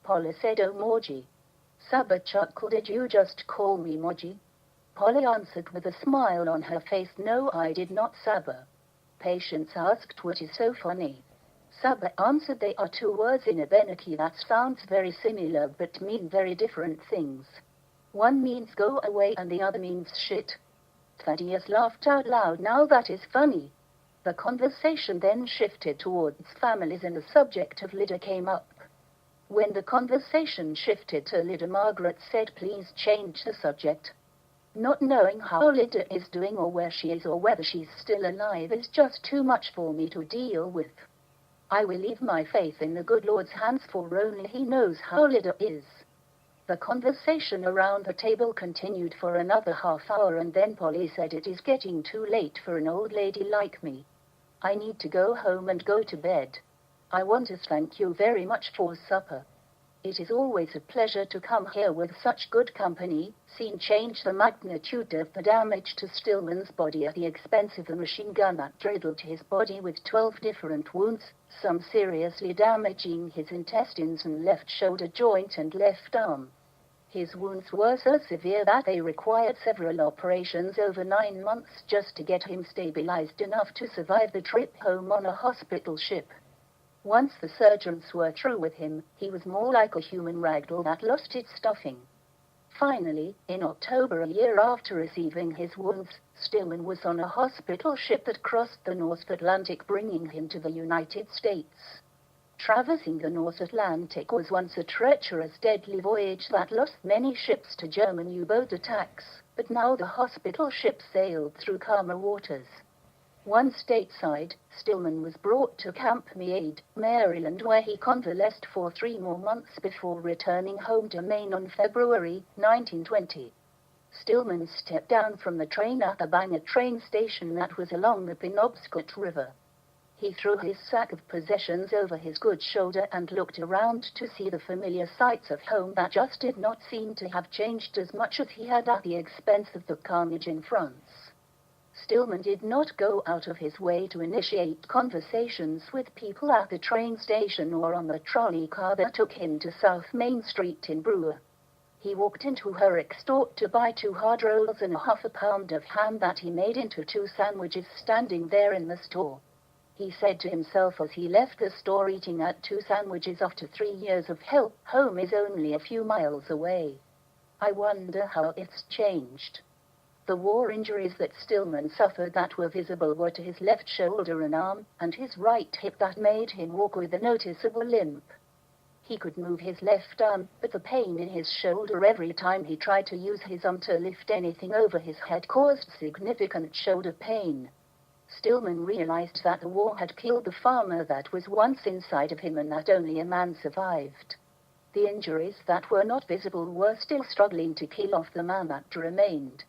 Polly said, "Oh, Morgie." Saba chuckled, "Did you just call me Morgie?" Polly answered with a smile on her face, "No, I did not, Saba." Patience asked, "What is so funny?" Saba answered, "They are two words in Abenaki that sounds very similar but mean very different things. One means go away and the other means shit." Thaddeus laughed out loud. "Now that is funny." The conversation then shifted towards families and the subject of Lydia came up. When the conversation shifted to Lydia, Margaret said, "Please change the subject. Not knowing how Lydia is doing or where she is or whether she's still alive is just too much for me to deal with. I will leave my faith in the good Lord's hands, for only He knows how Lydia is." The conversation around the table continued for another half hour, and then Polly said, "It is getting too late for an old lady like me. I need to go home and go to bed. I want to thank you very much for supper. It is always a pleasure to come here with such good company." Scene change. The magnitude of the damage to Stillman's body at the expense of the machine gun that riddled his body with 12 different wounds, some seriously damaging his intestines and left shoulder joint and left arm. His wounds were so severe that they required several operations over 9 months just to get him stabilized enough to survive the trip home on a hospital ship. Once the surgeons were through with him, he was more like a human ragdoll that lost its stuffing. Finally, in October, a year after receiving his wounds, Stillman was on a hospital ship that crossed the North Atlantic, bringing him to the United States. Traversing the North Atlantic was once a treacherous, deadly voyage that lost many ships to German U-boat attacks, but now the hospital ship sailed through calmer waters. Once stateside, Stillman was brought to Camp Meade, Maryland, where he convalesced for 3 more months before returning home to Maine on February 1920. Stillman stepped down from the train at the Bangor train station that was along the Penobscot River. He threw his sack of possessions over his good shoulder and looked around to see the familiar sights of home that just did not seem to have changed as much as he had at the expense of the carnage in France. Stillman did not go out of his way to initiate conversations with people at the train station or on the trolley car that took him to South Main Street in Brewer. He walked into Herrick's store to buy 2 hard rolls and a half a pound of ham that he made into 2 sandwiches standing there in the store. He said to himself as he left the store, eating at 2 sandwiches after 3 years of hell, home is only a few miles away. I wonder how it's changed. The war injuries that Stillman suffered that were visible were to his left shoulder and arm, and his right hip that made him walk with a noticeable limp. He could move his left arm, but the pain in his shoulder every time he tried to use his arm to lift anything over his head caused significant shoulder pain. Stillman realized that the war had killed the farmer that was once inside of him and that only a man survived. The injuries that were not visible were still struggling to kill off the man that remained.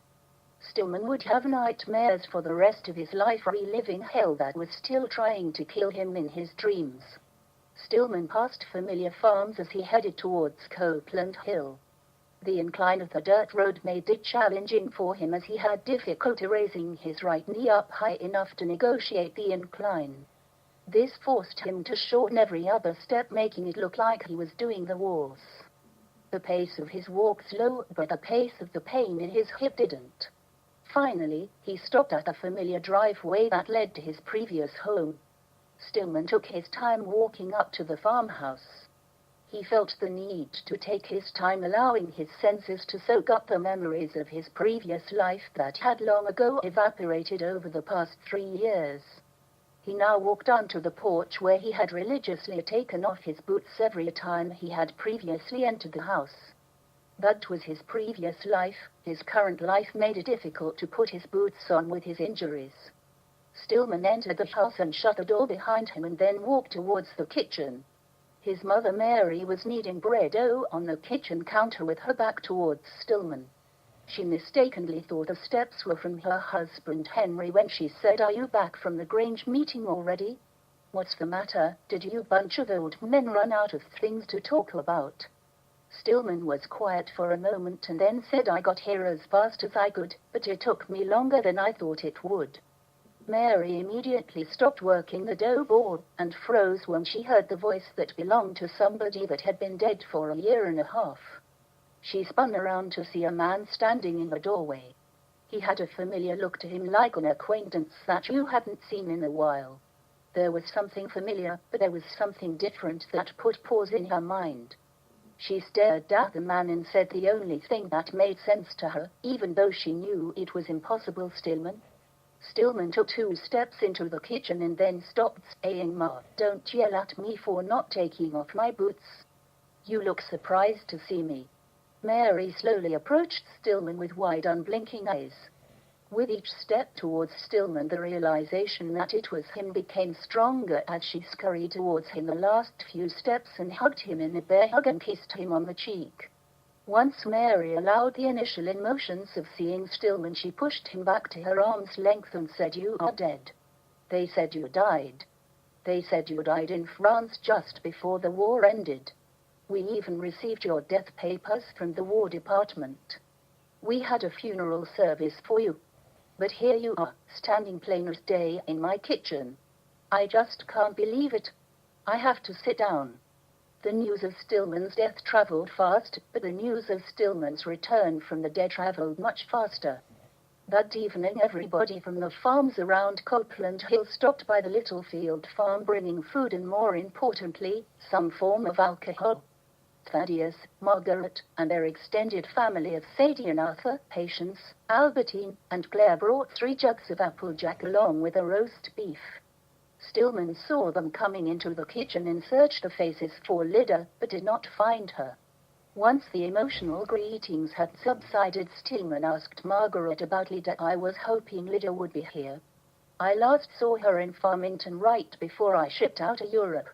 Stillman would have nightmares for the rest of his life, reliving hell that was still trying to kill him in his dreams. Stillman passed familiar farms as he headed towards Copeland Hill. The incline of the dirt road made it challenging for him as he had difficulty raising his right knee up high enough to negotiate the incline. This forced him to shorten every other step, making it look like he was doing the waltz. The pace of his walk slowed, but the pace of the pain in his hip didn't. Finally, he stopped at a familiar driveway that led to his previous home. Stillman took his time walking up to the farmhouse. He felt the need to take his time, allowing his senses to soak up the memories of his previous life that had long ago evaporated over the past 3 years. He now walked onto the porch where he had religiously taken off his boots every time he had previously entered the house. That was his previous life. His current life made it difficult to put his boots on with his injuries. Stillman entered the house and shut the door behind him and then walked towards the kitchen. His mother Mary was kneading bread dough on the kitchen counter with her back towards Stillman. She mistakenly thought the steps were from her husband Henry when she said, "Are you back from the Grange meeting already? What's the matter? Did you bunch of old men run out of things to talk about?" Stillman was quiet for a moment and then said, "I got here as fast as I could, but it took me longer than I thought it would." Mary immediately stopped working the dough ball and froze when she heard the voice that belonged to somebody that had been dead for 1.5 years. She spun around to see a man standing in the doorway. He had a familiar look to him, like an acquaintance that you hadn't seen in a while. There was something familiar, but there was something different that put pause in her mind. She stared at the man and said the only thing that made sense to her, even though she knew it was impossible. "Stillman?" Stillman took 2 steps into the kitchen and then stopped, saying, "Ma, don't yell at me for not taking off my boots. You look surprised to see me." Mary slowly approached Stillman with wide, unblinking eyes. With each step towards Stillman, the realization that it was him became stronger as she scurried towards him the last few steps and hugged him in a bear hug and kissed him on the cheek. Once Mary allowed the initial emotions of seeing Stillman, she pushed him back to her arm's length and said, "You are dead. They said you died. They said you died in France just before the war ended. We even received your death papers from the War Department. We had a funeral service for you. But here you are, standing plain as day in my kitchen. I just can't believe it. I have to sit down." The news of Stillman's death traveled fast, but the news of Stillman's return from the dead traveled much faster. That evening, everybody from the farms around Copeland Hill stopped by the Littlefield farm, bringing food and, more importantly, some form of alcohol. Thaddeus, Margaret, and their extended family of Sadie and Arthur, Patience, Albertine, and Claire brought 3 jugs of applejack along with a roast beef. Stillman saw them coming into the kitchen and searched the faces for Lydia, but did not find her. Once the emotional greetings had subsided, Stillman asked Margaret about Lydia. "I was hoping Lydia would be here. I last saw her in Farmington right before I shipped out to Europe.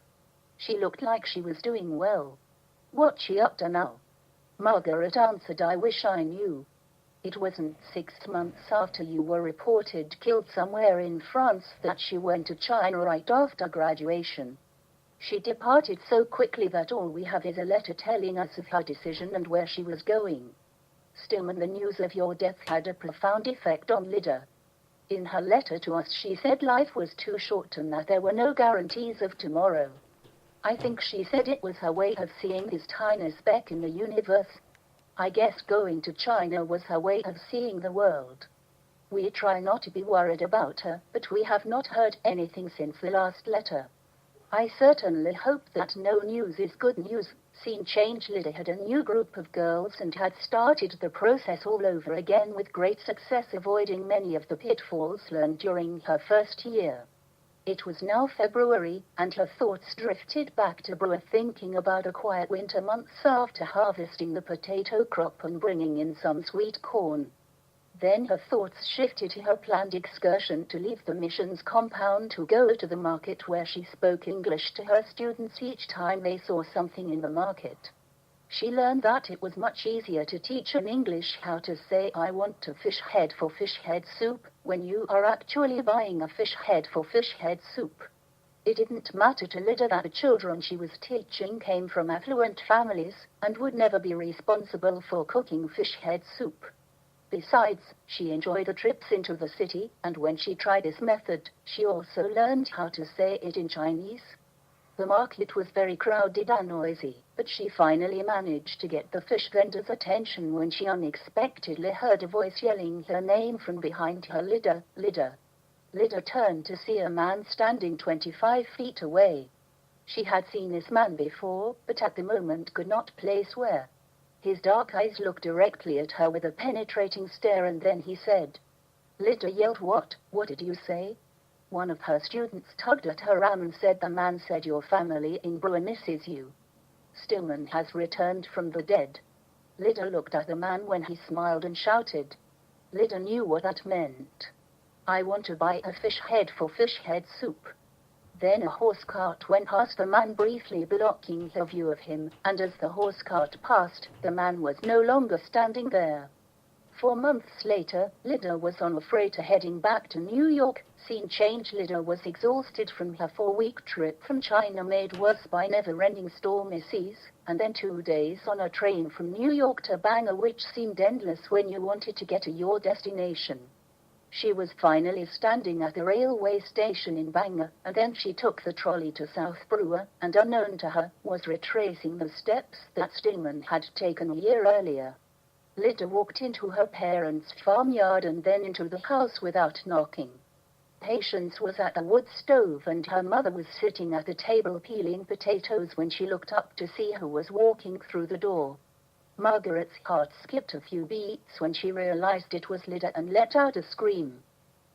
She looked like she was doing well. What's she up to now?" Margaret answered, "I wish I knew. It wasn't 6 months after you were reported killed somewhere in France that she went to China right after graduation. She departed so quickly that all we have is a letter telling us of her decision and where she was going. Stillman, the news of your death had a profound effect on Lydia. In her letter to us, she said life was too short and that there were no guarantees of tomorrow. I think she said it was her way of seeing this tiny speck in the universe. I guess going to China was her way of seeing the world. We try not to be worried about her, but we have not heard anything since the last letter. I certainly hope that no news is good news." Scene change. Lydia had a new group of girls and had started the process all over again with great success, avoiding many of the pitfalls learned during her first year. It was now February, and her thoughts drifted back to Brewer, thinking about the quiet winter months after harvesting the potato crop and bringing in some sweet corn. Then her thoughts shifted to her planned excursion to leave the missions compound to go to the market, where she spoke English to her students each time they saw something in the market. She learned that it was much easier to teach in English how to say "I want a fish head for fish head soup" when you are actually buying a fish head for fish head soup. It didn't matter to Lydia that the children she was teaching came from affluent families and would never be responsible for cooking fish head soup. Besides, she enjoyed the trips into the city, and when she tried this method, she also learned how to say it in Chinese. The market was very crowded and noisy, but she finally managed to get the fish vendor's attention when she unexpectedly heard a voice yelling her name from behind her. "Lydia, Lydia." Lydia turned to see a man standing 25 feet away. She had seen this man before, but at the moment could not place where. His dark eyes looked directly at her with a penetrating stare, and then he said. Lydia yelled, "What? What did you say?" One of her students tugged at her arm and said, "The man said your family in Brewer misses you. Stillman has returned from the dead." Lyda looked at the man when he smiled and shouted. Lyda knew what that meant. I want to buy a fish head for fish head soup. Then a horse cart went past the man, briefly blocking her view of him, and as the horse cart passed, the man was no longer standing there. 4 months later, Lyda was on a freighter heading back to New York. Scene change. Lyda was exhausted from her 4-week trip from China, made worse by never-ending stormy seas, and then 2 days on a train from New York to Bangor, which seemed endless when you wanted to get to your destination. She was finally standing at the railway station in Bangor, and then she took the trolley to South Brewer, and unknown to her, was retracing the steps that Stillman had taken a year earlier. Lyda walked into her parents' farmyard and then into the house without knocking. Patience was at the wood stove, and her mother was sitting at the table peeling potatoes when she looked up to see who was walking through the door. Margaret's heart skipped a few beats when she realized it was Lyda and let out a scream.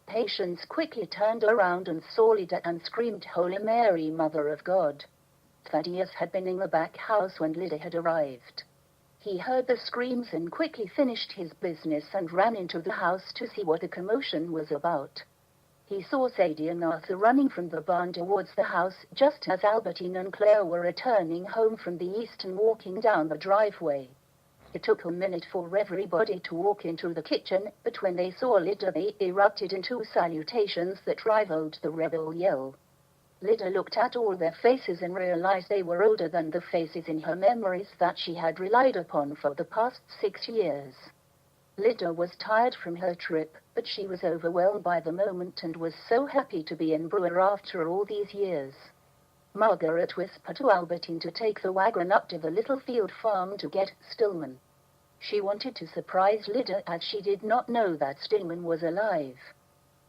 Patience quickly turned around and saw Lyda and screamed, "Holy Mary, Mother of God!" Thaddeus had been in the back house when Lyda had arrived. He heard the screams and quickly finished his business and ran into the house to see what the commotion was about. He saw Sadie and Arthur running from the barn towards the house just as Albertine and Claire were returning home from the east and walking down the driveway. It took a minute for everybody to walk into the kitchen, but when they saw Lyda, they erupted into salutations that rivaled the rebel yell. Lyda looked at all their faces and realized they were older than the faces in her memories that she had relied upon for the past 6 years. Lyda was tired from her trip, but she was overwhelmed by the moment and was so happy to be in Brewer after all these years. Margaret whispered to Albertine to take the wagon up to the little field farm to get Stillman. She wanted to surprise Lyda as she did not know that Stillman was alive.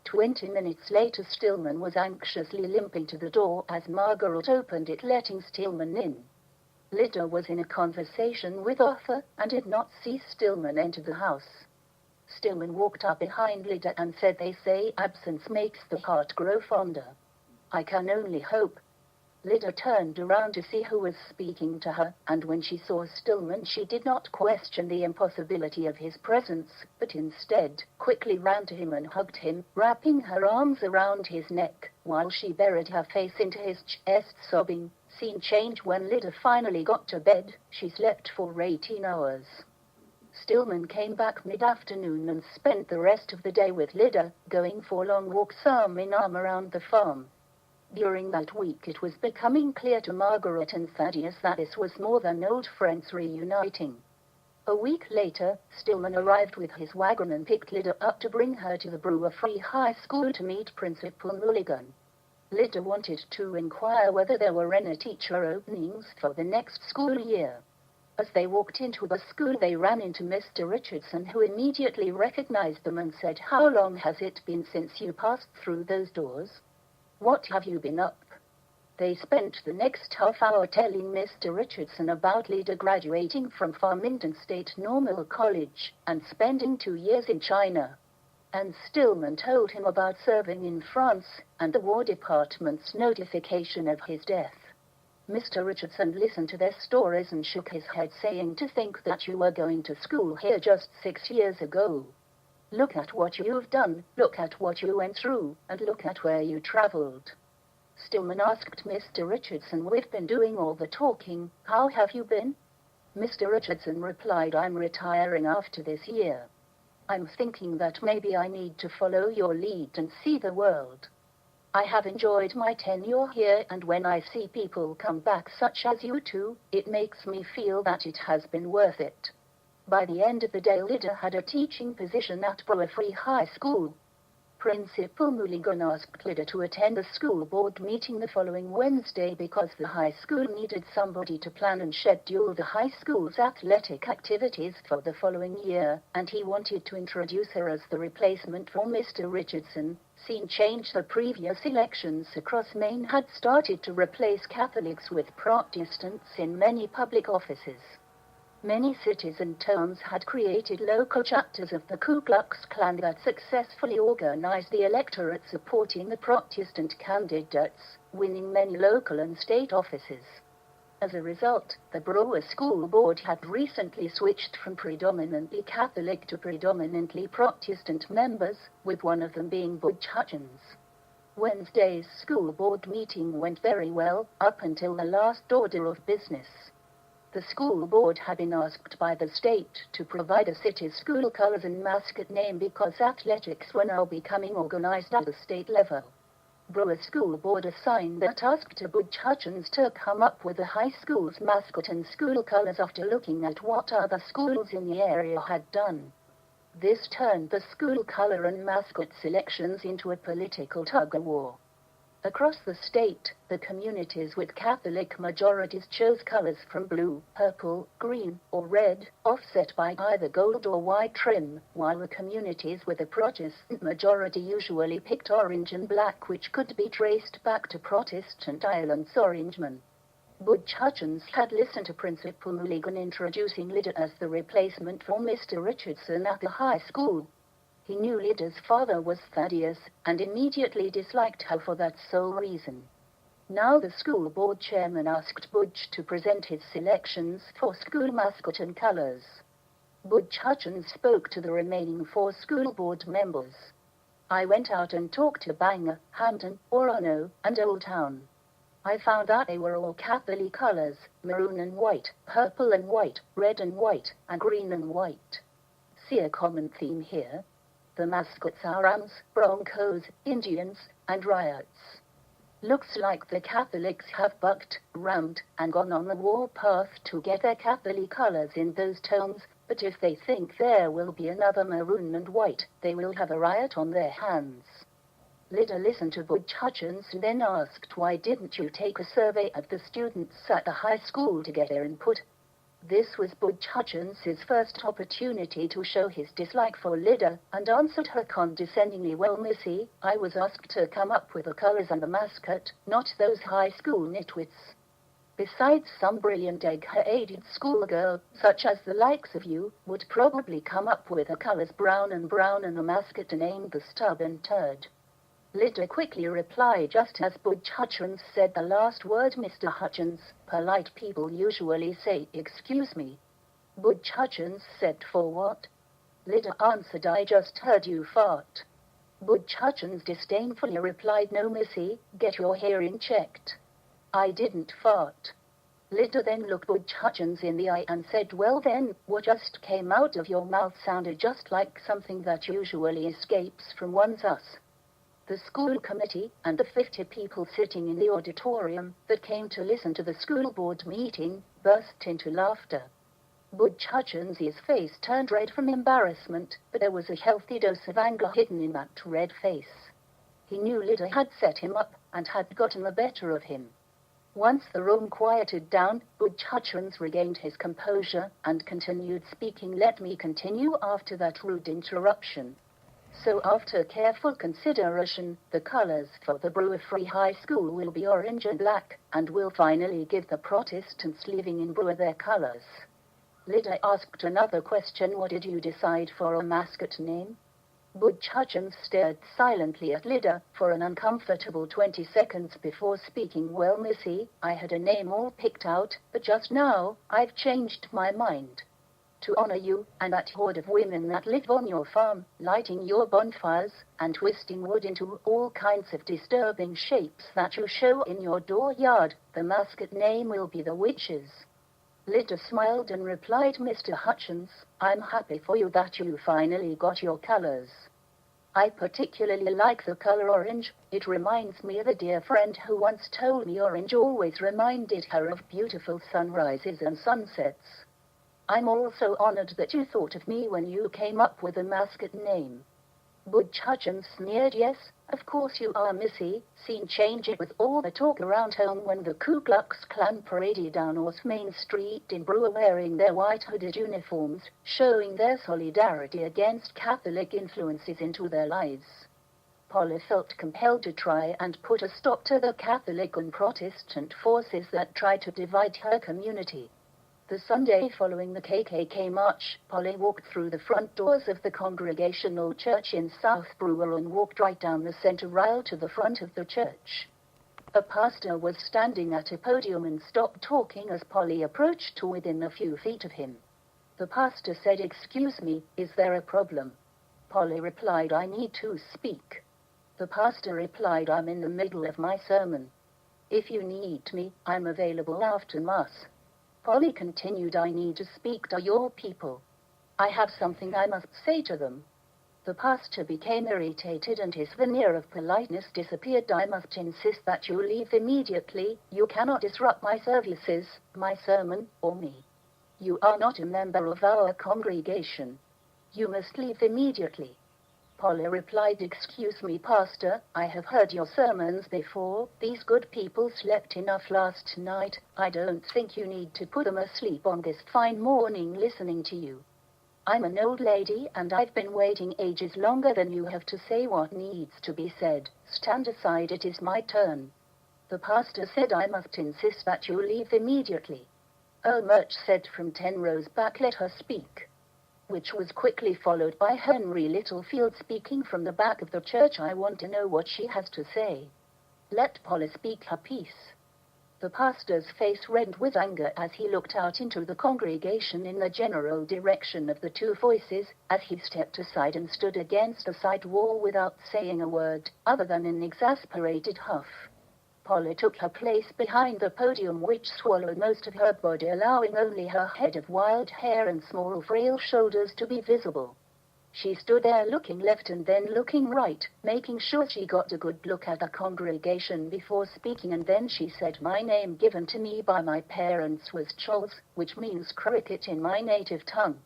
20 minutes later, Stillman was anxiously limping to the door as Margaret opened it, letting Stillman in. Lyda was in a conversation with Arthur and did not see Stillman enter the house. Stillman walked up behind Lyda and said, "They say absence makes the heart grow fonder. I can only hope." Lyda turned around to see who was speaking to her, and when she saw Stillman, she did not question the impossibility of his presence, but instead quickly ran to him and hugged him, wrapping her arms around his neck, while she buried her face into his chest, sobbing. Scene change. When Lyda finally got to bed, she slept for 18 hours. Stillman came back mid-afternoon and spent the rest of the day with Lyda, going for long walks arm in arm around the farm. During that week, it was becoming clear to Margaret and Thaddeus that this was more than old friends reuniting. A week later, Stillman arrived with his wagon and picked Lyda up to bring her to the Brewer Free High School to meet Principal Mulligan. Lyda wanted to inquire whether there were any teacher openings for the next school year. As they walked into the school, they ran into Mr. Richardson, who immediately recognized them and said, "How long has it been since you passed through those doors? What have you been up?" They spent the next half hour telling Mr. Richardson about Lyda graduating from Farmington State Normal College and spending 2 years in China. And Stillman told him about serving in France and the War Department's notification of his death. Mr. Richardson listened to their stories and shook his head, saying, "To think that you were going to school here just 6 years ago. Look at what you've done, look at what you went through, and look at where you traveled." Stillman asked Mr. Richardson, "We've been doing all the talking. How have you been?" Mr. Richardson replied, "I'm retiring after this year. I'm thinking that maybe I need to follow your lead and see the world. I have enjoyed my tenure here, and when I see people come back such as you two, it makes me feel that it has been worth it." By the end of the day, Lyda had a teaching position at Brewer Free High School. Principal Mulligan asked Lyda to attend a school board meeting the following Wednesday because the high school needed somebody to plan and schedule the high school's athletic activities for the following year, and he wanted to introduce her as the replacement for Mr. Richardson. Scene change. The previous elections across Maine had started to replace Catholics with Protestants in many public offices. Many cities and towns had created local chapters of the Ku Klux Klan that successfully organized the electorate supporting the Protestant candidates, winning many local and state offices. As a result, the Brewer School Board had recently switched from predominantly Catholic to predominantly Protestant members, with one of them being Butch Hutchins. Wednesday's school board meeting went very well, up until the last order of business. The school board had been asked by the state to provide a city's school colors and mascot name because athletics were now becoming organized at the state level. Brewer School Board assigned the task to Butch Hutchins to come up with the high school's mascot and school colors after looking at what other schools in the area had done. This turned the school color and mascot selections into a political tug-of-war. Across the state, the communities with Catholic majorities chose colors from blue, purple, green, or red, offset by either gold or white trim, while the communities with a Protestant majority usually picked orange and black, which could be traced back to Protestant Ireland's Orangemen. Butch Hutchins had listened to Principal Mulligan introducing Lydia as the replacement for Mr. Richardson at the high school. He knew Lydia's father was Thaddeus, and immediately disliked her for that sole reason. Now the school board chairman asked Butch to present his selections for school mascot and colors. Butch Hutchins spoke to the remaining 4 school board members. I went out and talked to Bangor, Hampton, Orono, and Old Town. I found out they were all Catholic colors, maroon and white, purple and white, red and white, and green and white. See a common theme here? The mascots are Rams, Broncos, Indians, and Riots. Looks like the Catholics have bucked, rammed, and gone on the war path to get their Catholic colors in those tones, but if they think there will be another maroon and white, they will have a riot on their hands. Lydia listened to Butch Hutchins and then asked, why didn't you take a survey of the students at the high school to get their input? This was Butch Hutchins' first opportunity to show his dislike for Lydia, and answered her condescendingly, well, Missy, I was asked to come up with the colors and the mascot, not those high school nitwits. Besides, some brilliant egg-aided schoolgirl, such as the likes of you, would probably come up with the colors brown and a mascot named the Stubborn Turd. Lydia quickly replied just as Butch Hutchins said the last word. Mr. Hutchins, polite people usually say, excuse me. Butch Hutchins said, for what? Lydia answered, I just heard you fart. Butch Hutchins disdainfully replied, no, Missy, get your hearing checked. I didn't fart. Lydia then looked Butch Hutchins in the eye and said, well then, what just came out of your mouth sounded just like something that usually escapes from one's us. The school committee, and the 50 people sitting in the auditorium that came to listen to the school board meeting, burst into laughter. Butch Hutchins' face turned red from embarrassment, but there was a healthy dose of anger hidden in that red face. He knew Lydia had set him up, and had gotten the better of him. Once the room quieted down, Butch Hutchins regained his composure, and continued speaking. Let me continue after that rude interruption. So after careful consideration, the colors for the Brewer Free High School will be orange and black, and will finally give the Protestants living in Brewer their colors. Lydia asked another question. What did you decide for a mascot name? Butch Hutchins stared silently at Lydia for an uncomfortable 20 seconds before speaking. Well, Missy, I had a name all picked out, but just now, I've changed my mind. To honor you, and that horde of women that live on your farm, lighting your bonfires, and twisting wood into all kinds of disturbing shapes that you show in your dooryard, the mascot name will be the Witches. Lydia smiled and replied, Mr. Hutchins, I'm happy for you that you finally got your colors. I particularly like the color orange. It reminds me of a dear friend who once told me orange always reminded her of beautiful sunrises and sunsets. I'm also honored that you thought of me when you came up with a mascot name. Butch Hutchins sneered. Yes, of course you are, Missy. Scene change it with all the talk around town when the Ku Klux Klan paraded down North Main Street in Brewer wearing their white hooded uniforms, showing their solidarity against Catholic influences into their lives. Polly felt compelled to try and put a stop to the Catholic and Protestant forces that tried to divide her community. The Sunday following the KKK march, Polly walked through the front doors of the Congregational Church in South Brewer and walked right down the center aisle to the front of the church. A pastor was standing at a podium and stopped talking as Polly approached to within a few feet of him. The pastor said, "Excuse me, is there a problem?" Polly replied, "I need to speak." The pastor replied, "I'm in the middle of my sermon. If you need me, I'm available after Mass." Polly continued, "I need to speak to your people. I have something I must say to them." The pastor became irritated and his veneer of politeness disappeared. "I must insist that you leave immediately. You cannot disrupt my services, my sermon, or me. You are not a member of our congregation. You must leave immediately." Polly replied, "Excuse me, Pastor, I have heard your sermons before. These good people slept enough last night. I don't think you need to put them asleep on this fine morning listening to you. I'm an old lady and I've been waiting ages longer than you have to say what needs to be said. Stand aside, it is my turn." The pastor said, "I must insist that you leave immediately." "Oh," Murch said from 10 rows back, "let her speak," which was quickly followed by Henry Littlefield speaking from the back of the church. "I want to know what she has to say. Let Polly speak her piece." The pastor's face reddened with anger as he looked out into the congregation in the general direction of the two voices, as he stepped aside and stood against a side wall without saying a word, other than an exasperated huff. Polly took her place behind the podium, which swallowed most of her body, allowing only her head of wild hair and small frail shoulders to be visible. She stood there looking left and then looking right, making sure she got a good look at the congregation before speaking, and then she said, "My name given to me by my parents was Charles, which means cricket in my native tongue.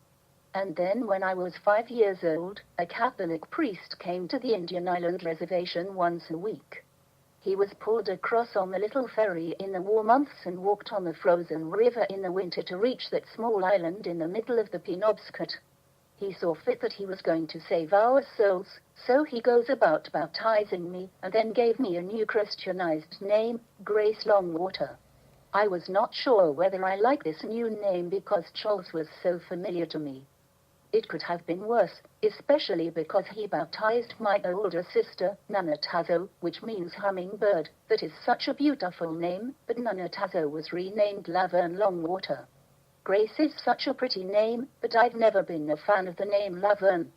And then when I was 5 years old, a Catholic priest came to the Indian Island reservation once a week. He was pulled across on the little ferry in the warm months and walked on the frozen river in the winter to reach that small island in the middle of the Penobscot. He saw fit that he was going to save our souls, so he goes about baptizing me, and then gave me a new Christianized name, Grace Longwater. I was not sure whether I liked this new name because Charles was so familiar to me. It could have been worse, especially because he baptized my older sister, Nanatazo, which means hummingbird. That is such a beautiful name, but Nanatazo was renamed Laverne Longwater. Grace is such a pretty name, but I've never been a fan of the name Laverne.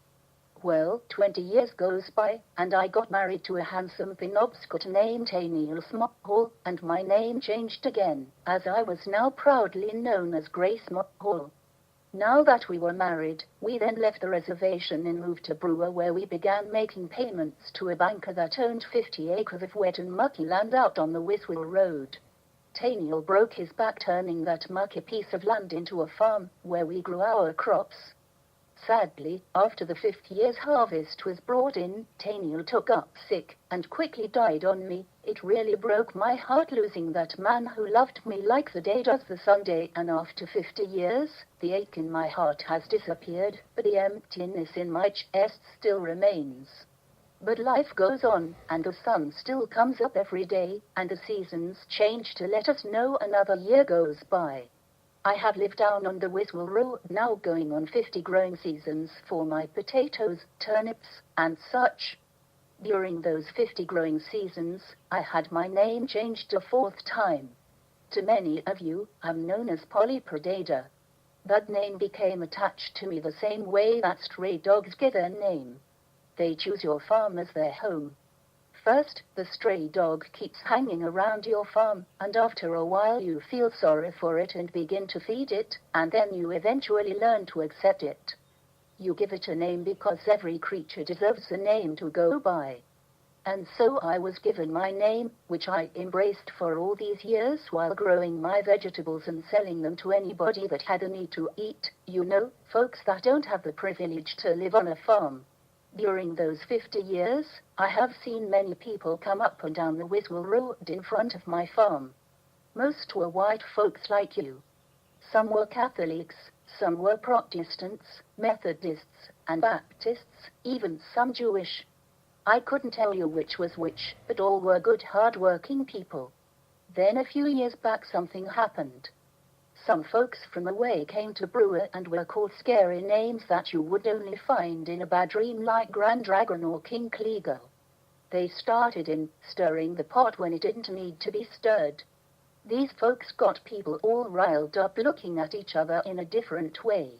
Well, 20 years goes by, and I got married to a handsome Penobscot named Teniel Small, and my name changed again, as I was now proudly known as Grace Small. Now that we were married, we then left the reservation and moved to Brewer, where we began making payments to a banker that owned 50 acres of wet and mucky land out on the Wiswell Road. Teniel broke his back turning that mucky piece of land into a farm, where we grew our crops. Sadly, after the 5th year's harvest was brought in, Teniel took up sick, and quickly died on me. It really broke my heart losing that man who loved me like the day does the Sunday, and after 50 years, the ache in my heart has disappeared, but the emptiness in my chest still remains. But life goes on, and the sun still comes up every day, and the seasons change to let us know another year goes by. I have lived down on the Wiswell Road, now going on 50 growing seasons for my potatoes, turnips, and such. During those 50 growing seasons, I had my name changed a 4th time. To many of you, I'm known as Polly Perdada. That name became attached to me the same way that stray dogs get their name. They choose your farm as their home. First, the stray dog keeps hanging around your farm, and after a while you feel sorry for it and begin to feed it, and then you eventually learn to accept it. You give it a name because every creature deserves a name to go by. And so I was given my name, which I embraced for all these years while growing my vegetables and selling them to anybody that had a need to eat, folks that don't have the privilege to live on a farm. During those 50 years, I have seen many people come up and down the Wiswell Road in front of my farm. Most were white folks like you. Some were Catholics, some were Protestants, Methodists, and Baptists, even some Jewish. I couldn't tell you which was which, but all were good, hard-working people. Then a few years back something happened. Some folks from away came to Brewer and were called scary names that you would only find in a bad dream like Grand Dragon or King Clego. They started in stirring the pot when it didn't need to be stirred. These folks got people all riled up looking at each other in a different way.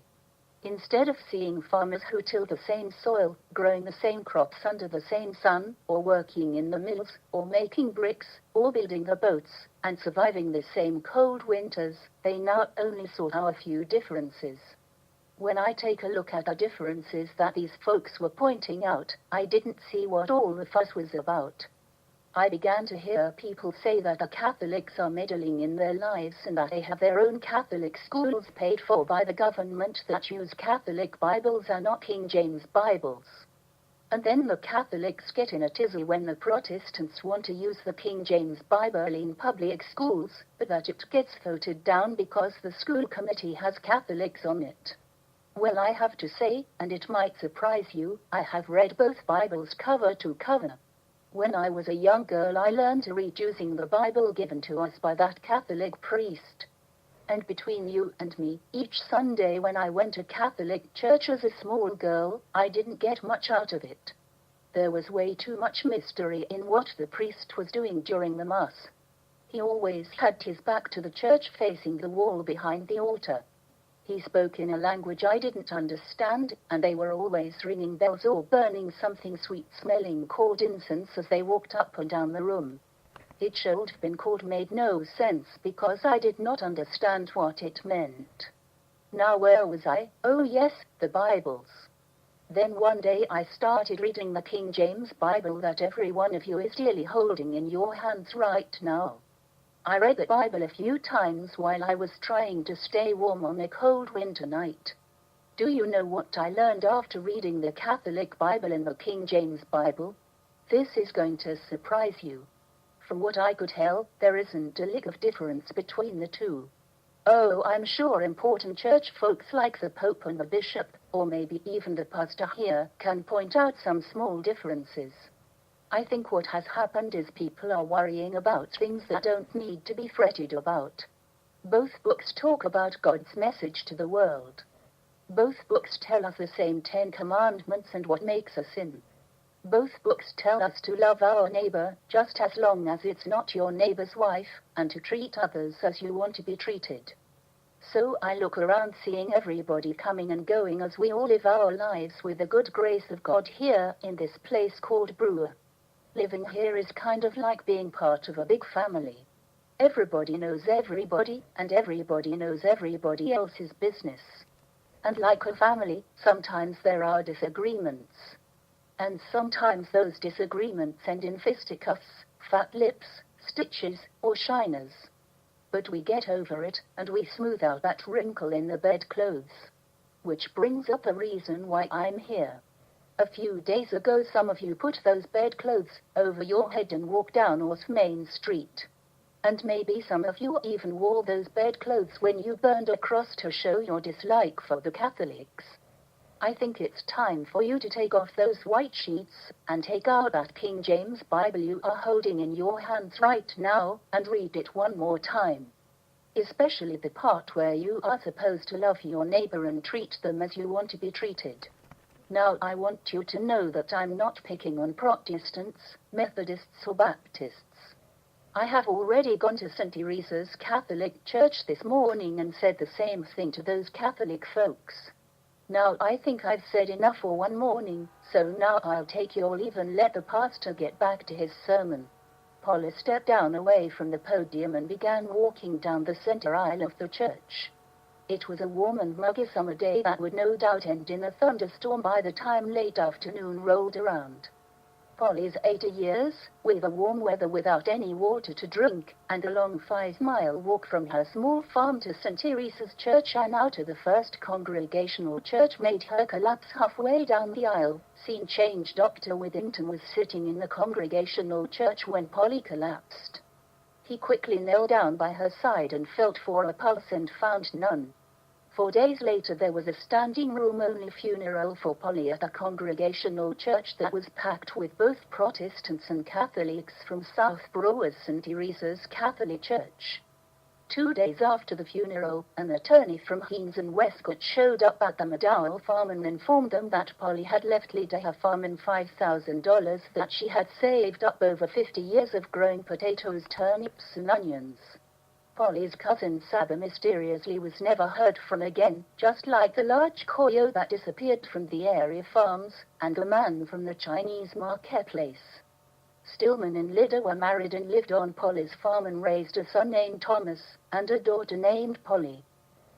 Instead of seeing farmers who till the same soil, growing the same crops under the same sun, or working in the mills, or making bricks, or building the boats, and surviving the same cold winters, they now only saw our few differences. When I take a look at the differences that these folks were pointing out, I didn't see what all the fuss was about. I began to hear people say that the Catholics are meddling in their lives and that they have their own Catholic schools paid for by the government that use Catholic Bibles and not King James Bibles. And then the Catholics get in a tizzy when the Protestants want to use the King James Bible in public schools, but that it gets voted down because the school committee has Catholics on it. Well, I have to say, and it might surprise you, I have read both Bibles cover to cover. When I was a young girl, I learned to read using the Bible given to us by that Catholic priest. And between you and me, each Sunday when I went to Catholic church as a small girl, I didn't get much out of it. There was way too much mystery in what the priest was doing during the Mass. He always had his back to the church facing the wall behind the altar. He spoke in a language I didn't understand, and they were always ringing bells or burning something sweet-smelling called incense as they walked up and down the room. It should have been called made no sense because I did not understand what it meant. Now where was I? Oh yes, the Bibles. Then one day I started reading the King James Bible that every one of you is dearly holding in your hands right now. I read the Bible a few times while I was trying to stay warm on a cold winter night. Do you know what I learned after reading the Catholic Bible and the King James Bible? This is going to surprise you. From what I could tell, there isn't a lick of difference between the two. Oh, I'm sure important church folks like the Pope and the Bishop, or maybe even the pastor here, can point out some small differences. I think what has happened is people are worrying about things that don't need to be fretted about. Both books talk about God's message to the world. Both books tell us the same 10 commandments and what makes a sin. Both books tell us to love our neighbor, just as long as it's not your neighbor's wife, and to treat others as you want to be treated. So I look around seeing everybody coming and going as we all live our lives with the good grace of God here in this place called Brewer. Living here is kind of like being part of a big family. Everybody knows everybody, and everybody knows everybody else's business. And like a family, sometimes there are disagreements. And sometimes those disagreements end in fisticuffs, fat lips, stitches, or shiners. But we get over it, and we smooth out that wrinkle in the bedclothes. Which brings up a reason why I'm here. A few days ago some of you put those bedclothes over your head and walked down North Main Street. And maybe some of you even wore those bedclothes when you burned a cross to show your dislike for the Catholics. I think it's time for you to take off those white sheets and take out that King James Bible you are holding in your hands right now and read it one more time. Especially the part where you are supposed to love your neighbor and treat them as you want to be treated. Now I want you to know that I'm not picking on Protestants, Methodists or Baptists. I have already gone to St. Teresa's Catholic Church this morning and said the same thing to those Catholic folks. Now I think I've said enough for one morning, so now I'll take your leave and let the pastor get back to his sermon. Paula stepped down away from the podium and began walking down the center aisle of the church. It was a warm and muggy summer day that would no doubt end in a thunderstorm by the time late afternoon rolled around. Polly's 80 years, with the warm weather without any water to drink, and a long 5-mile walk from her small farm to St. Teresa's Church and out to the First Congregational Church made her collapse halfway down the aisle. Scene change. Dr. Withington was sitting in the Congregational Church when Polly collapsed. He quickly knelt down by her side and felt for a pulse and found none. 4 days later there was a standing room-only funeral for Polly at a Congregational Church that was packed with both Protestants and Catholics from South Brewer's St. Teresa's Catholic Church. 2 days after the funeral, an attorney from Haynes and Westcott showed up at the McDowell farm and informed them that Polly had left Lydia her farm and $5,000 that she had saved up over 50 years of growing potatoes, turnips, and onions. Polly's cousin Saba mysteriously was never heard from again, just like the large coyote that disappeared from the area farms, and the man from the Chinese marketplace. Stillman and Lydia were married and lived on Polly's farm and raised a son named Thomas, and a daughter named Polly.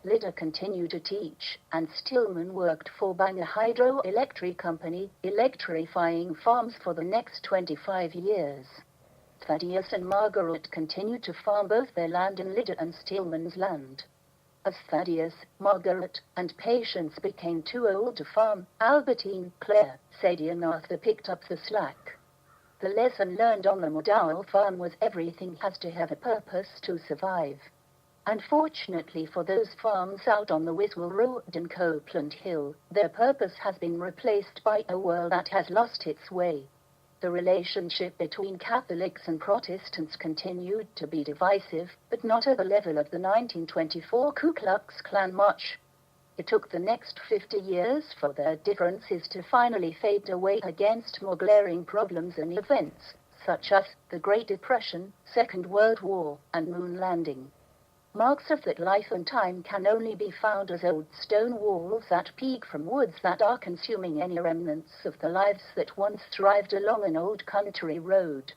Lydia continued to teach, and Stillman worked for Bangor Hydroelectric Company, electrifying farms for the next 25 years. Thaddeus and Margaret continued to farm both their land and Lydia and Stillman's land. As Thaddeus, Margaret, and Patience became too old to farm, Albertine, Claire, Sadie and Arthur picked up the slack. The lesson learned on the McDowell farm was everything has to have a purpose to survive. Unfortunately for those farms out on the Wiswell Road and Copeland Hill, their purpose has been replaced by a world that has lost its way. The relationship between Catholics and Protestants continued to be divisive, but not at the level of the 1924 Ku Klux Klan march. It took the next 50 years for their differences to finally fade away against more glaring problems and events, such as the Great Depression, Second World War, and moon landing. Marks of that life and time can only be found as old stone walls that peek from woods that are consuming any remnants of the lives that once thrived along an old country road.